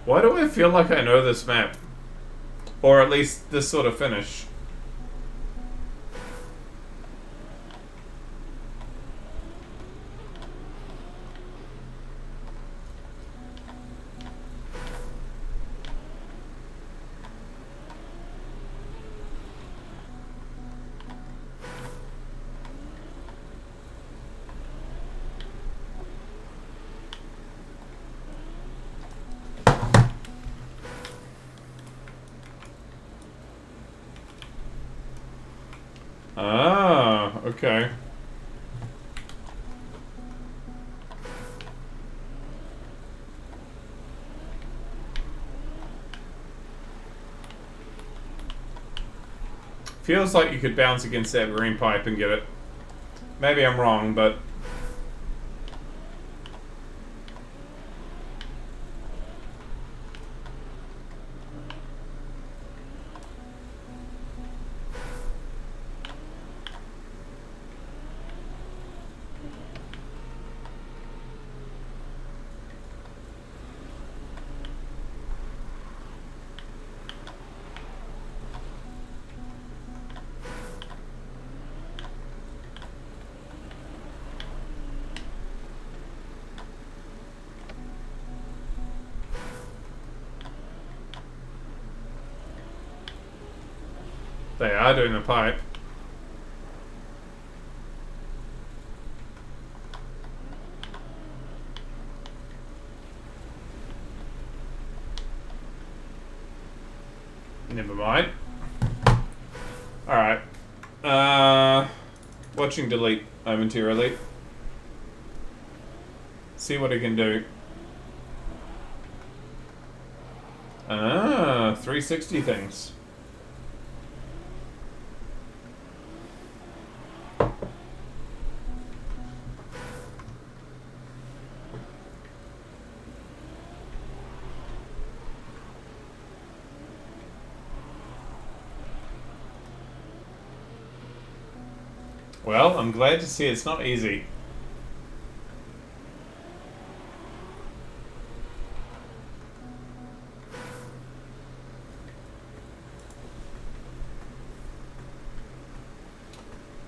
Why do I feel like I know this map? Or at least this sort of finish. Ah, okay. Feels like you could bounce against that green pipe and get it. Maybe I'm wrong, but... They are doing the pipe. Never mind. Alright. Watching delete momentarily. See what I can do. 360 things. Well, I'm glad to see it's not easy.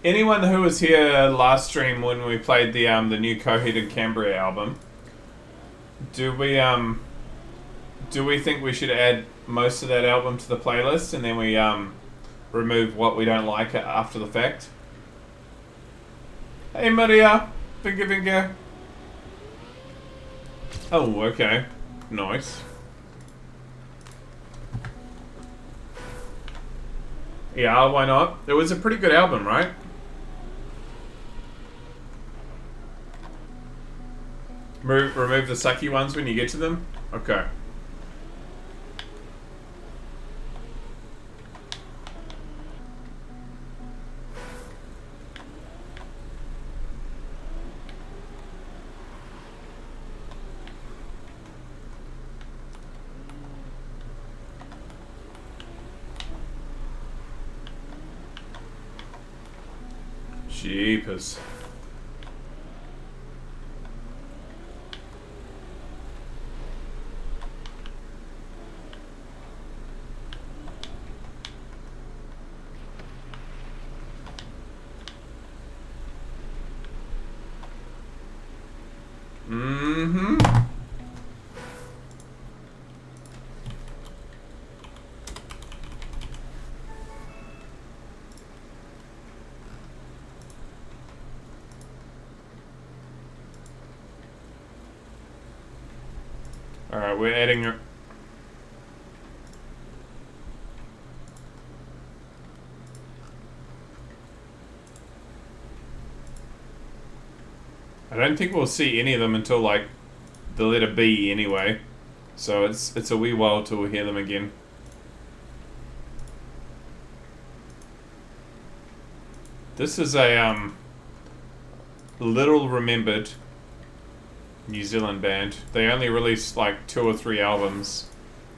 Anyone who was here last stream when we played the new Coheed and Cambria album, do we think we should add most of that album to the playlist and then we remove what we don't like after the fact? Hey Maria, finger. Oh, okay, nice. Yeah, why not? It was a pretty good album, right? Remove the sucky ones when you get to them? Okay. Jeepers. Mm-hmm. Alright, we're adding... I don't think we'll see any of them until, like, the letter B anyway. So it's a wee while till we hear them again. This is a, little remembered New Zealand band. They only released, like, 2 or 3 albums.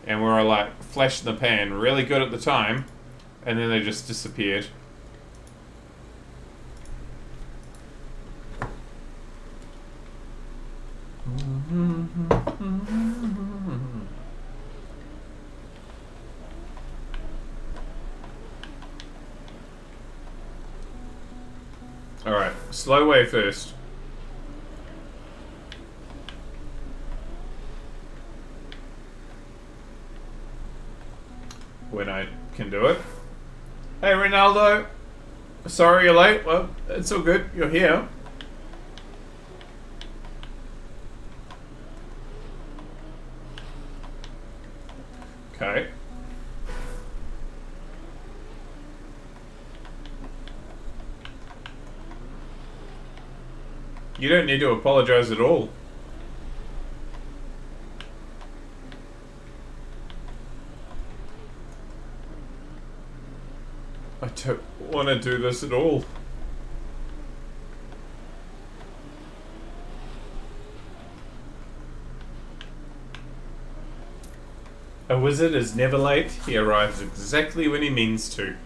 And were, like, flash in the pan, really good at the time. And then they just disappeared. Alright, slow way first. When I can do it. Hey Ronaldo! Sorry you're late. Well, it's all good. You're here. Okay. You don't need to apologize at all. I don't want to do this at all. A wizard is never late. He arrives exactly when he means to.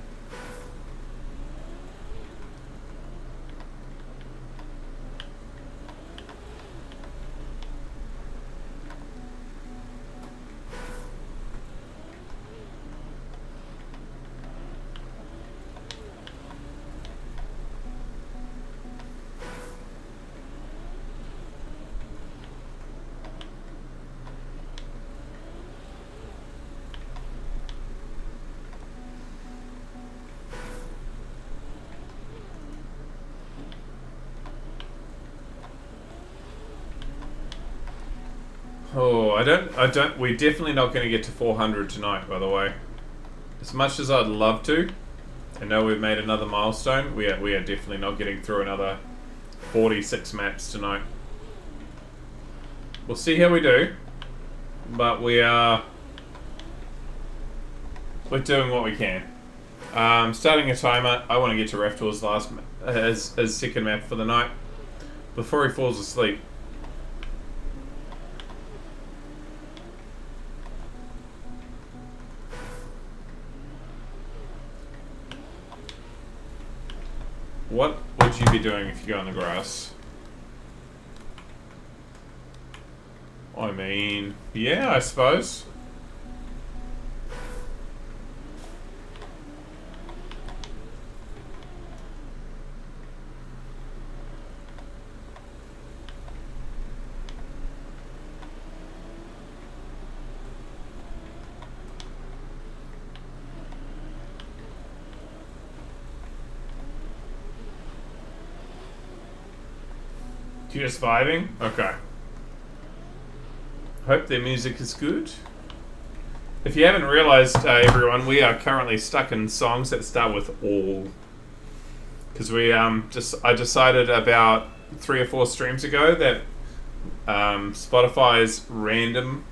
Oh, we're definitely not going to get to 400 tonight, by the way. As much as I'd love to, I know we've made another milestone, we are definitely not getting through another 46 maps tonight. We'll see how we do, but we're doing what we can. Starting a timer. I want to get to Raftor's his second map for the night, before he falls asleep. What would you be doing if you go on the grass? I mean, yeah, I suppose. You're just vibing? Okay. Hope their music is good. If you haven't realised, everyone, we are currently stuck in songs that start with all. Because I decided about 3 or 4 streams ago that Spotify's random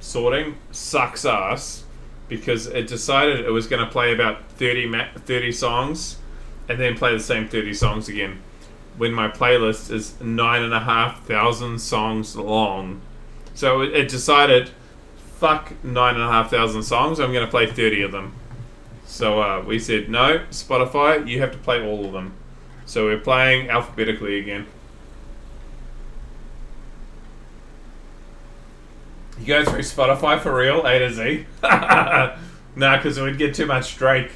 sorting sucks ass, because it decided it was going to play about 30 songs and then play the same 30 songs again, when my playlist is 9,500 songs long. So it decided, fuck 9,500 songs, I'm going to play 30 of them. So we said, no, Spotify, you have to play all of them. So we're playing alphabetically again. You go through Spotify for real, A to Z? Nah, because we'd get too much Drake.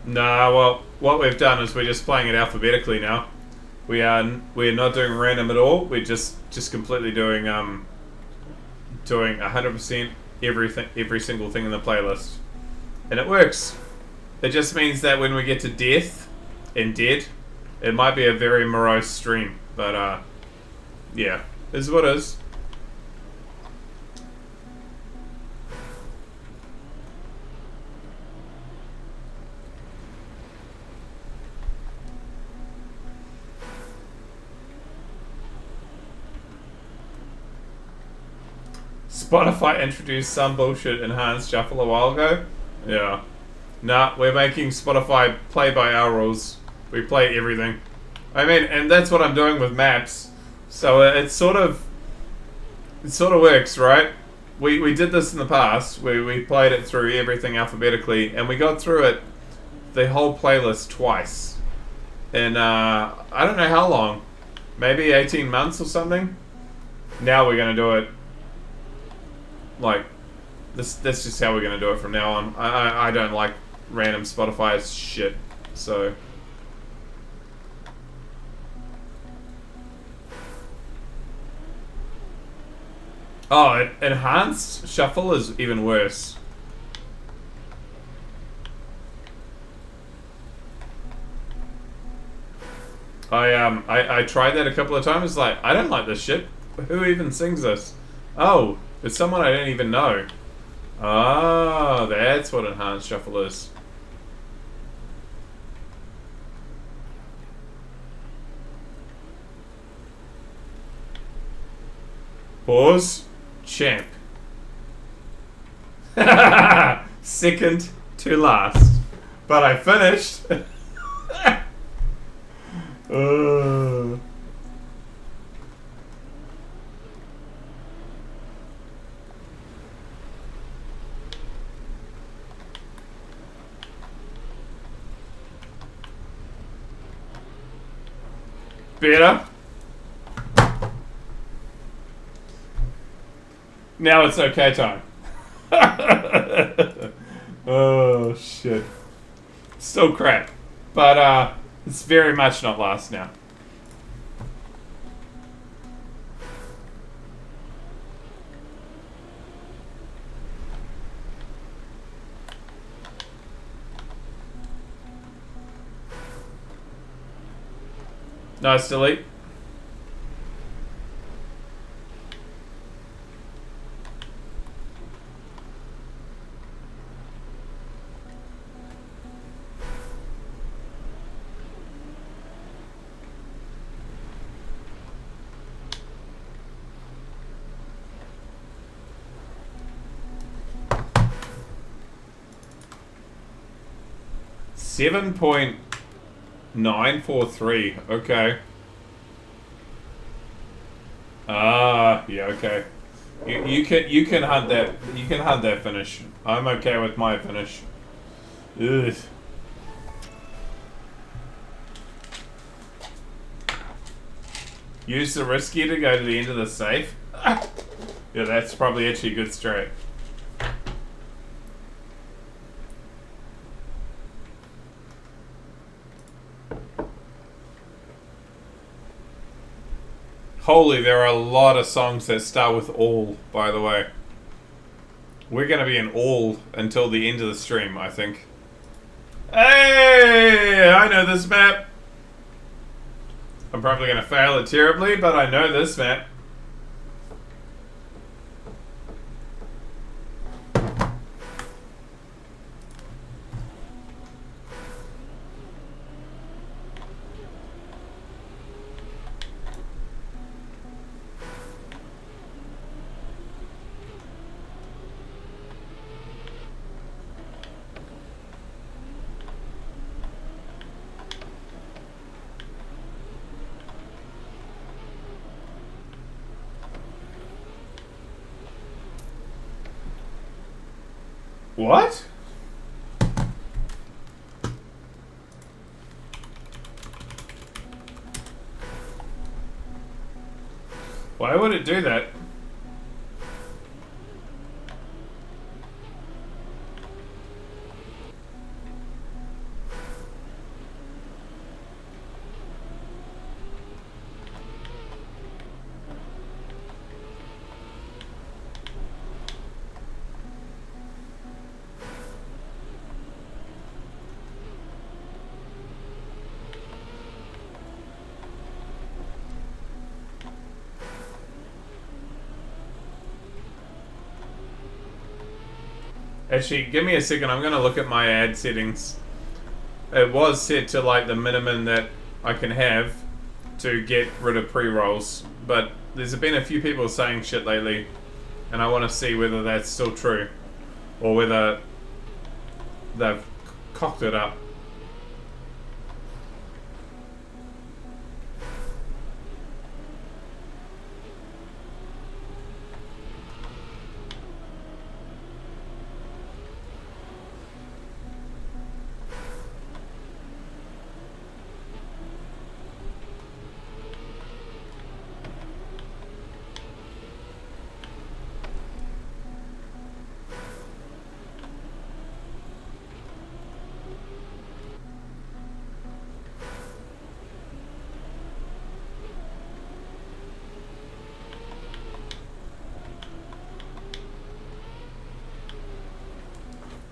Nah, well, what we've done is we're just playing it alphabetically now. We're not doing random at all. We're just completely doing 100% everything, every single thing in the playlist, and it works. It just means that when we get to death and dead, it might be a very morose stream, but yeah, is what it is. Spotify introduced some bullshit enhanced shuffle a while ago. Yeah. Nah, we're making Spotify play by our rules. We play everything. I mean, and that's what I'm doing with maps. So it sort of works, right? We did this in the past. We played it through everything alphabetically, and we got through it, the whole playlist, twice. And I don't know how long. Maybe 18 months or something. Now we're going to do it like this. That's just how we're gonna do it from now on. I don't like random Spotify shit. So enhanced shuffle is even worse. I tried that a couple of times. Like, I don't like this shit. Who even sings this? Oh, it's someone I don't even know. Oh, that's what enhanced shuffle is. Pause. Champ. Second to last. But I finished. Better. Now it's okay time. Oh shit. Still crap. But it's very much not last now. Nice delete. $7.943. Okay. Yeah, okay. You can hunt that finish. I'm okay with my finish. Ugh. Use the risky to go to the end of the safe. Yeah, that's probably actually a good strat. Holy, there are a lot of songs that start with all, by the way. We're going to be in all until the end of the stream, I think. Hey, I know this map. I'm probably going to fail it terribly, but I know this map. What? Why would it do that? Actually, give me a second. I'm going to look at my ad settings. It was set to like the minimum that I can have to get rid of pre-rolls. But there's been a few people saying shit lately. And I want to see whether that's still true. Or whether they've cocked it up.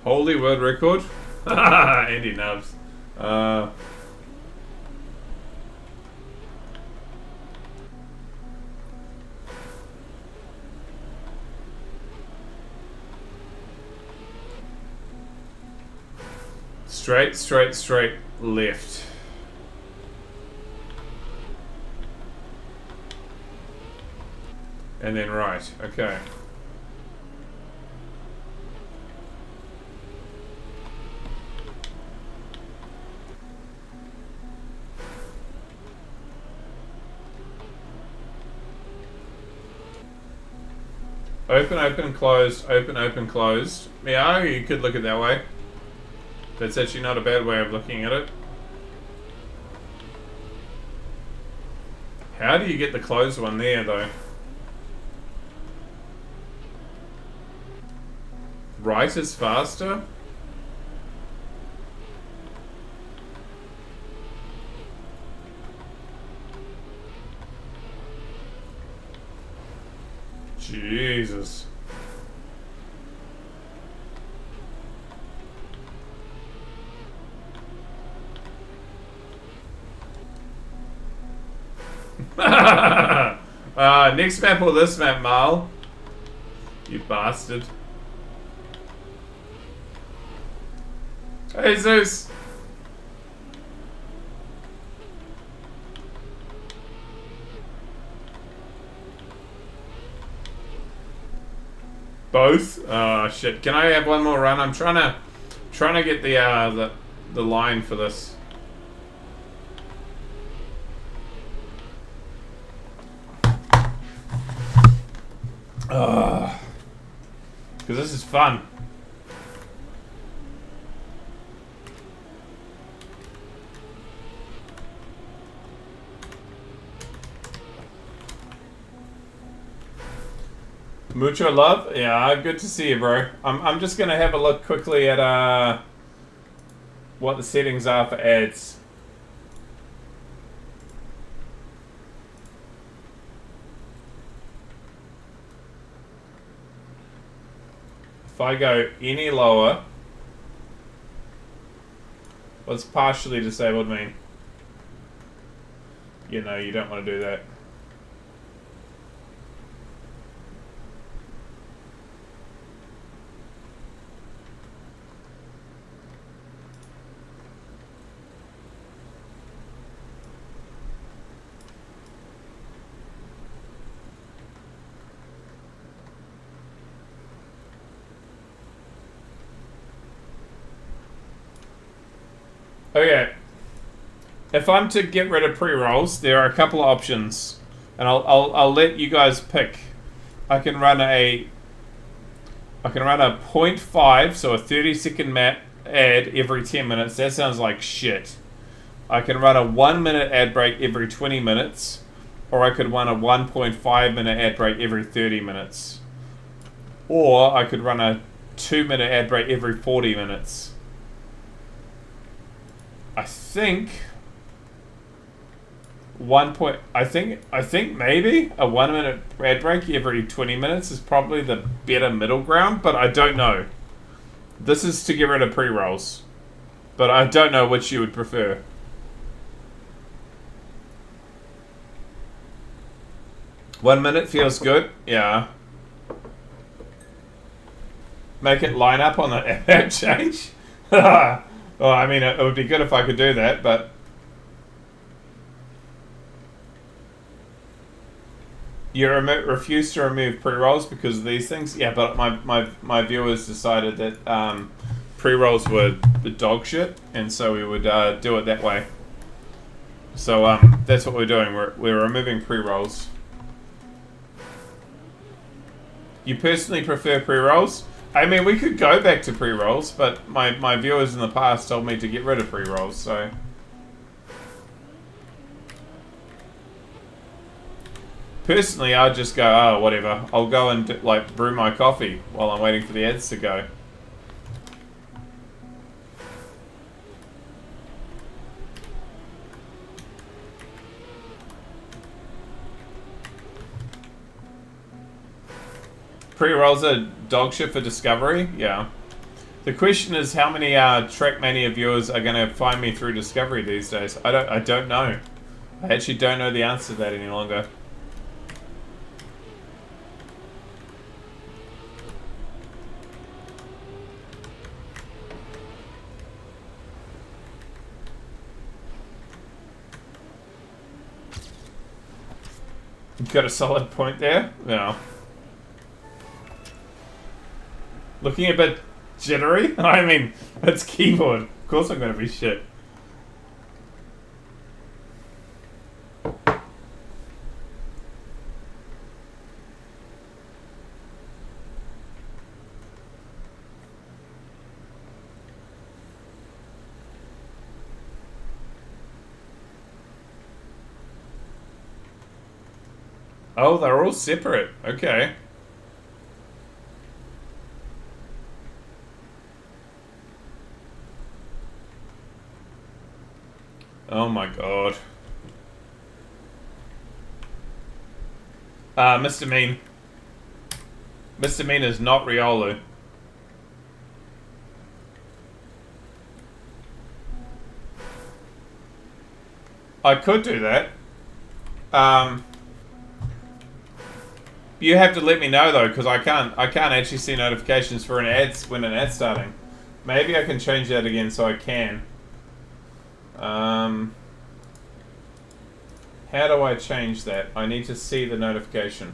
Holy word record. Andy Nubs. Straight, straight, straight, left. And then right. Okay. Open, open, closed, open, open, closed. Yeah, you could look at it that way. That's actually not a bad way of looking at it. How do you get the closed one there, though? Right is faster? Jesus. Next map or this map, Marl? You bastard. Hey, Zeus. Both? Oh shit. Can I have one more run? I'm trying to get the line for this. Because this is fun. Mucho love? Yeah, good to see you, bro. I'm just gonna have a look quickly at what the settings are for ads. If I go any lower, what's partially disabled mean? You know, you don't want to do that. Okay. If I'm to get rid of pre-rolls, there are a couple of options, and I'll let you guys pick. I can run a I can run a 0.5, so a 30-second map ad every 10 minutes. That sounds like shit. I can run a 1-minute ad break every 20 minutes, or I could run a 1.5-minute ad break every 30 minutes. Or I could run a 2-minute ad break every 40 minutes. I think I think maybe a 1-minute ad break every 20 minutes is probably the better middle ground, but I don't know. This is to get rid of pre-rolls, but I don't know which you would prefer. One minute feels good, yeah. Make it line up on the app change. Well, I mean, it would be good if I could do that, but you refuse to remove pre-rolls because of these things? Yeah, but my viewers decided that pre-rolls were dog shit, and so we would do it that way. So that's what we're doing. We're removing pre-rolls. You personally prefer pre-rolls? I mean, we could go back to pre-rolls, but my viewers in the past told me to get rid of pre-rolls, so... Personally, I'd just go, oh, whatever. I'll go and, like, brew my coffee while I'm waiting for the ads to go. Pre-rolls are dog shit for Discovery? Yeah. The question is, how many Trackmania viewers are going to find me through Discovery these days? I don't know. I actually don't know the answer to that any longer. Got a solid point there? Yeah. Looking a bit jittery? I mean, it's keyboard. Of course I'm going to be shit. Oh, they're all separate. Okay. Oh my god. Mr. Mean. Mr. Mean is not Riolu. I could do that. You have to let me know though, because I can't actually see notifications for an ad when an ad's starting. Maybe I can change that again so I can. How do I change that? I need to see the notification.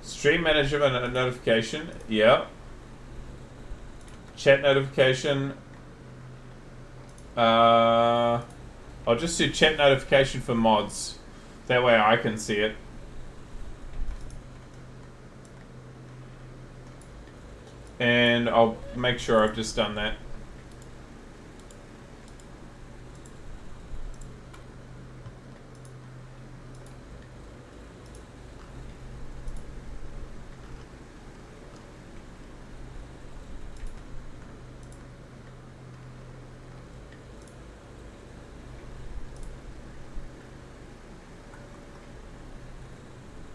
Stream manager notification. Yep. Chat notification. I'll just do chat notification for mods. That way I can see it. And I'll make sure I've just done that.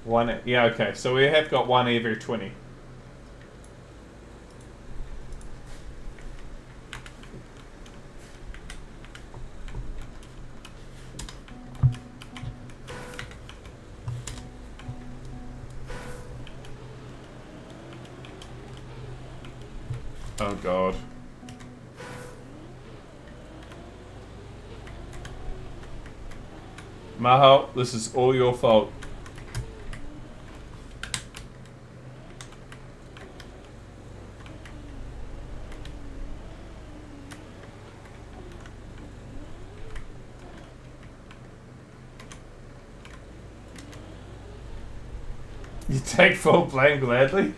One, yeah, okay. So we have got one every 20. Oh god. Maho, this is all your fault. You take full blame gladly?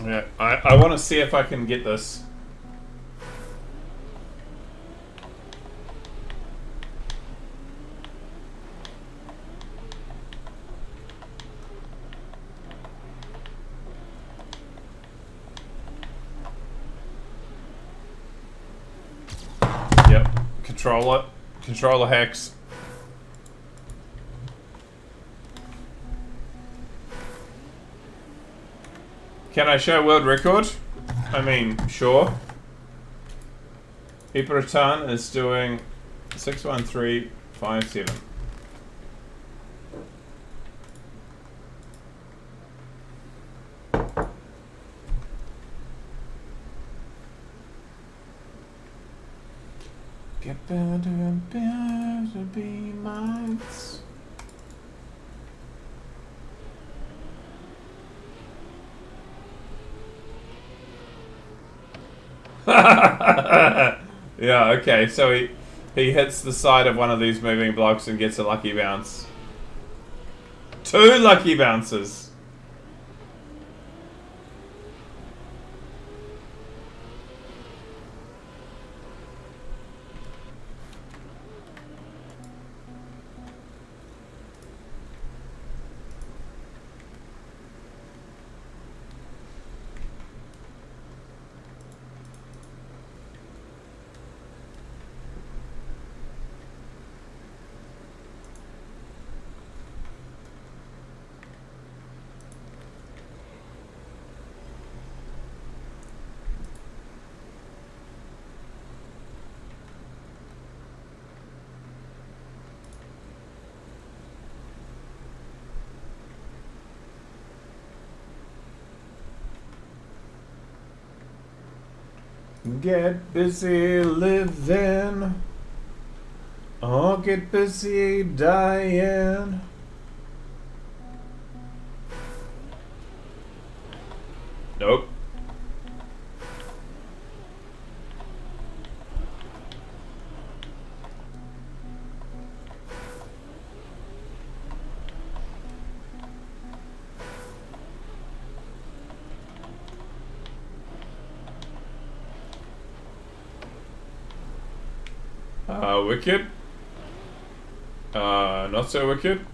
Yeah, I want to see if I can get this. Yep, controller hacks. Can I show world record? I mean, sure. Ibratan is doing 61357. Get better and better, be mites. Yeah, okay, so he hits the side of one of these moving blocks and gets a lucky bounce. 2 lucky bounces. Get busy living, or get busy dying. Nope. Wicked. Not so wicked.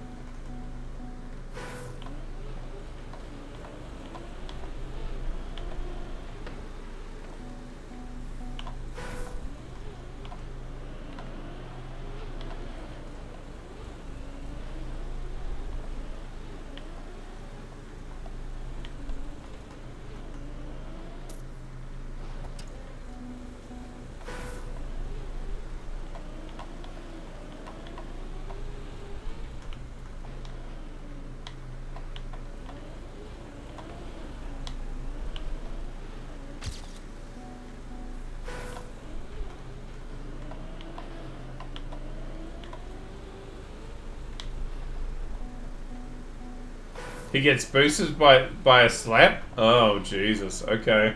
He gets boosted by a slap? Oh, Jesus. Okay.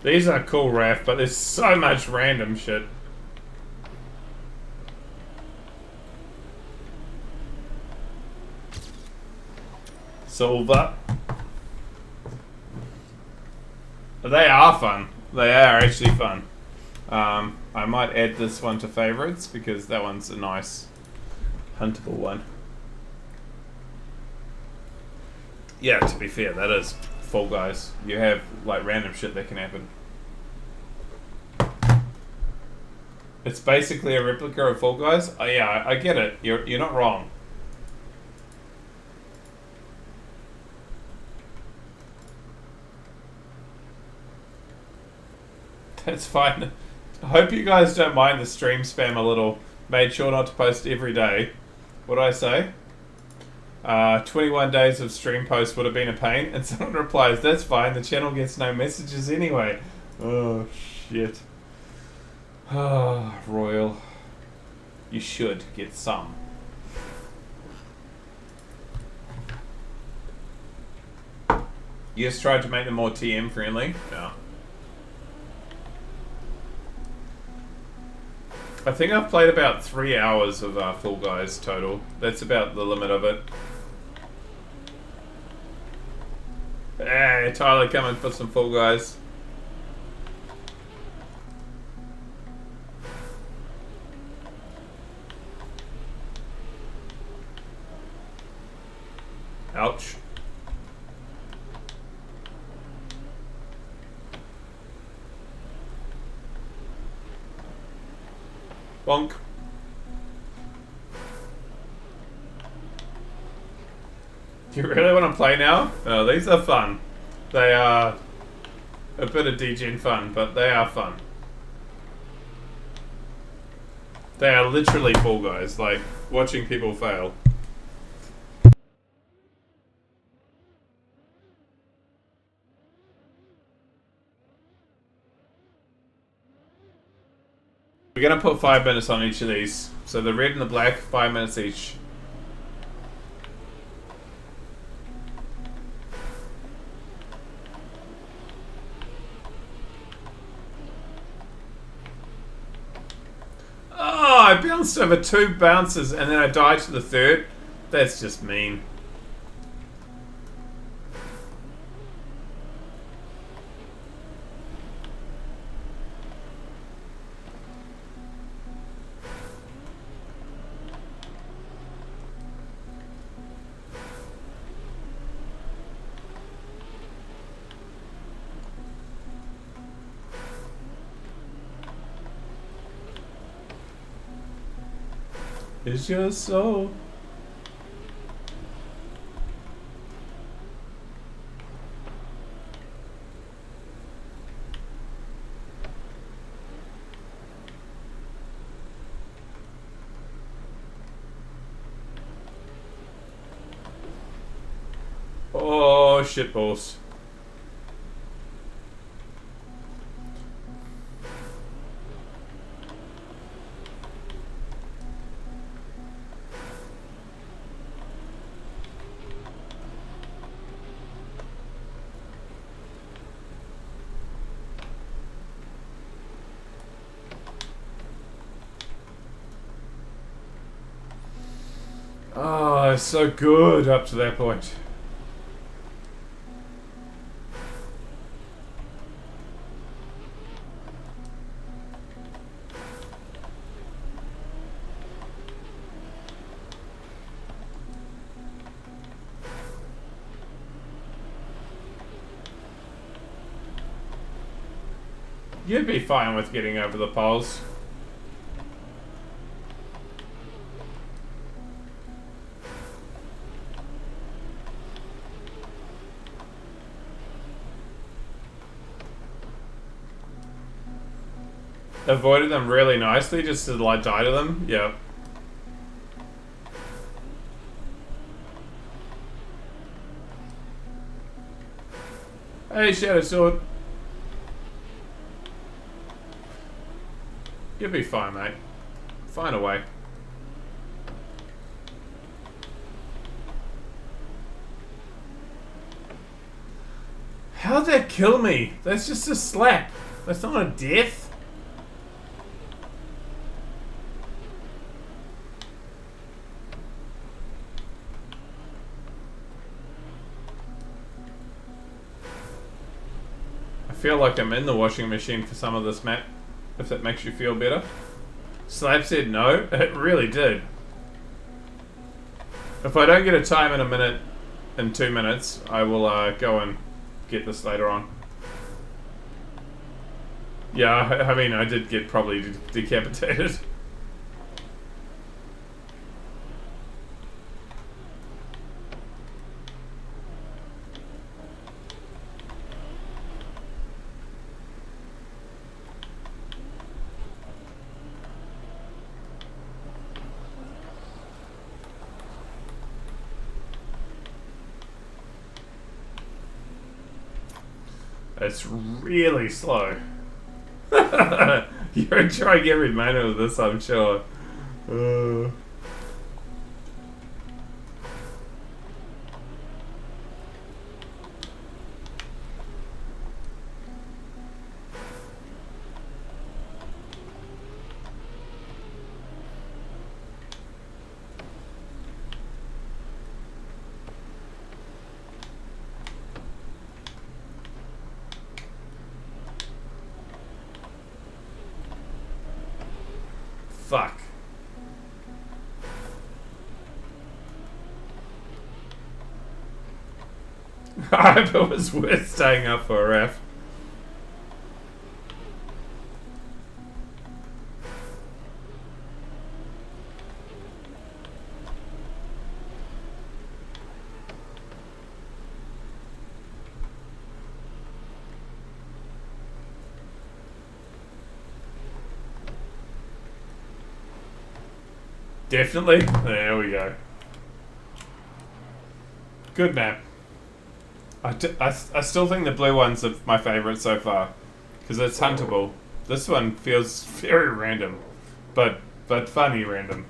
These are cool, Raph, but there's so much random shit. Silver. They are fun. They are actually fun. I might add this one to favorites because that one's a nice huntable one. Yeah, to be fair, that is Fall Guys. You have like random shit that can happen. It's basically a replica of Fall Guys. Oh yeah, I get it. You're not wrong. That's fine. I hope you guys don't mind the stream spam a little. Made sure not to post every day. What did I say? 21 days of stream posts would have been a pain. And someone replies, that's fine, the channel gets no messages anyway. Oh, shit. Ah, Royal. You should get some. You just tried to make them more TM friendly? Yeah. I think I've played about 3 hours of Fall Guys total. That's about the limit of it. Hey, Tyler coming for some Fall Guys. Ouch. Bonk. Do you really want to play now? Oh, these are fun. They are a bit of degen fun, but they are fun. They are literally Fall Guys, like watching people fail. We're gonna put 5 minutes on each of these. So the red and the black, 5 minutes each. Oh, I bounced over 2 bounces and then I died to the 3rd. That's just mean. Is your soul? Oh, shitballs. Oh, it's so good up to that point. You'd be fine with getting over the poles. Avoided them really nicely just to like die to them. Yep. Hey, Shadow Sword. You'll be fine, mate. Find a way. How'd that kill me? That's just a slap. That's not a death. I feel like I'm in the washing machine for some of this map. If that makes you feel better. Slap said no. It really did. If I don't get a time in a minute, in 2 minutes, I will go and get this later on. Yeah, I mean, I did get probably decapitated. It's really slow. You're enjoying every minute of this, I'm sure. Uh, fuck. I hope it was worth staying up for a ref. Definitely. There we go. Good map. I still think the blue one's my favourite so far. Because it's huntable. This one feels very random. But funny random.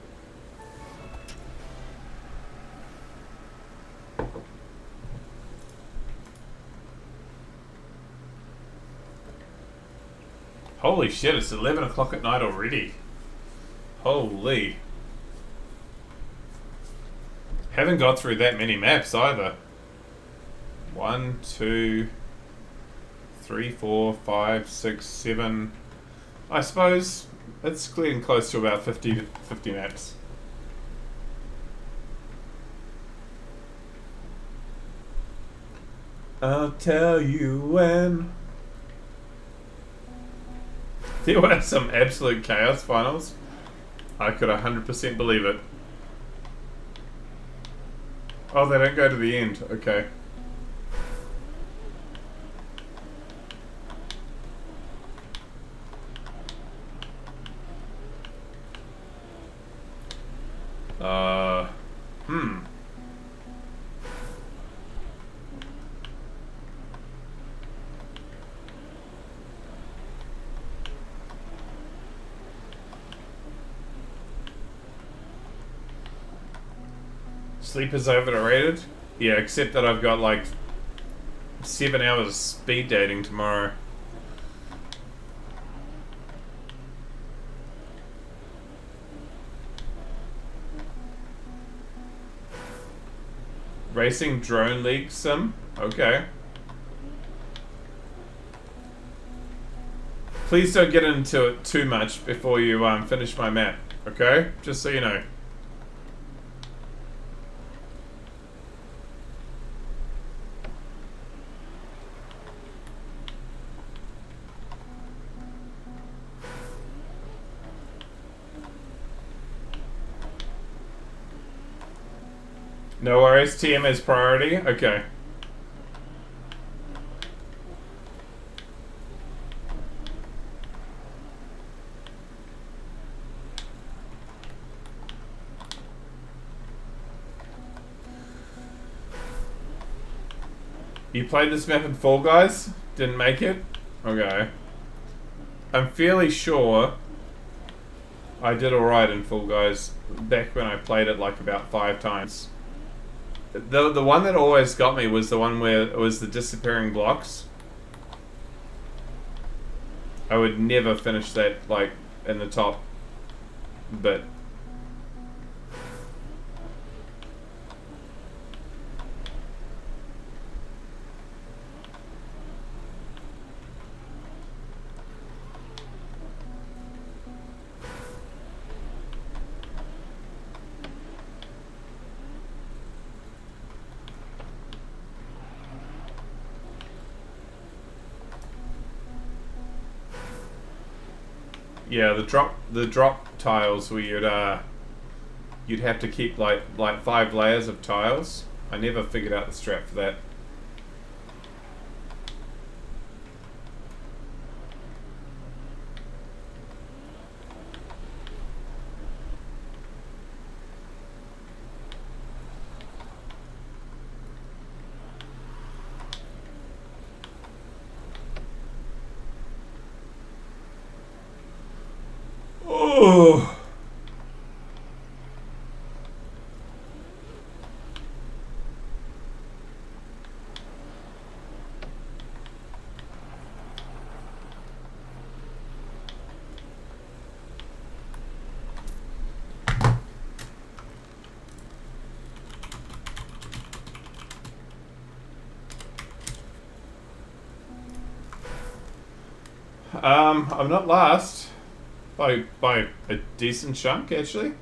Holy shit, it's 11 o'clock at night already. Holy. Haven't got through that many maps either. 1, 2, 3, 4, 5, 6, 7. I suppose it's getting close to about 50 maps. I'll tell you when. There were some absolute chaos finals. I could 100% believe it. Oh, they don't go to the end. Okay. Hmm. Sleep is overrated? Yeah, except that I've got like 7 hours speed dating tomorrow. Racing Drone League sim? Okay. Please don't get into it too much before you finish my map, okay? Just so you know. No worries, TM is priority? Okay. You played this map in Fall Guys? Didn't make it? Okay. I'm fairly sure I did alright in Fall Guys back when I played it like about 5 times. The one that always got me was the one where it was the disappearing blocks. I would never finish that like in the top bit. Yeah, the drop tiles where you'd have to keep like 5 layers of tiles. I never figured out the strat for that. Ooh. I'm not last by a decent chunk actually,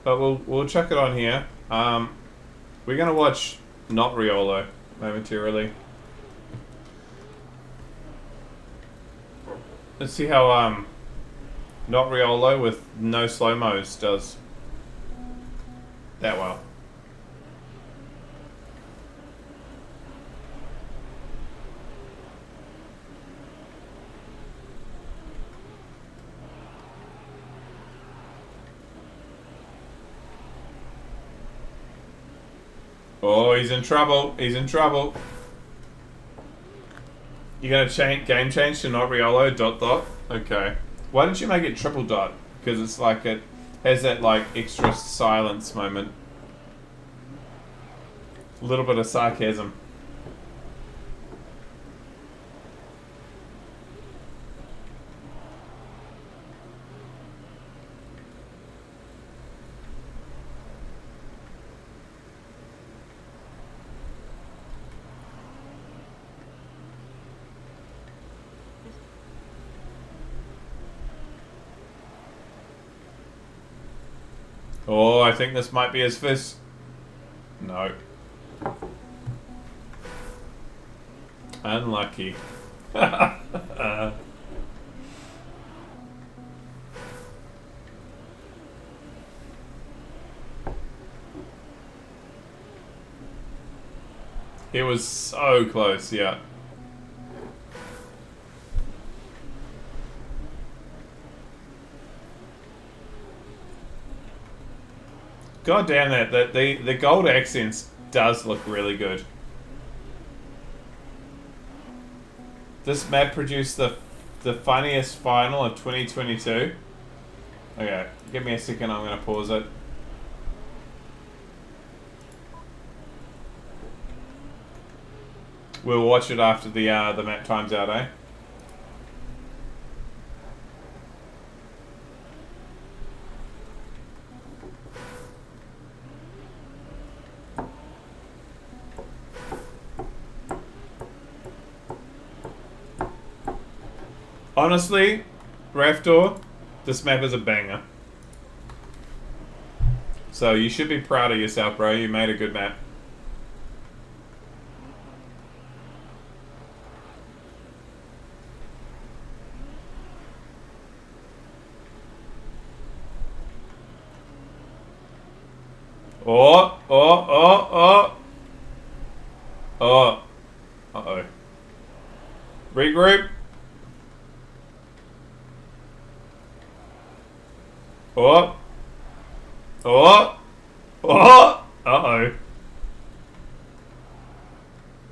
but we'll chuck it on here. We're gonna watch Not Riolo momentarily. Let's see how Not Riolo with no slow-mos does that well. Oh, he's in trouble. He's in trouble. You're gonna game change to Not Riolo ... Okay. Why didn't you make it triple dot? Because it's like it has that like extra silence moment. A little bit of sarcasm. Oh, I think this might be his first. No. Unlucky. It was so close, yeah. God damn that the gold accents does look really good. This map produced the funniest final of 2022. Okay, give me a second, I'm gonna pause it. We'll watch it after the map times out, eh? Honestly, Raftor, this map is a banger. So you should be proud of yourself, bro. You made a good map. Oh, oh, oh, oh. Oh. Uh-oh. Regroup. Oh. Oh. Oh. Uh-oh.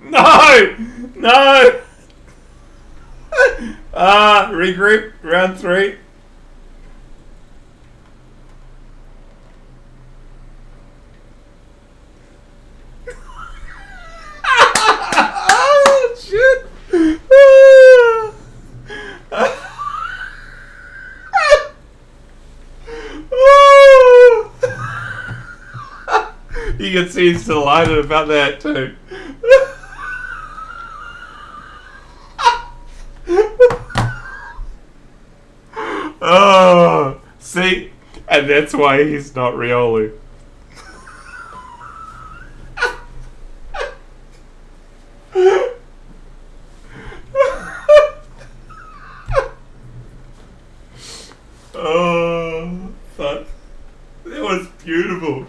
No! No! Regroup. Round 3. Oh, shit! You can see he's delighted about that too. Oh, see? And that's why he's not Riolu. Oh, fuck. That was beautiful.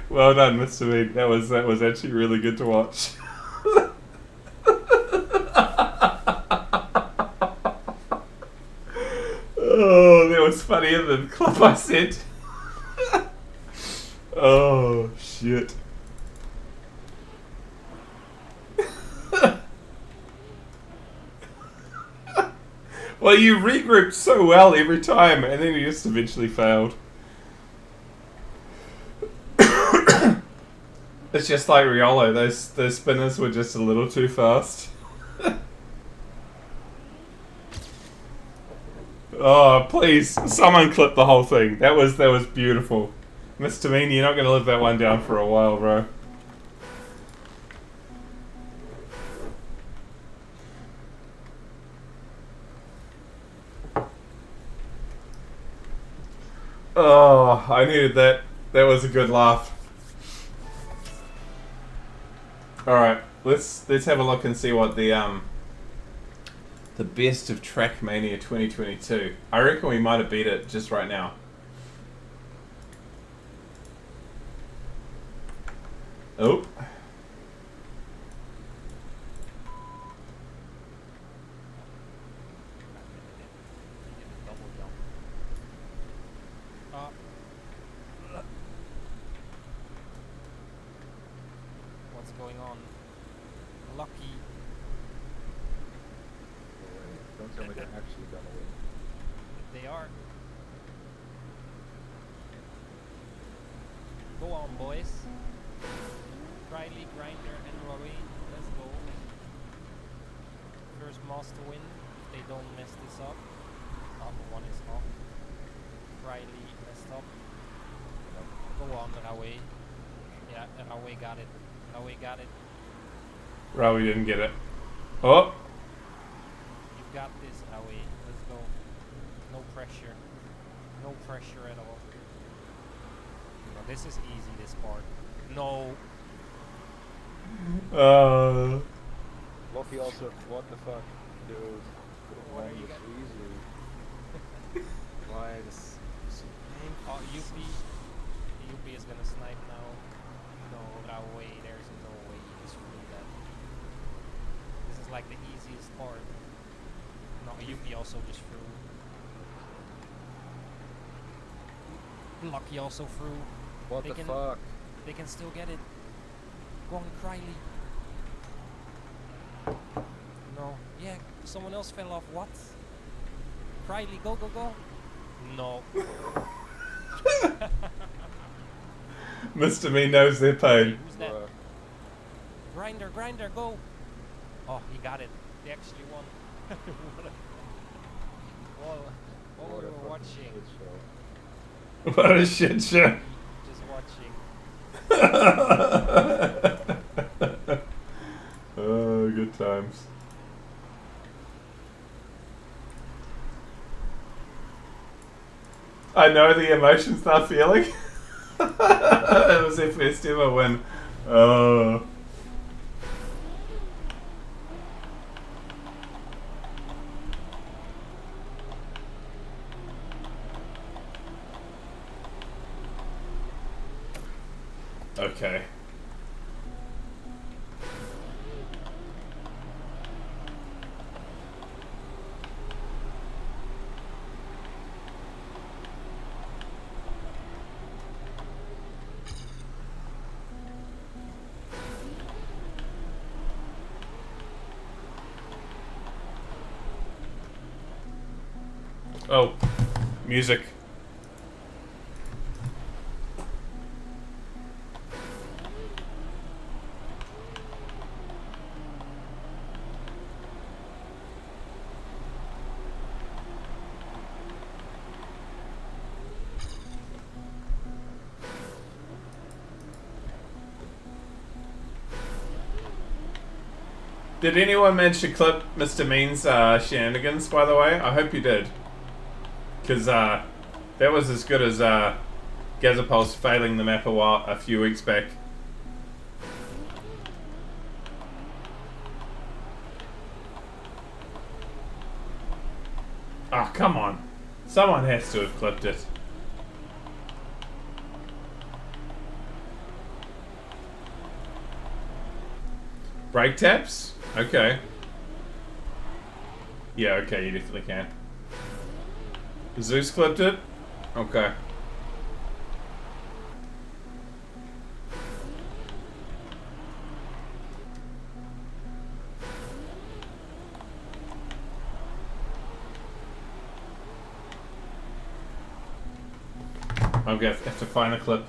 Well done, Mr. Mead. That was actually really good to watch. Oh, that was funnier than the clip I sent. Oh, shit. Well, you regrouped so well every time, and then you just eventually failed. It's just like Riolo. Those spinners were just a little too fast. Oh, please, someone clip the whole thing. That was beautiful. Mr. Mean, you're not going to live that one down for a while, bro. Oh, I needed that. That was a good laugh. All right, let's have a look and see what the best of Trackmania 2022. I reckon we might have beat it just right now. Oh. What's going on? Lucky. Don't tell me they're actually gonna win. They are. Go on, boys. Riley, Grinder, and Rory. Let's go. First Moss to win. If they don't mess this up. Number one is off. Riley messed up. Go on, Rawe. Yeah, Rawe got it. Rawe got it. Rawi didn't get it. Oh. You got this, Rawe. Let's go. No pressure. No pressure at all. No, this is easy, this part. No. Lucky also, what the fuck, dude? What are Why you this got? easy? Why this so Oh, painful? UP is gonna snipe now. No, Rawe, there's no way you can screw that. This is like the easiest part. No, UP also just threw. Lucky also threw. What They the can- fuck? They can still get it. Go on, Criley. No. Yeah, someone else fell off. What? Criley, go, go, go. No. Mr. Me knows their pain. Who's that? Bruh. Grinder, Grinder, go. Oh, he got it. They actually won. What What we a were fucking watching. shit show. What a shit show. Just watching. Oh, good times. I know the emotions they're feeling. It was their first ever win. Oh. Okay. Oh, music. Did anyone manage to clip Mr. Mean's shenanigans, by the way? I hope you did. Because that was as good as Gazapulse failing the map a few weeks back. Ah, come on. Someone has to have clipped it. Brake taps? Okay. Yeah, okay, you definitely can. Zeus clipped it? Okay. I'm gonna have to find a clip.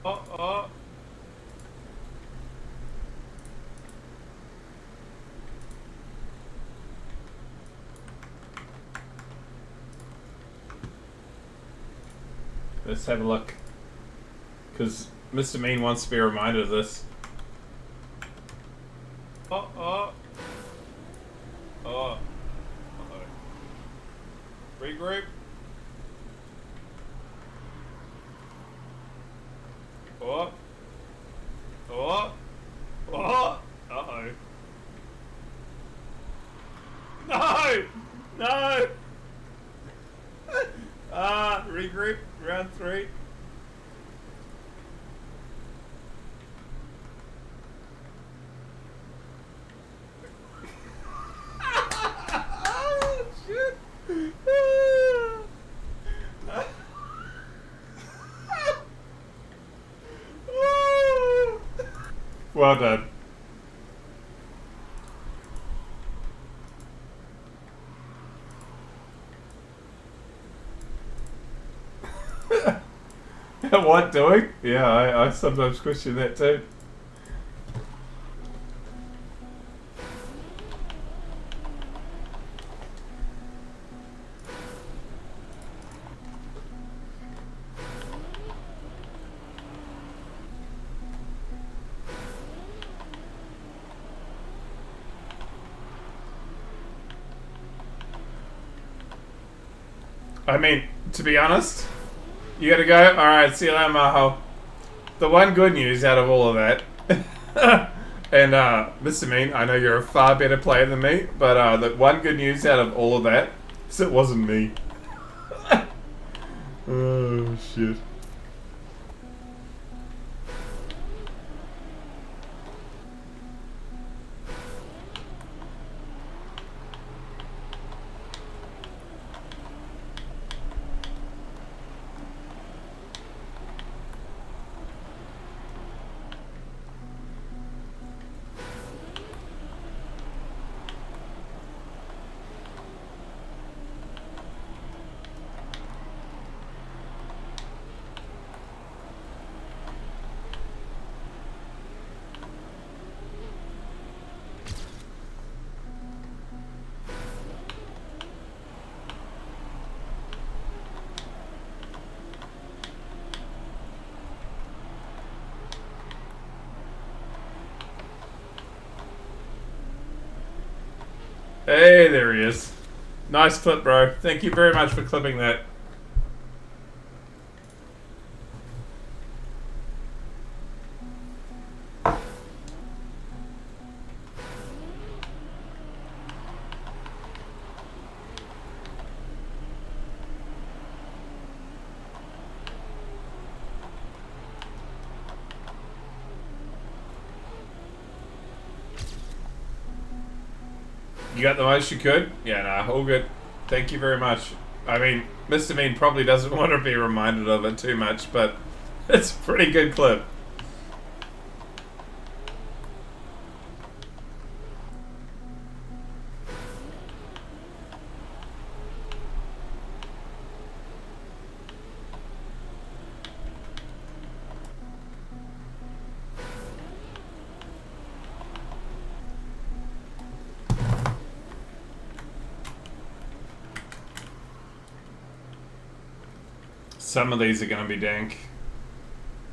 Oh. Let's have a look. Because Mr. Mean wants to be reminded of this. Oh. Regroup. Oh. Uh-oh. No! Regroup. Round 3. Oh, shit! Well done. What doing? Yeah, I sometimes question that too. I mean, to be honest, you gotta go. Alright, see you later, Maho. The one good news out of all of that, and Mr. Mean, I know you're a far better player than me, but the one good news out of all of that is it wasn't me. Oh, shit. Hey, there he is. Nice clip, bro. Thank you very much for clipping that. You got the most you could? Yeah, nah, all good. Thank you very much. I mean, Mr. Mean probably doesn't want to be reminded of it too much, but it's a pretty good clip. Some of these are going to be dank.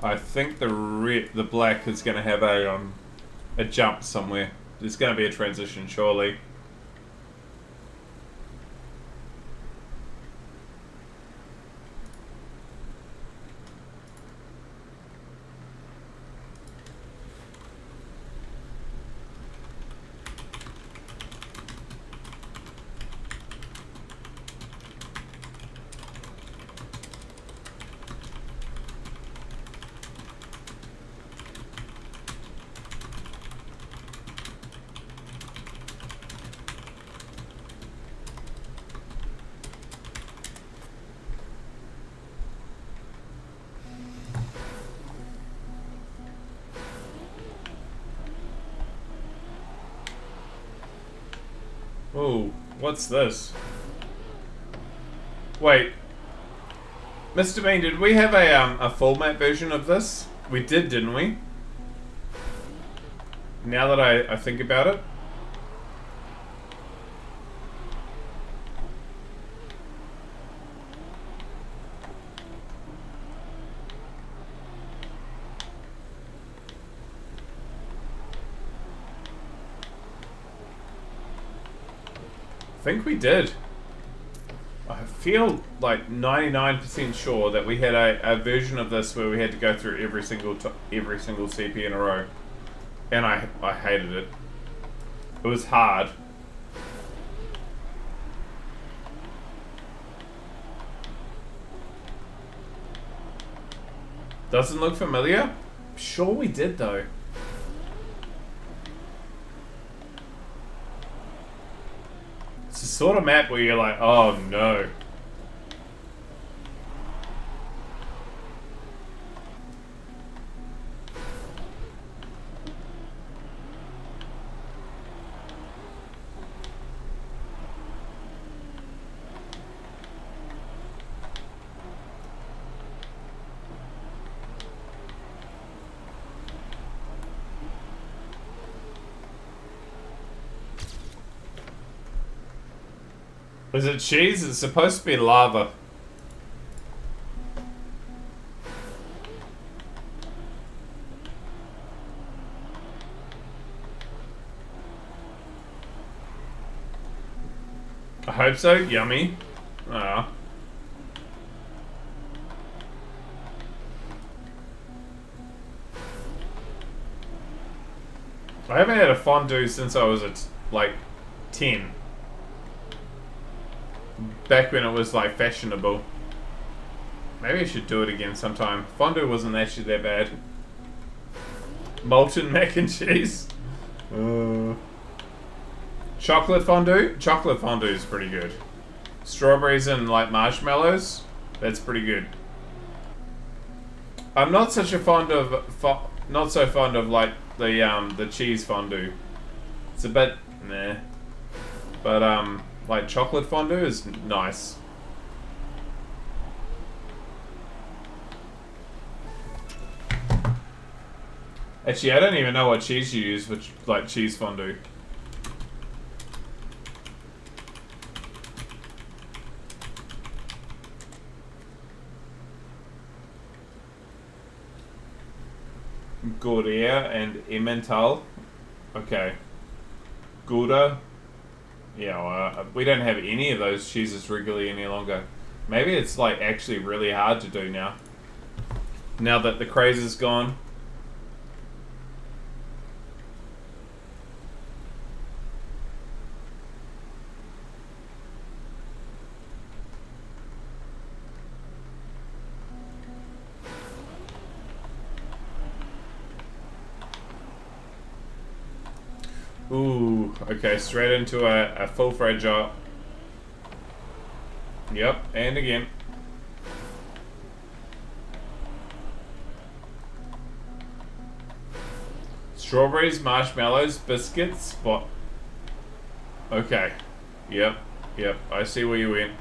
I think the black is going to have a jump somewhere. There's going to be a transition, surely. Oh, what's this? Wait. Mr. Bean, did we have a full map version of this? We did, didn't we? Now that I think about it. I think we did. I feel like 99% sure that we had a version of this where we had to go through every single CP in a row, and I hated it. It was hard. Doesn't look familiar? Sure we did though. It's the sort of map where you're like, oh no. Is it cheese? It's supposed to be lava. I hope so. Yummy. Ah. I haven't had a fondue since I was at like 10. Back when it was like fashionable. Maybe I should do it again sometime. Fondue wasn't actually that bad. Molten mac and cheese. Chocolate fondue? Chocolate fondue is pretty good. Strawberries and like marshmallows? That's pretty good. I'm not such a fond of not so fond of like the cheese fondue. It's a bit meh. But like chocolate fondue is nice. Actually, I don't even know what cheese you use for like cheese fondue. Gruyere and Emmental. Okay. Gouda. Yeah, well, we don't have any of those cheeses regularly any longer. Maybe it's like actually really hard to do now. Now that the craze is gone. Ooh, okay, straight into a full fragile. Yep, and again. Strawberries, marshmallows, biscuits, what? Okay. Yep, I see where you went.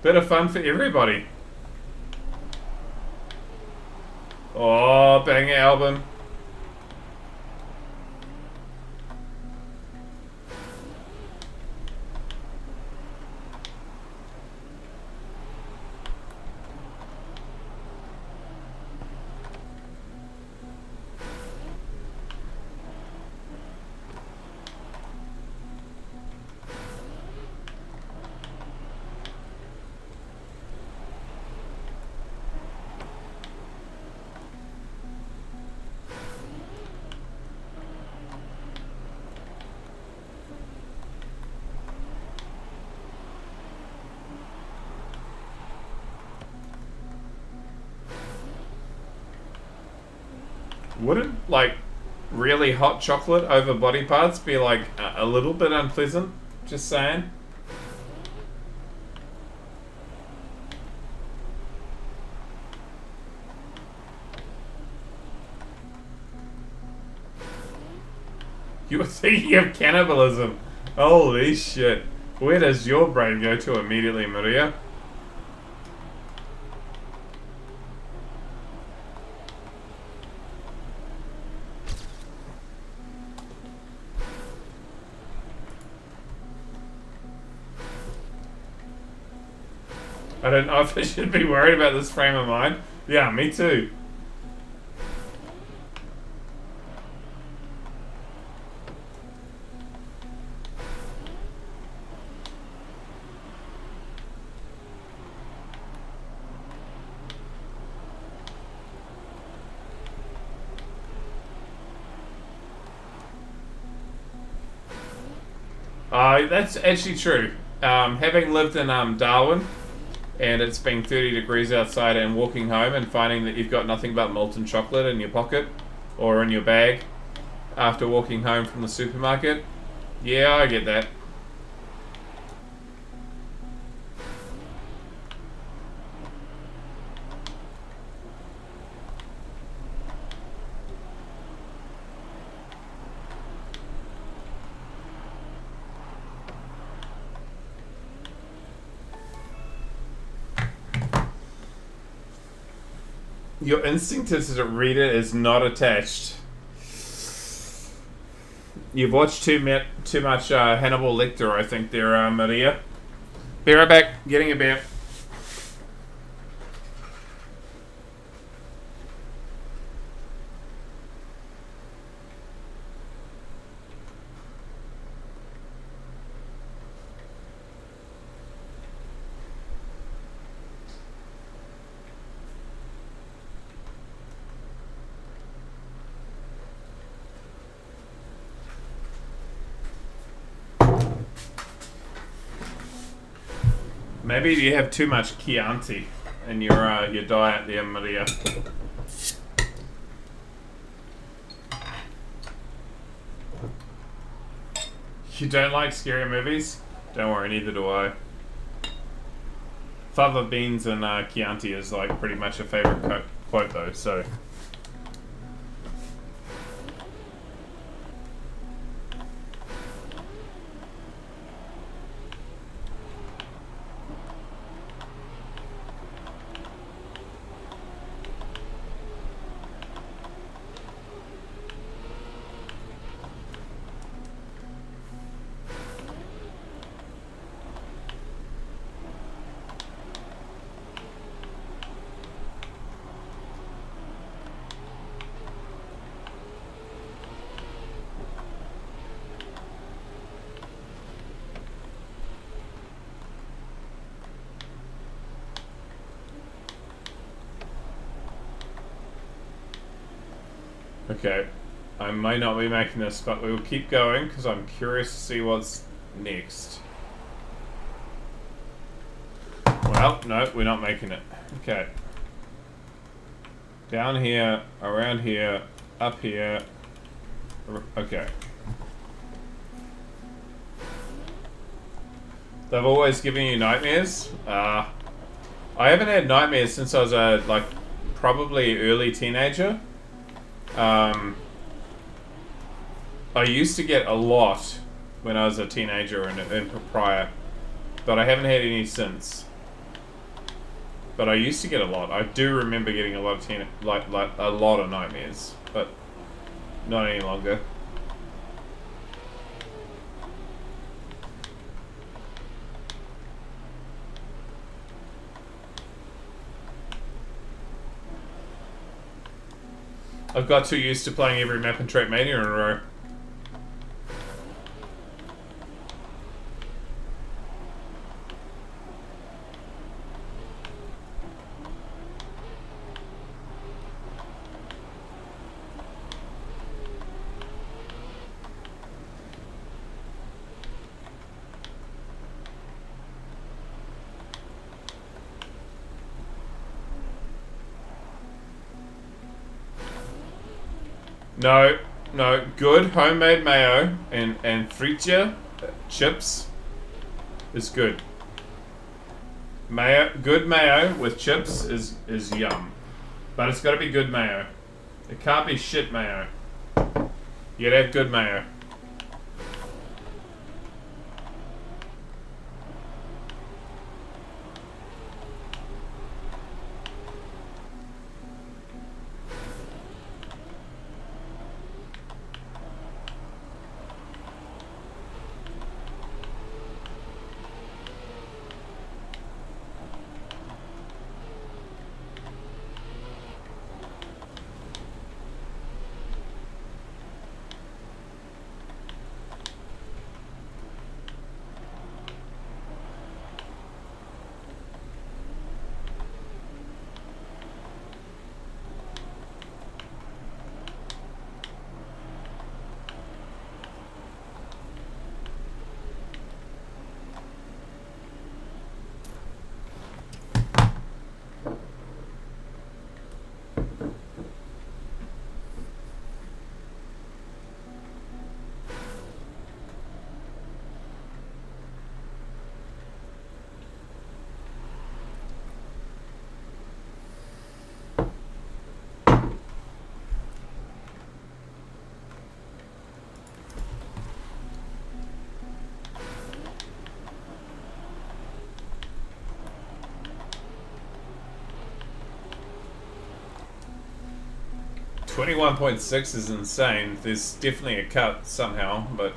Bit of fun for everybody. Oh, banger album. Wouldn't, like, really hot chocolate over body parts be, like, a little bit unpleasant? Just saying. You were thinking of cannibalism. Holy shit. Where does your brain go to immediately, Maria? I don't know if I should be worried about this frame of mind. Yeah, me too. That's actually true. Having lived in Darwin, and it's been 30 degrees outside, and walking home and finding that you've got nothing but molten chocolate in your pocket or in your bag after walking home from the supermarket. Yeah, I get that. Your instinct is to read it is not attached. You've watched too much Hannibal Lecter, I think, there, Maria. Be right back. Getting a beer. Maybe you have too much Chianti in your diet there, Maria. You don't like scary movies? Don't worry, neither do I. Fava beans and Chianti is like pretty much a favorite quote though, so... Okay, I might not be making this, but we will keep going because I'm curious to see what's next. Well, no, we're not making it. Okay. Down here, around here, up here. Okay. They've always given you nightmares. I haven't had nightmares since I was like probably early teenager. I used to get a lot when I was a teenager and prior, but I haven't had any since. But I used to get a lot. I do remember getting a lot of a lot of nightmares, but not any longer. I've got too used to playing every map in Trackmania in a row. No, good homemade mayo and frittata chips is good. Good mayo with chips is yum. But it's gotta be good mayo. It can't be shit mayo. You gotta have good mayo. 21.6 is insane. There's definitely a cut somehow, but...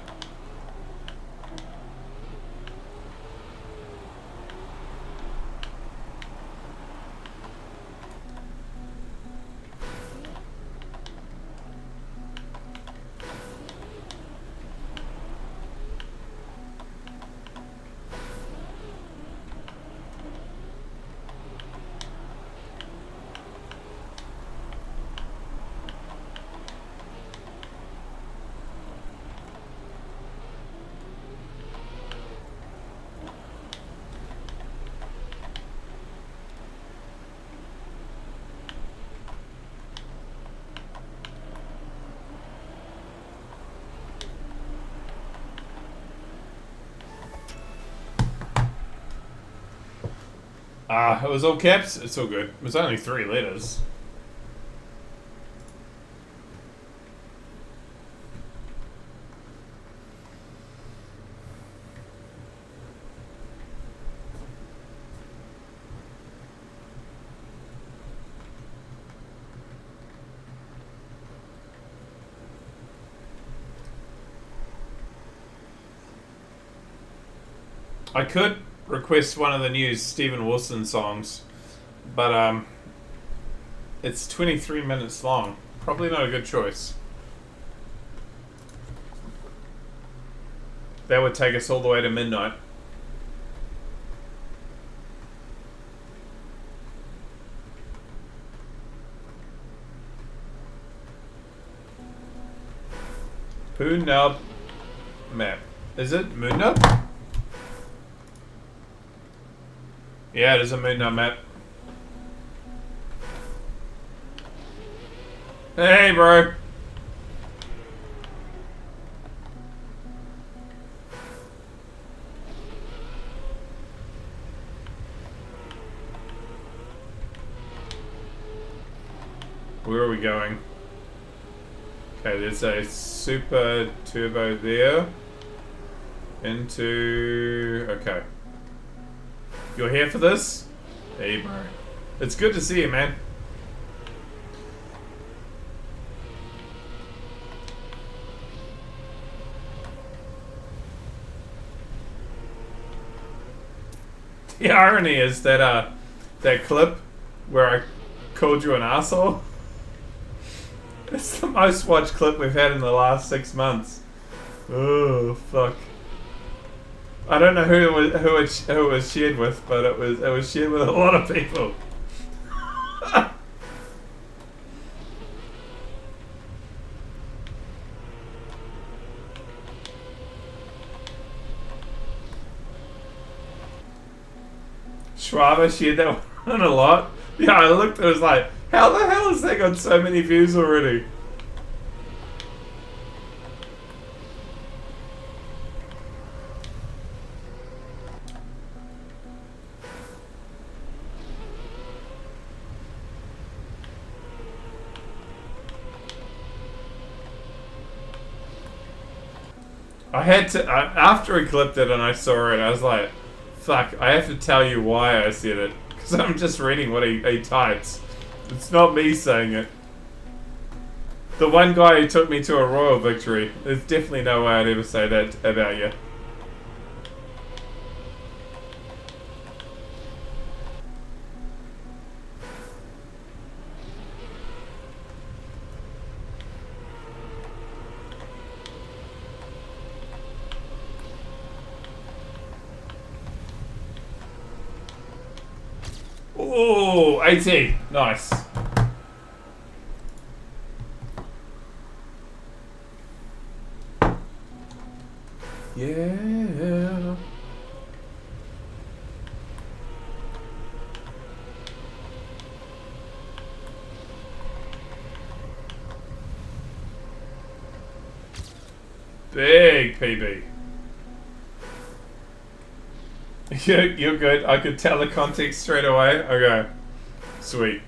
it was all caps. It's all good. It was only 3 letters. I could request one of the new Steven Wilson songs, but it's 23 minutes long. Probably not a good choice. That would take us all the way to midnight. Moonnub map. Is it Moonnub? Yeah, it is a Moonnub map. Hey, bro. Where are we going? Okay, there's a super turbo there. Into... Okay. You're here for this? Hey, bro. It's good to see you, man. The irony is that that clip where I called you an asshole. It's the most watched clip we've had in the last 6 months. Oh fuck! I don't know who it was shared with, but it was shared with a lot of people. Schwaber shared that one a lot. Yeah, I looked, it was like, how the hell has that got so many views already? I had to, after he clipped it and I saw it, I was like, fuck, I have to tell you why I said it. Because I'm just reading what he types. It's not me saying it. The one guy who took me to a royal victory. There's definitely no way I'd ever say that about you. Oh, 80. Nice. Yeah. Big PB. You're good. I could tell the context straight away. Okay. Sweet.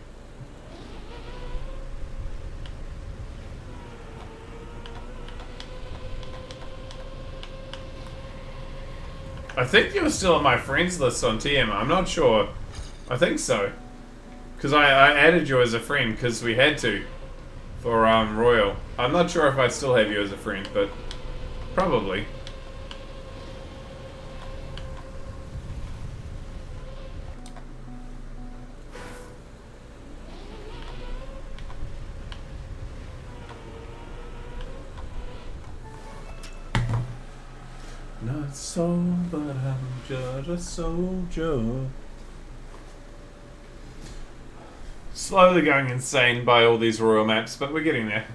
I think you were still on my friends list on TM. I'm not sure. I think so. Because I added you as a friend because we had to. for Royal. I'm not sure if I still have you as a friend, but probably. Not so, but I'm just a soldier. Slowly going insane by all these royal maps, but we're getting there.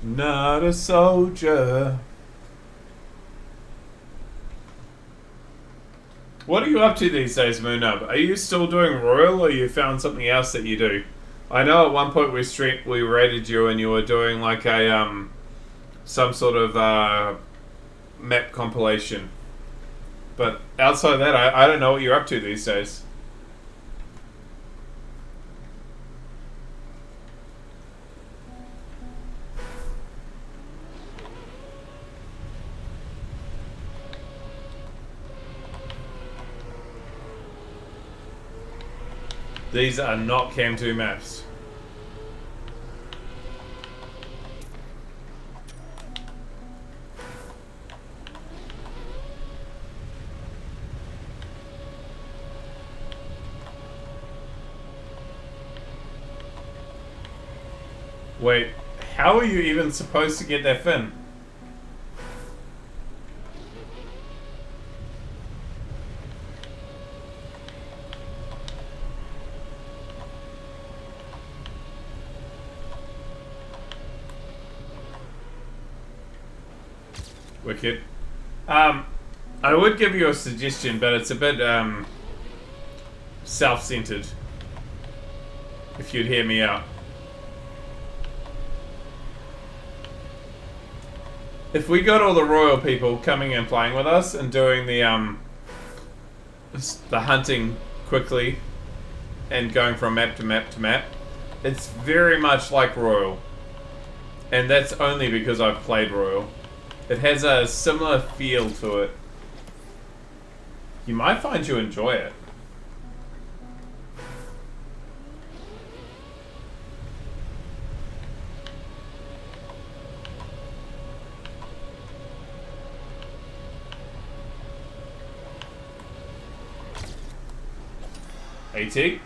Not a soldier. What are you up to these days, Moonub? Are you still doing Royal, or you found something else that you do? I know at one point we rated you and you were doing like a some sort of map compilation. But outside of that, I don't know what you're up to these days. These are not Cam 2 maps. Wait, how are you even supposed to get that fin? Wicked. I would give you a suggestion, but it's a bit self-centered. If you'd hear me out. If we got all the royal people coming and playing with us and doing the hunting quickly and going from map to map to map, it's very much like Royal. And that's only because I've played Royal. It has a similar feel to it. You might find you enjoy it. AT?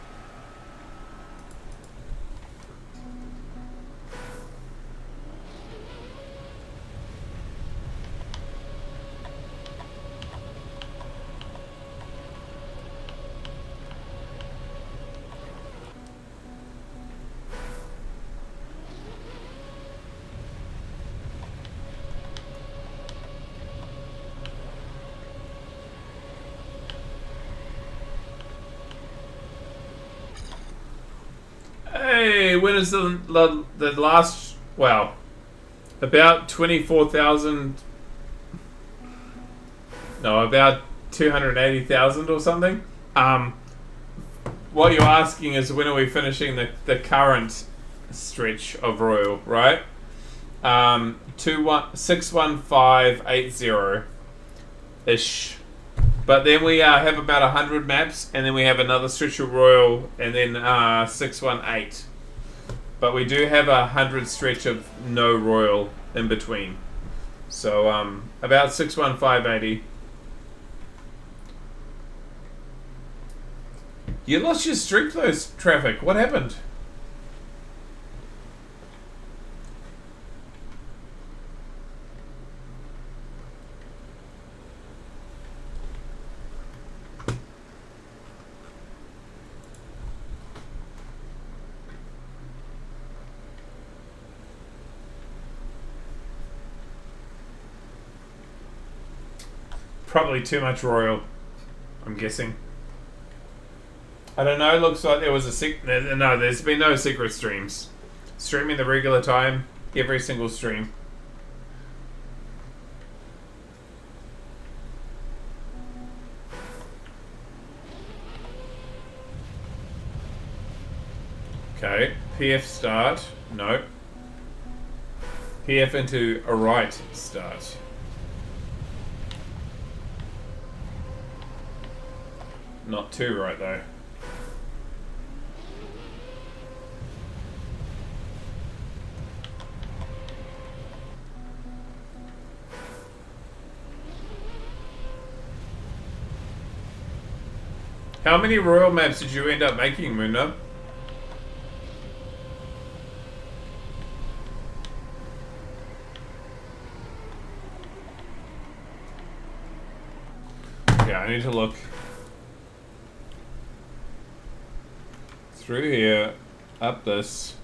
Hey, when is the last, well, about 24,000, no, about 280,000 or something. What you're asking is when are we finishing the current stretch of Royal, right? 61580-ish. But then we have about 100 maps, and then we have another stretch of Royal, and then 618. But we do have 100 stretch of no Royal in between. So about 61580. You lost your streak though, Traffic. What happened? Probably too much Royal, I'm guessing. I don't know, looks like there was a no, there's been no secret streams. Streaming the regular time, every single stream. Okay, PF start, no. PF into a right start. Not too right though. How many royal maps did you end up making, Muna? Yeah, I need to look through here, up this,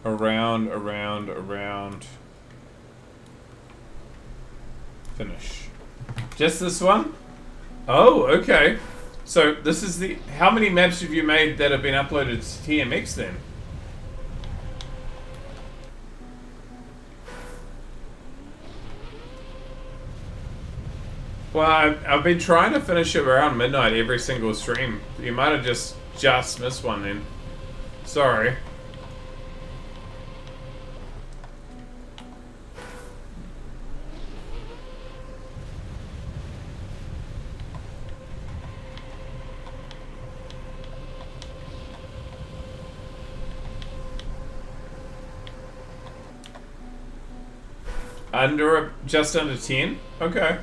around, finish. Just this one? Oh, okay. So this is the... How many maps have you made that have been uploaded to TMX then? Well, I've been trying to finish it around midnight every single stream. You might have just missed one then. Sorry. Just under 10? Okay.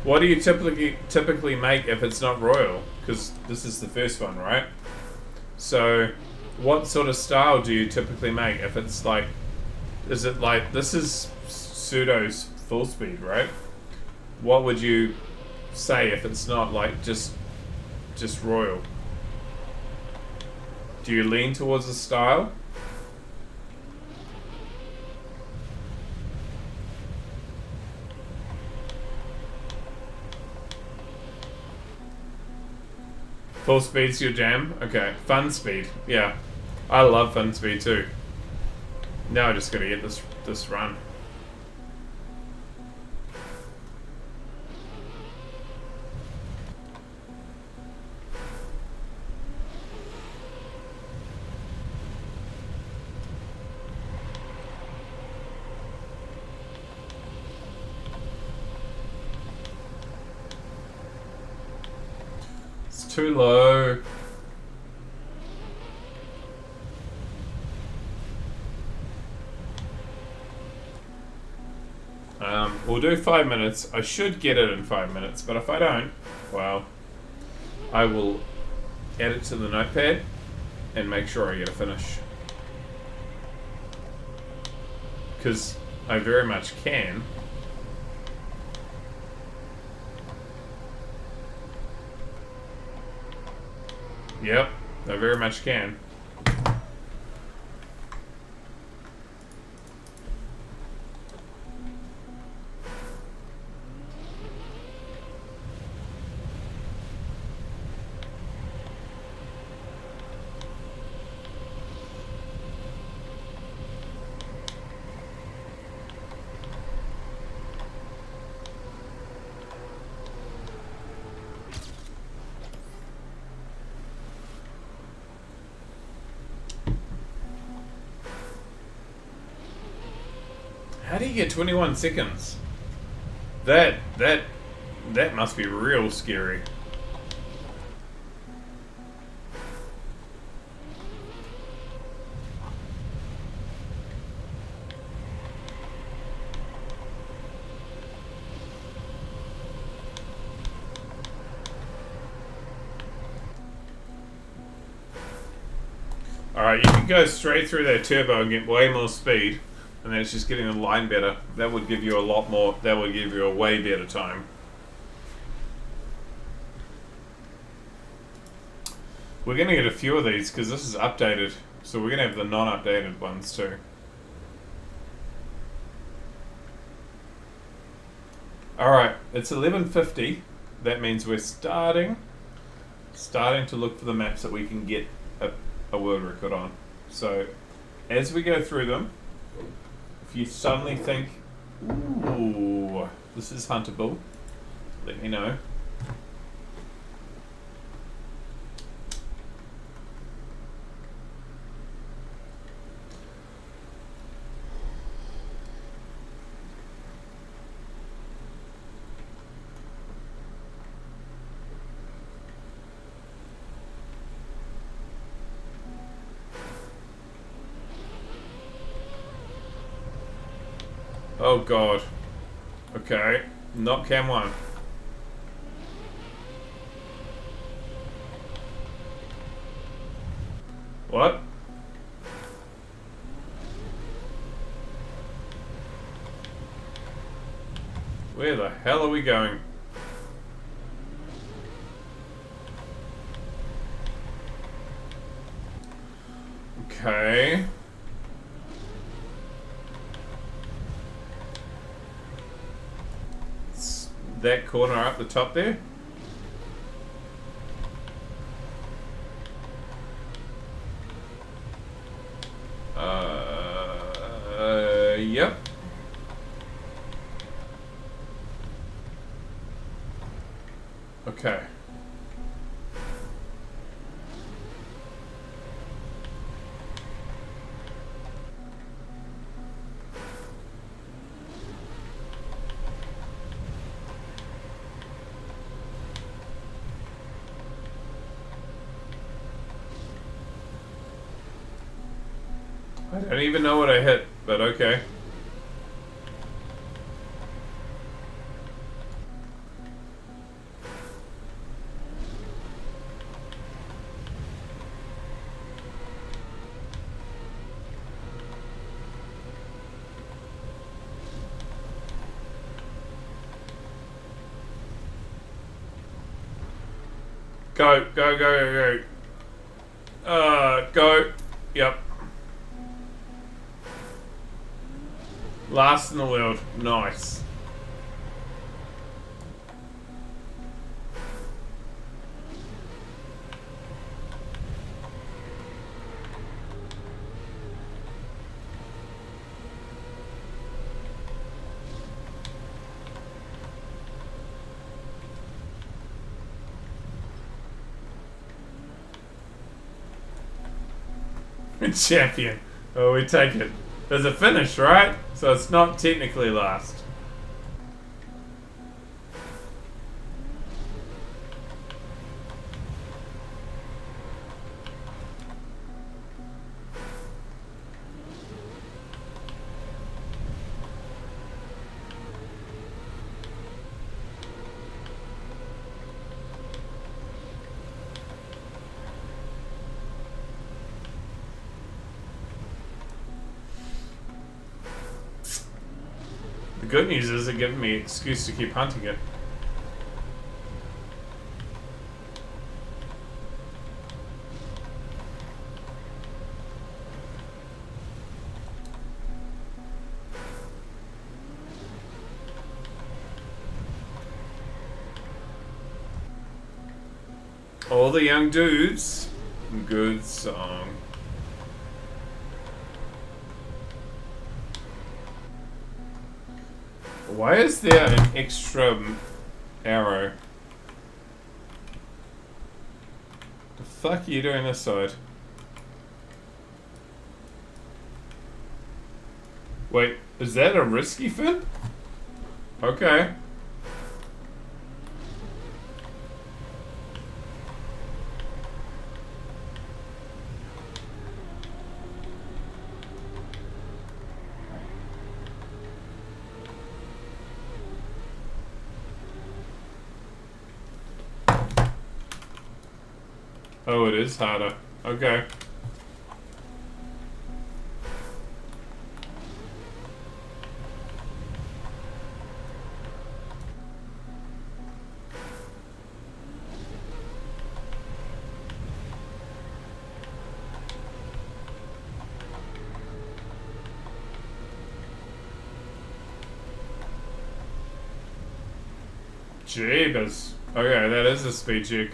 What do you typically make if it's not royal? Because this is the first one, right? So, what sort of style do you typically make if it's like... Is it like... This is pseudo's full speed, right? What would you say if it's not like just royal? Do you lean towards a style? Full speed's your jam? Okay. Fun speed. Yeah. I love fun speed too. Now I just gotta get this run. Too low. We'll do 5 minutes. I should get it in 5 minutes, but if I don't, well, I will add it to the notepad and make sure I get a finish. Because I very much can. Yep, I very much can. How do you get 21 seconds? That must be real scary. Alright, you can go straight through that turbo and get way more speed. And then it's just getting the line better. That would give you a lot more. That would give you a way better time. We're going to get a few of these because this is updated. So we're going to have the non-updated ones too. Alright, it's 11:50. That means we're starting to look for the maps that we can get a world record on. So as we go through them, if you suddenly think, ooh, this is huntable, let me know. Oh god. Okay. Not cam 1. What? Where the hell are we going? Okay. It's that corner up the top there? Yep. Okay. I don't even know what I hit, but okay. Go, go, go, go, go. Go. Yep. Last in the world. Nice. Champion. Oh, we take it. There's a finish, right? So it's not technically last. The good news is it gives me an excuse to keep hunting it. All the young dudes. Good song. Why is there an extra arrow? The fuck are you doing this side? Wait, is that a risky fin? Okay. Oh, it is harder. Okay. Jeebus. Okay, that is a speed check.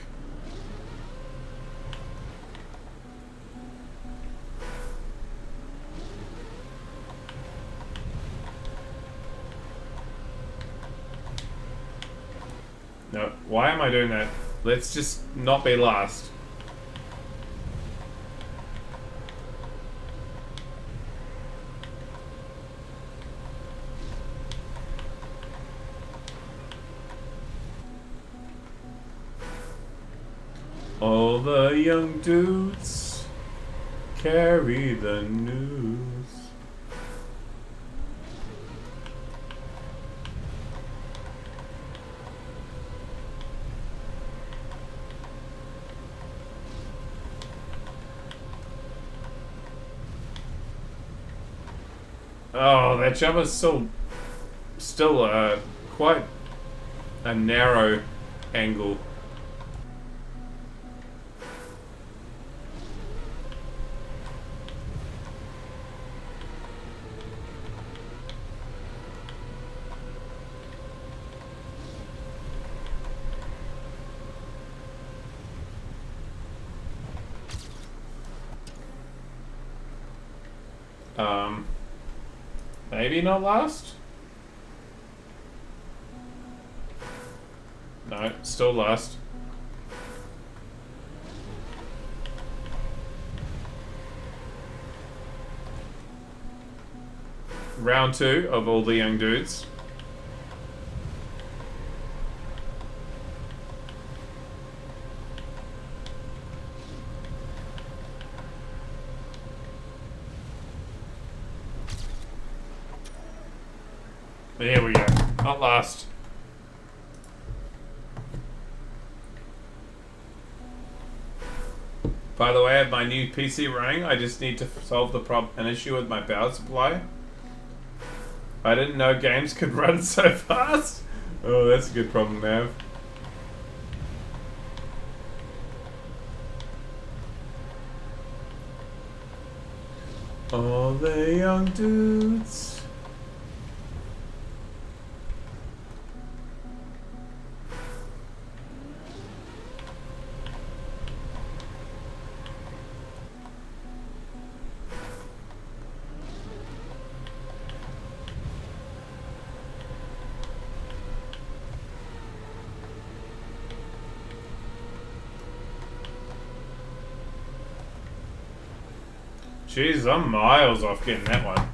No, why am I doing that? Let's just not be last. All the young dudes carry the news. Oh, that jump is still quite a narrow angle. Maybe not last? No, still last. Round 2 of all the young dudes. There we go. Not last. By the way, I have my new PC running. I just need to solve an issue with my power supply. I didn't know games could run so fast. Oh, that's a good problem to have. All the young dudes. Jeez, I'm miles off getting that one.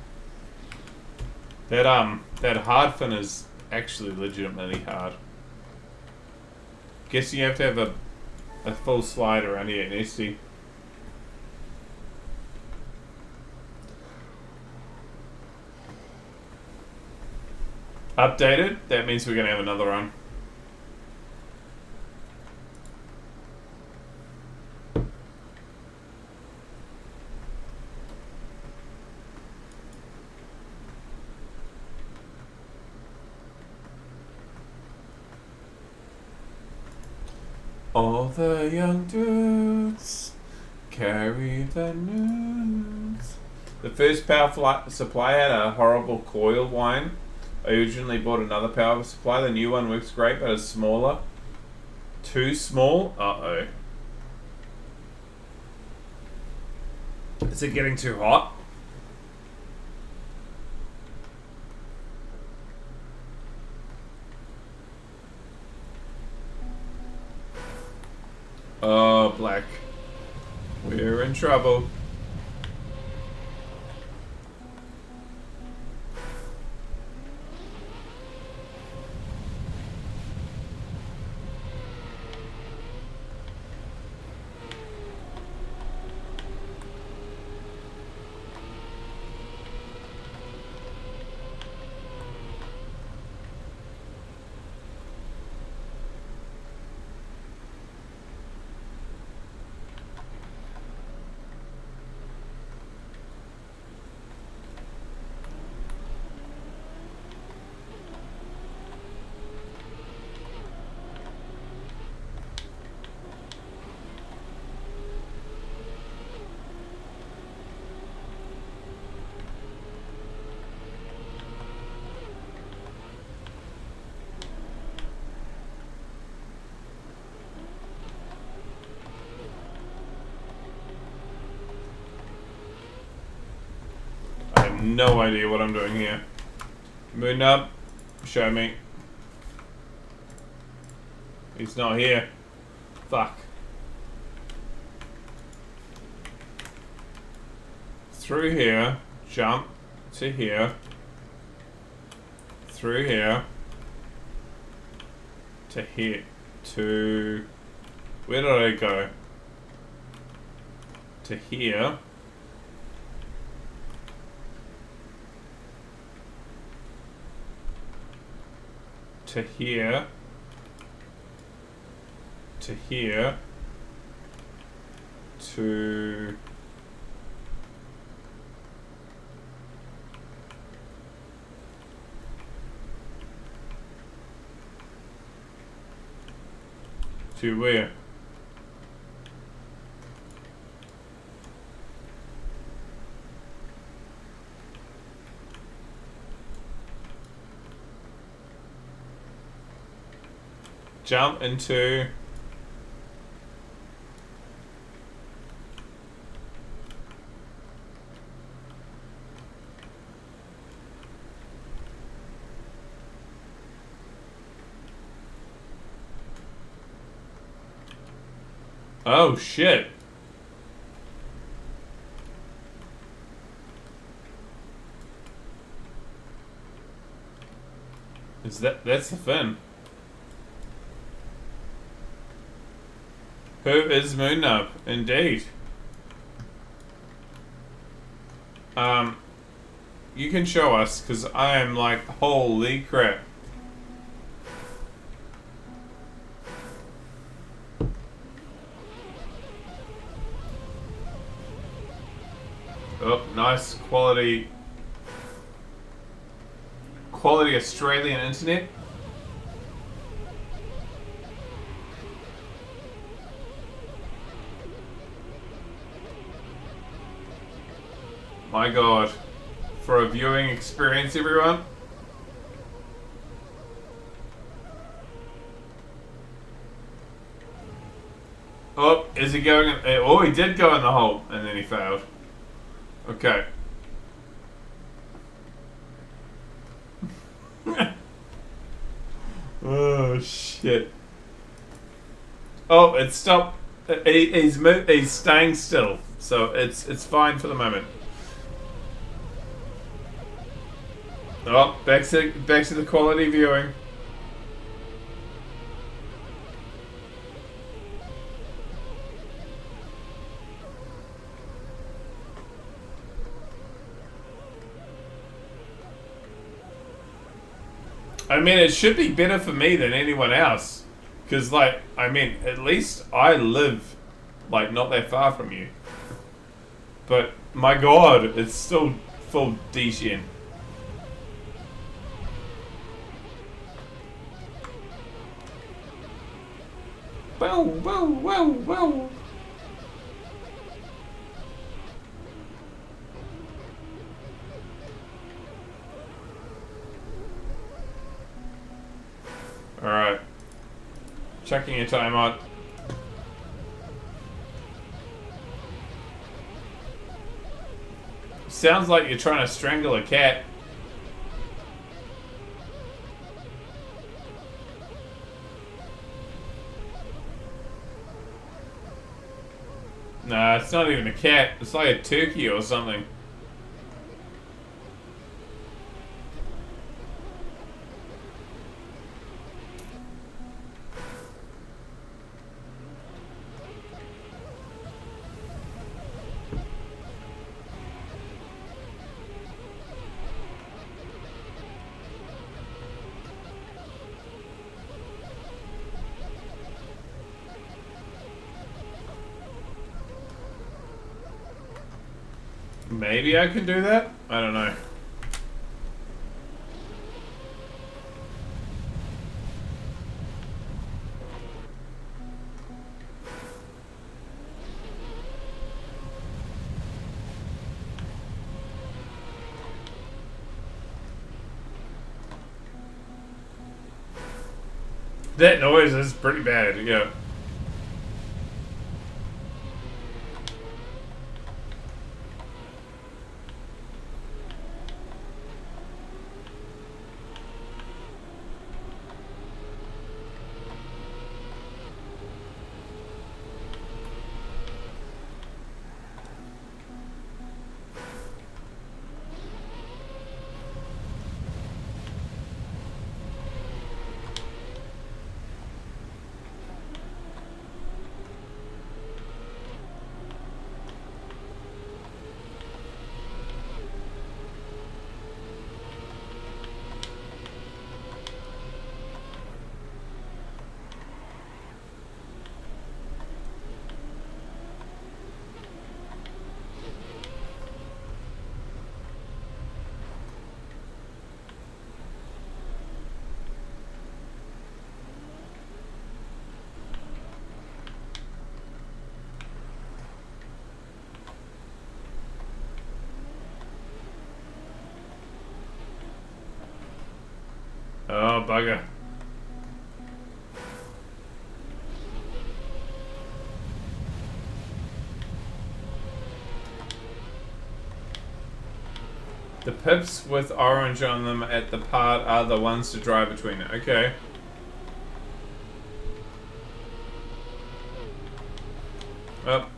That hard fin is actually legitimately hard. Guess you have to have a full slide around here in SD. Updated, that means we're gonna have another run. All the young dudes carry the news. The first power supply had a horrible coil whine. I originally bought another power supply. The new one works great, but it's smaller. Too small? Uh-oh. Is it getting too hot? Oh, Black. We're in trouble. No idea what I'm doing here. Moon up. Show me. He's not here. Fuck. Through here. Jump to here. Through here. To here. To... Where did I go? To here. To here, to here, to To where? Jump into... Oh shit. That's the fin. Who is Moonnub? Indeed. You can show us, because I am like, holy crap. Oh, nice quality Australian internet. My god. For a viewing experience, everyone. Oh, is he going in? Oh, he did go in the hole, and then he failed. Okay. Oh, shit. Oh, it stopped. He's staying still, so it's fine for the moment. Oh, back to the quality viewing. I mean, it should be better for me than anyone else. Because, like, I mean, at least I live, like, not that far from you. But, my god, it's still full D-Shen. Whoa, whoa, whoa, whoa. Alright. Checking your time out. Sounds like you're trying to strangle a cat. Nah, it's not even a cat. It's like a turkey or something. Maybe I can do that? I don't know. That noise is pretty bad, yeah. Oh, bugger. The pips with orange on them at the part are the ones to drive between. Okay. Well,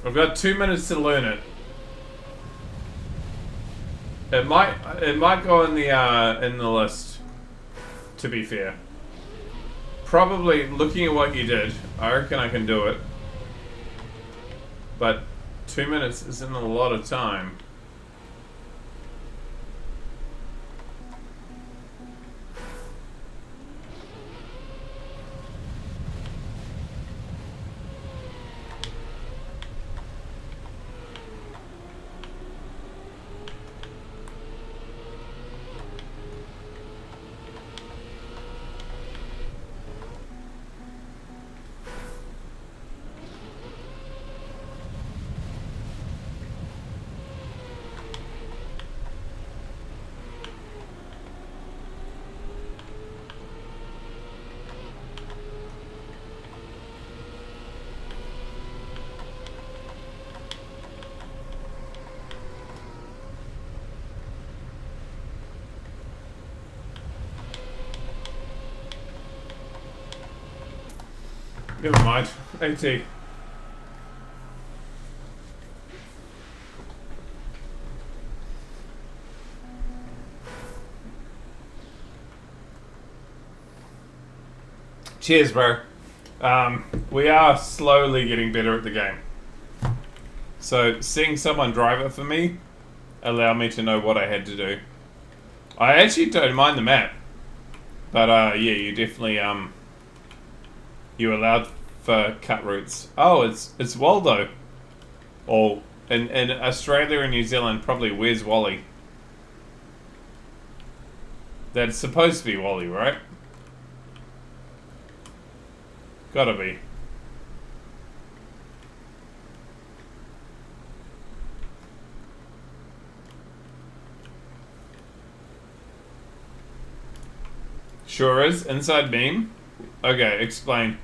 I've got 2 minutes to learn it. It might go in the list. To be fair, probably looking at what you did, I reckon I can do it. But 2 minutes isn't a lot of time. Never mind. AT. Cheers, bro. We are slowly getting better at the game. So, seeing someone drive it for me allowed me to know what I had to do. I actually don't mind the map. But, yeah, you definitely, you allowed for cut routes. Oh, it's Waldo. Or, in Australia and New Zealand, probably where's Wally? That's supposed to be Wally, right? Gotta be. Sure is. Inside beam? Okay, explain.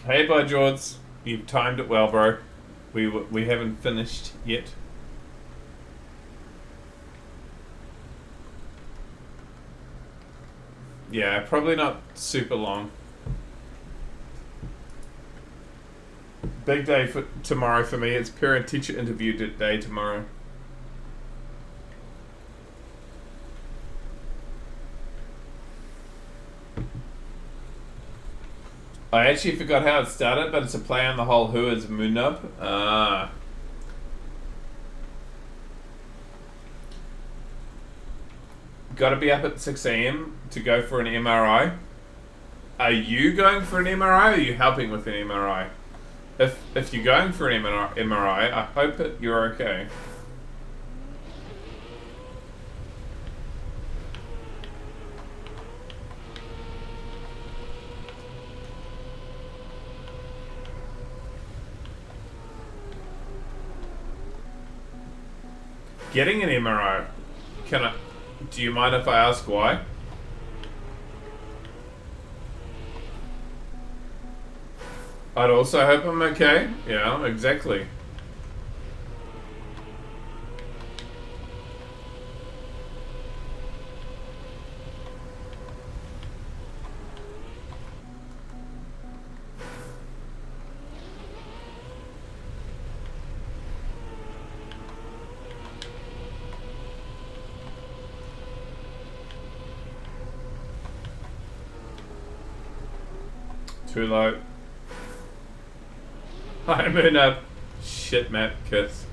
Hey, Bud Jords. You've timed it well, bro. We haven't finished yet. Yeah, probably not super long. Big day for tomorrow for me. It's parent-teacher interview day tomorrow. I actually forgot how it started, but it's a play on the whole who is Moonub. Gotta be up at 6 AM to go for an MRI. Are you going for an MRI or are you helping with an MRI? If you're going for an MRI, I hope that you're okay. Getting an MRI, do you mind if I ask why? I'd also hope I'm okay. Yeah, exactly. Too low. I'm in a shit map, kiss.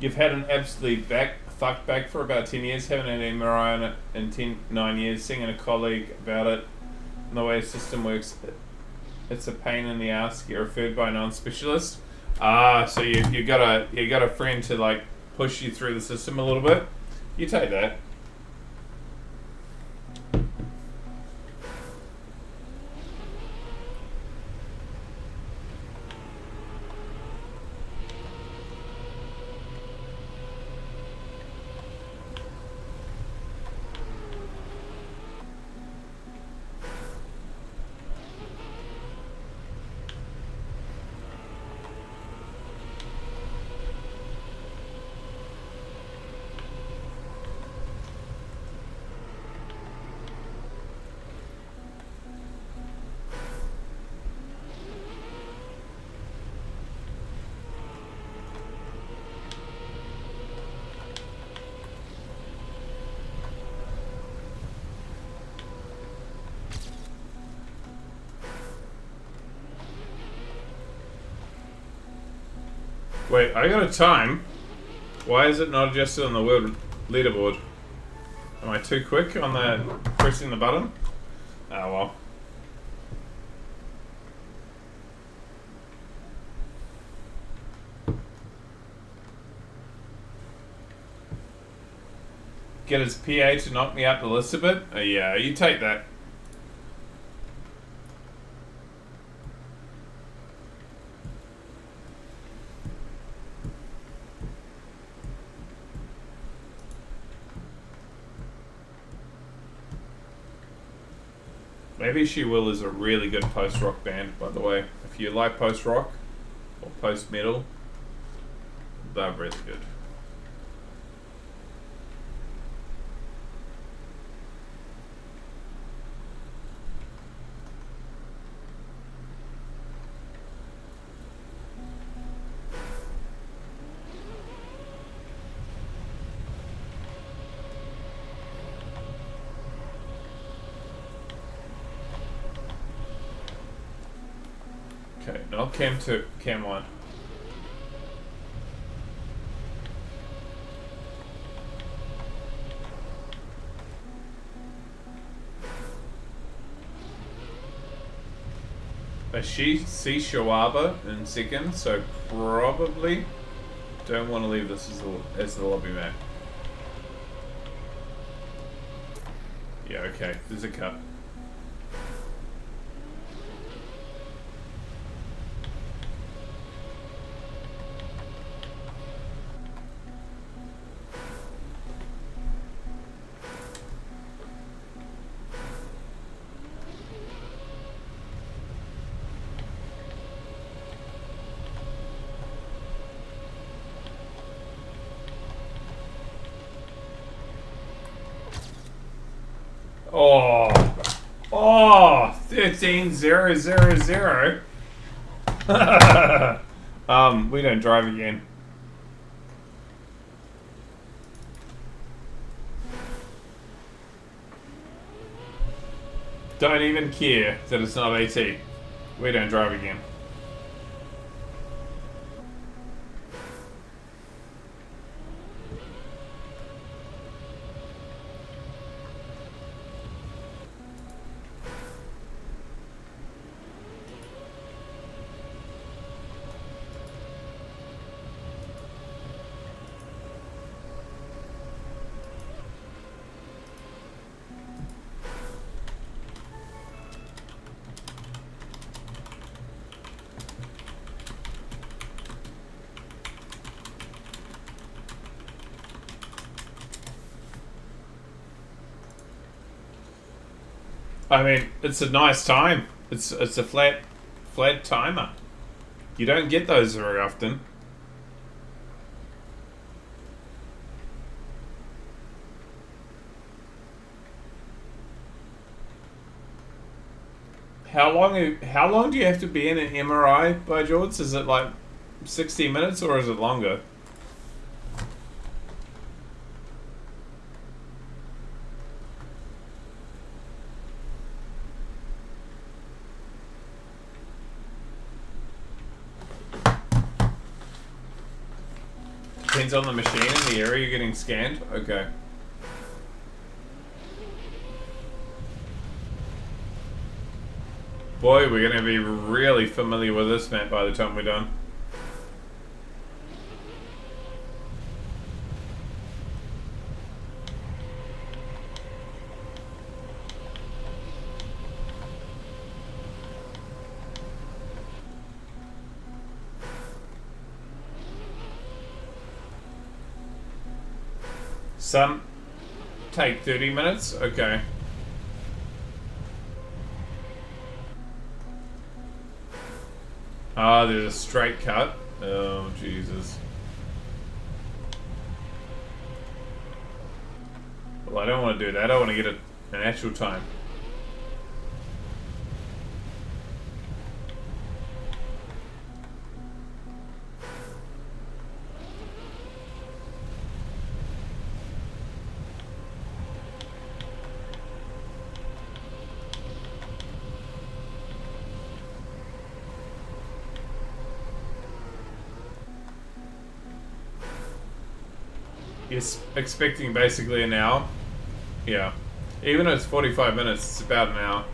You've had an absolutely fuckbag for about 10 years, having an MRI on it in 9 years, seeing a colleague about it, and the way the system works, it's a pain in the ass. Get referred by a non-specialist. So you got a friend to like push you through the system a little bit. You take that. Wait, I got a time. Why is it not adjusted on the world leaderboard? Am I too quick on the pressing the button? Oh well. Get his PA to knock me up the list a bit? Yeah, you take that. Maybe She Will is a really good post-rock band, by the way. If you like post-rock or post-metal, they're really good. Okay, not cam 2, cam 1. She see Shawaba in second, so probably don't want to leave this as the lobby map. Yeah, okay, there's a cut. Oh, 13,000. We don't drive again. Don't even care that it's not AT. We don't drive again. I mean, it's a nice time. It's a flat timer. You don't get those very often. How long do you have to be in an MRI by George? Is it like 60 minutes or is it longer? depends on the machine and the area you're getting scanned? Okay. Boy, we're going to be really familiar with this map by the time we're done. Some take 30 minutes? Okay. Ah, there's a straight cut. Oh, Jesus. Well, I don't want to do that. I want to get an actual time. You're expecting basically an hour? Yeah. Even though it's 45 minutes, it's about an hour.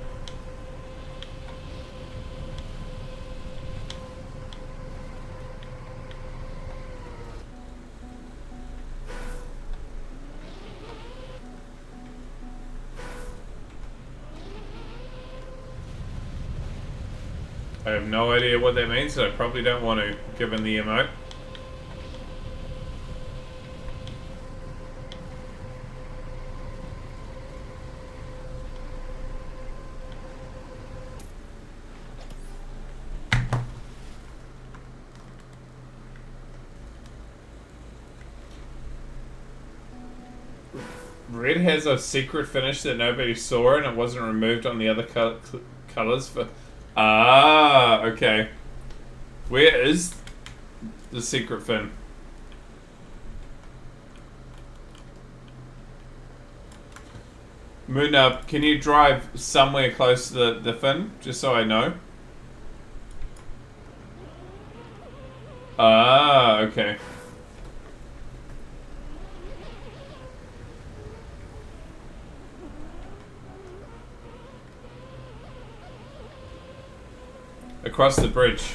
I have no idea what that means, so I probably don't want to, given the emote. Red has a secret finish that nobody saw and it wasn't removed on the other colors for... Ah, okay. Where is the secret fin? Moonab, can you drive somewhere close to the fin, just so I know? Ah, okay. Across the bridge.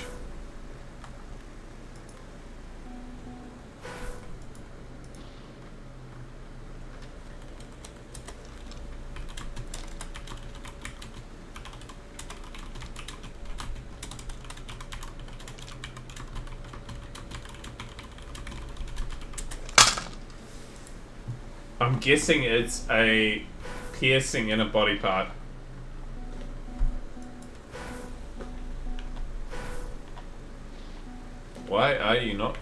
I'm guessing it's a piercing in a body part. Why are you not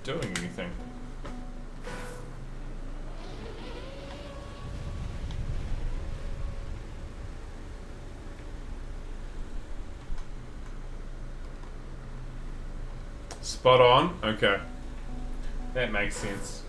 doing anything? Spot on? Okay. That makes sense.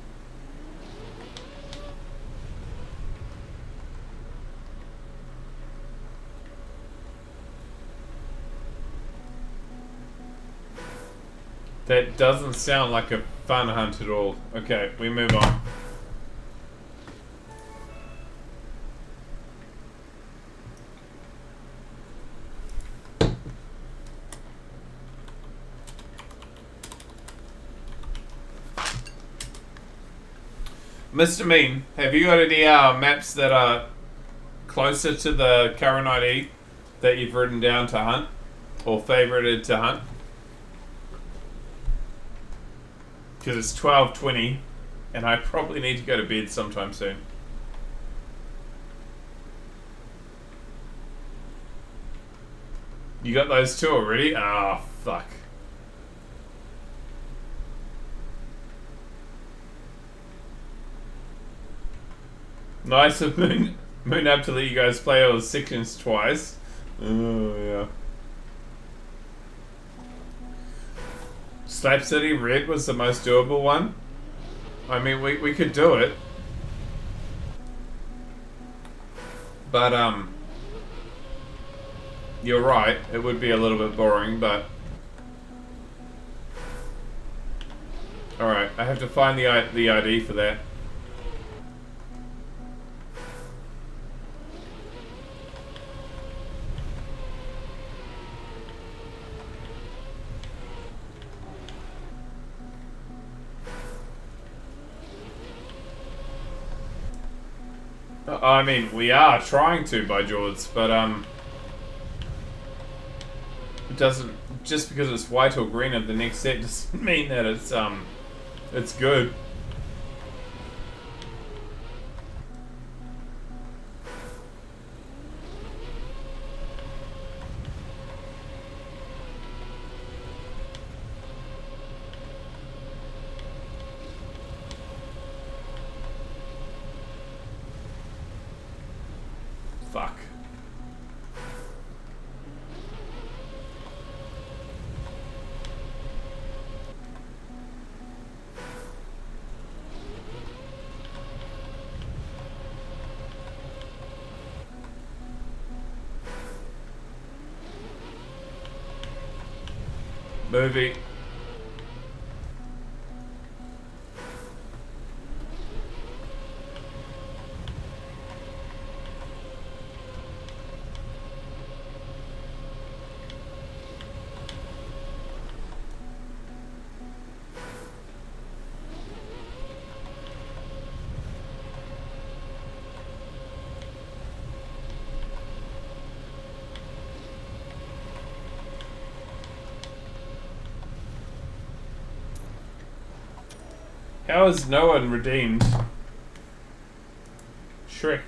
That doesn't sound like a fun hunt at all. Okay, we move on. Mr. Mean, have you got any maps that are closer to the current ID that you've written down to hunt? Or favorited to hunt? Because it's 12:20 and I probably need to go to bed sometime soon. You got those two already? Ah, oh, fuck. Nice of Moon Up to let you guys play all the sections twice. Oh, yeah. Slap City Red was the most doable one. I mean, we could do it. But, you're right. It would be a little bit boring, but... Alright, I have to find the ID for that. I mean, we are trying to, by George, but it doesn't, just because it's white or green of the next set doesn't mean that it's good. Fuck. Movie. How is no one redeemed? Shrek.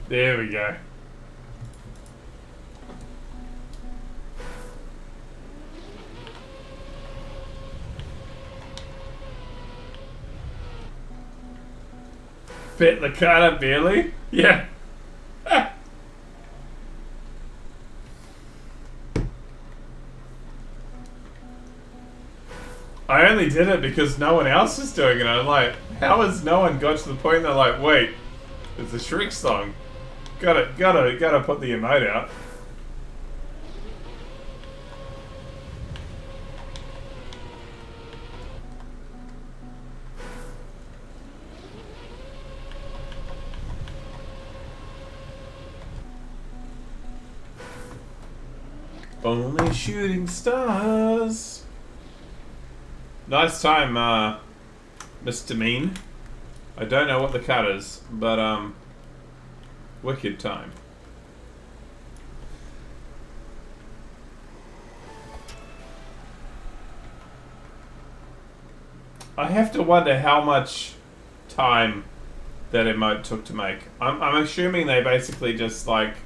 There we go. Fit the car barely? Yeah. I only did it because no one else is doing it. I'm like, how has no one got to the point they're like, wait, it's a Shrek song. Gotta put the emote out. Only shooting stars. Nice time, Mr. Mean. I don't know what the cut is, but wicked time. I have to wonder how much time that emote took to make. I'm assuming they basically just like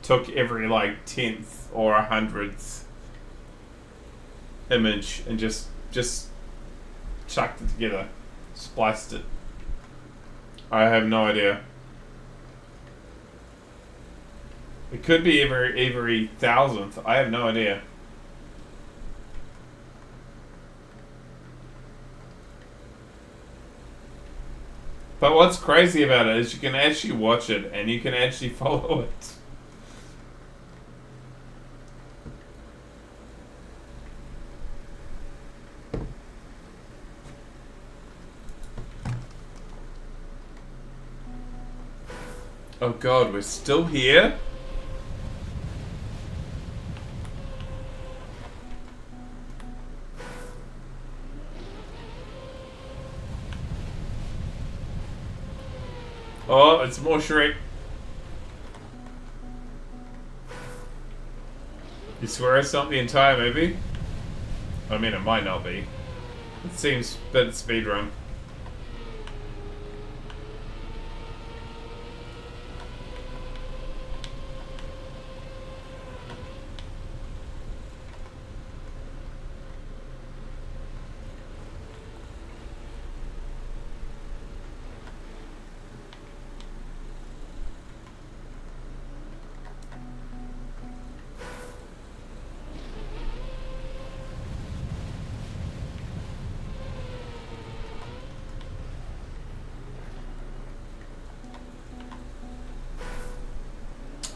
took every like 10th or 100th image and just chucked it together, spliced it. I have no idea. It could be every 1000th. I have no idea. But what's crazy about it is you can actually watch it and you can actually follow it. Oh god, we're still here? Oh, it's more Shrek. You swear it's not the entire movie? I mean, it might not be. It seems a bit speedrun.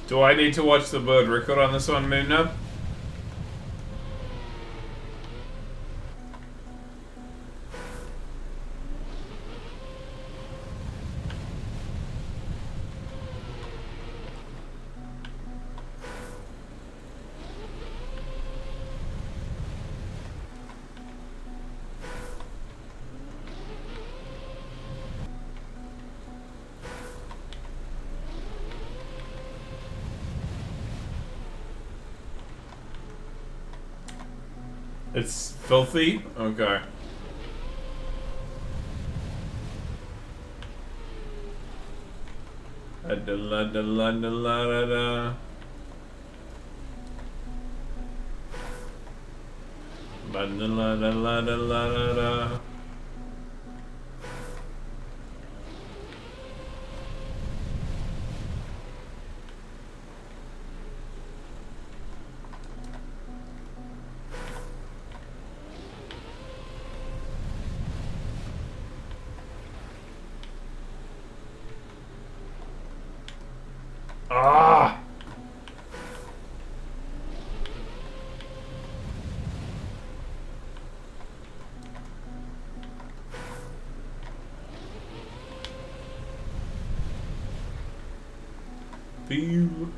Do I need to watch the bird record on this one, Moonnub? It's filthy? Okay. Da-la-da-la-da-la-da-da. Ba-da-la-da-la-da-la-da-da. Ah! Pew.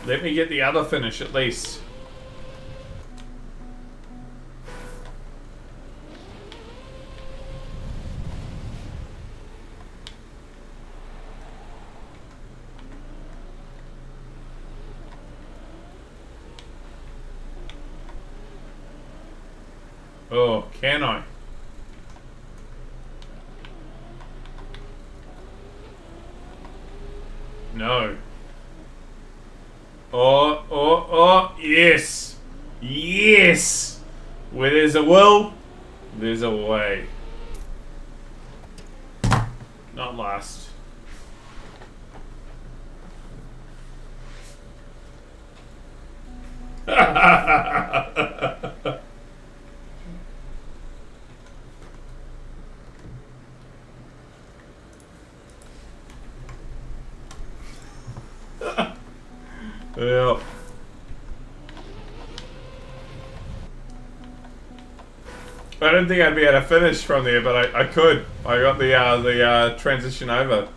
Let me get the other finish at least. Oh, can I? No. Oh, yes. Yes. Where there's a will, there's a way. Not last. Yeah. I didn't think I'd be able to finish from there, but I could. I got the transition over.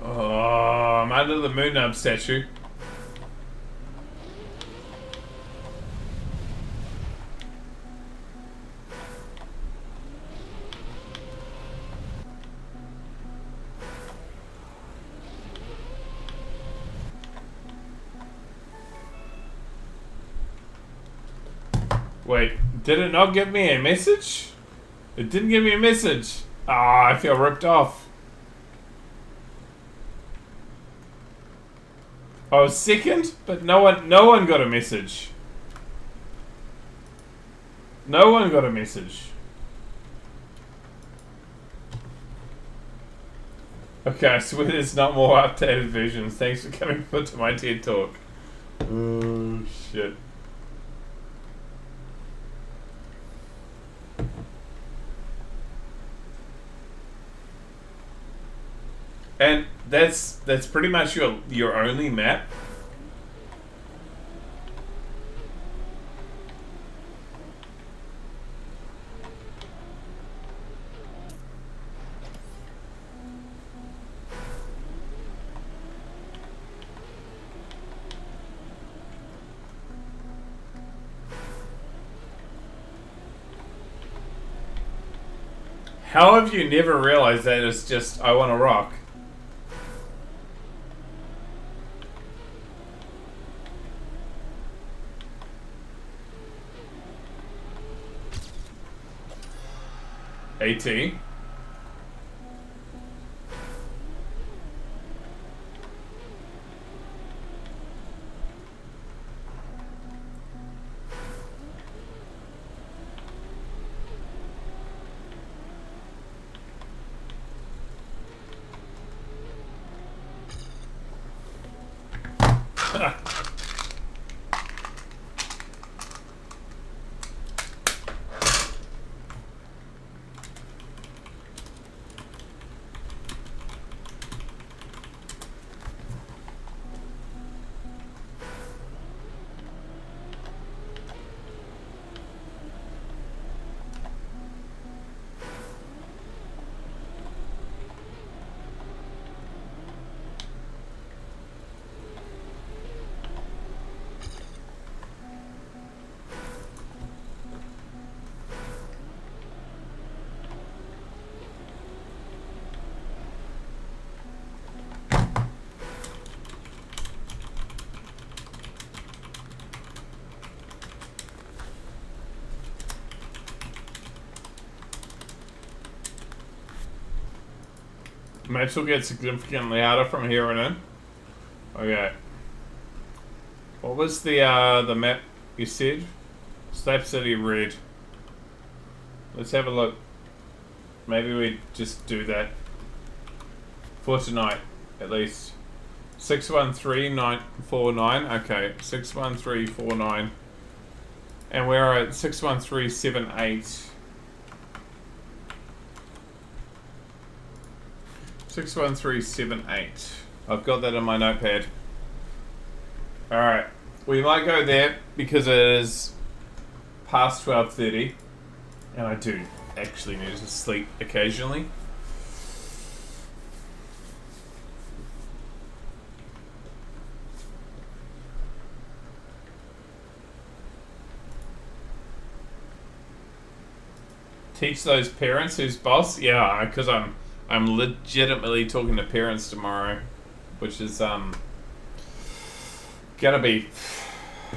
Oh, I'm under the Moonnub statue. Wait, did it not give me a message? It didn't give me a message. Ah, I feel ripped off. I was second, but no one got a message. No one got a message. Okay, I swear there's not more updated versions. Thanks for coming to my TED Talk. Oh, shit. And that's pretty much your only map. How have you never realized that it's just I want to rock? AT. Maps will get significantly harder from here on in. Okay. What was the map you said? Slap City Red. Let's have a look. Maybe we just do that for tonight, at least. 613949. Okay, 61349. And we're at 61378. 61378. I've got that in my notepad. Alright. We might go there because it is past 12:30. And I do actually need to sleep occasionally. Teach those parents who's boss? Yeah, because I'm legitimately talking to parents tomorrow, which is gonna be,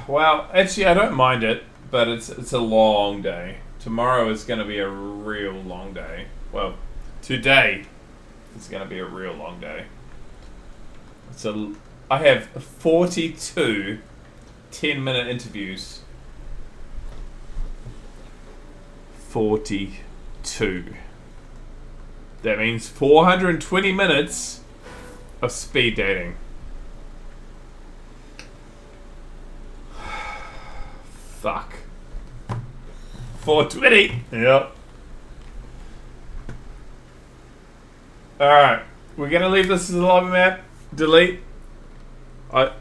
well, actually I don't mind it, but it's a long day. Tomorrow is gonna be a real long day. Well, today is gonna be a real long day. I have 42 10-minute interviews. 42. That means 420 minutes of speed dating. Fuck. 420. Yep. Alright. We're gonna leave this as a lobby map. Delete. Or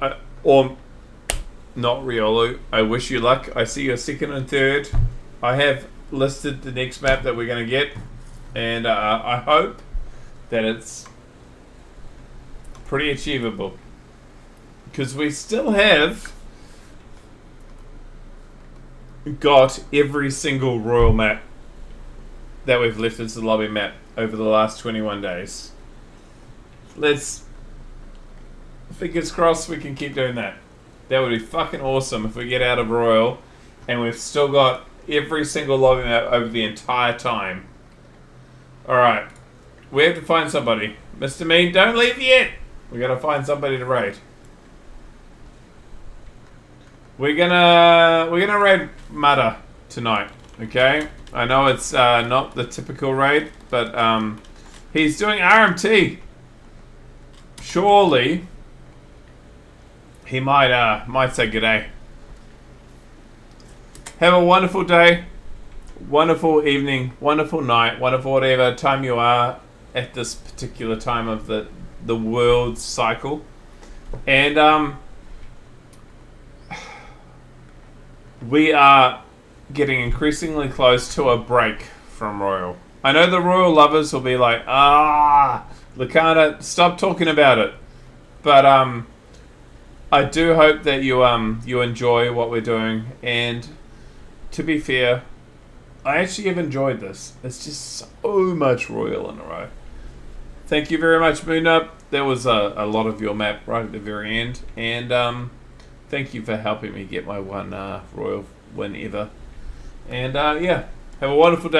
not Riolu. I wish you luck. I see your second and third. I have listed the next map that we're gonna get. And I hope that it's pretty achievable. Because we still have got every single royal map that we've left as the lobby map over the last 21 days. Let's, fingers crossed we can keep doing that. That would be fucking awesome if we get out of Royal and we've still got every single lobby map over the entire time. Alright. We have to find somebody. Mr. Mean, don't leave yet! We gotta find somebody to raid. We're gonna raid Mada tonight, okay? I know it's not the typical raid, but he's doing RMT. Surely he might say g'day. Have a wonderful day, wonderful evening, wonderful night, wonderful whatever time you are at this particular time of the world cycle. And we are getting increasingly close to a break from Royal. I know the Royal lovers will be like, Lakana, stop talking about it. But I do hope that you enjoy what we're doing. And to be fair, I actually have enjoyed this. It's just so much Royal in a row. Thank you very much, Moon-Up. There was a lot of your map right at the very end. And thank you for helping me get my one Royal win ever. And yeah, have a wonderful day.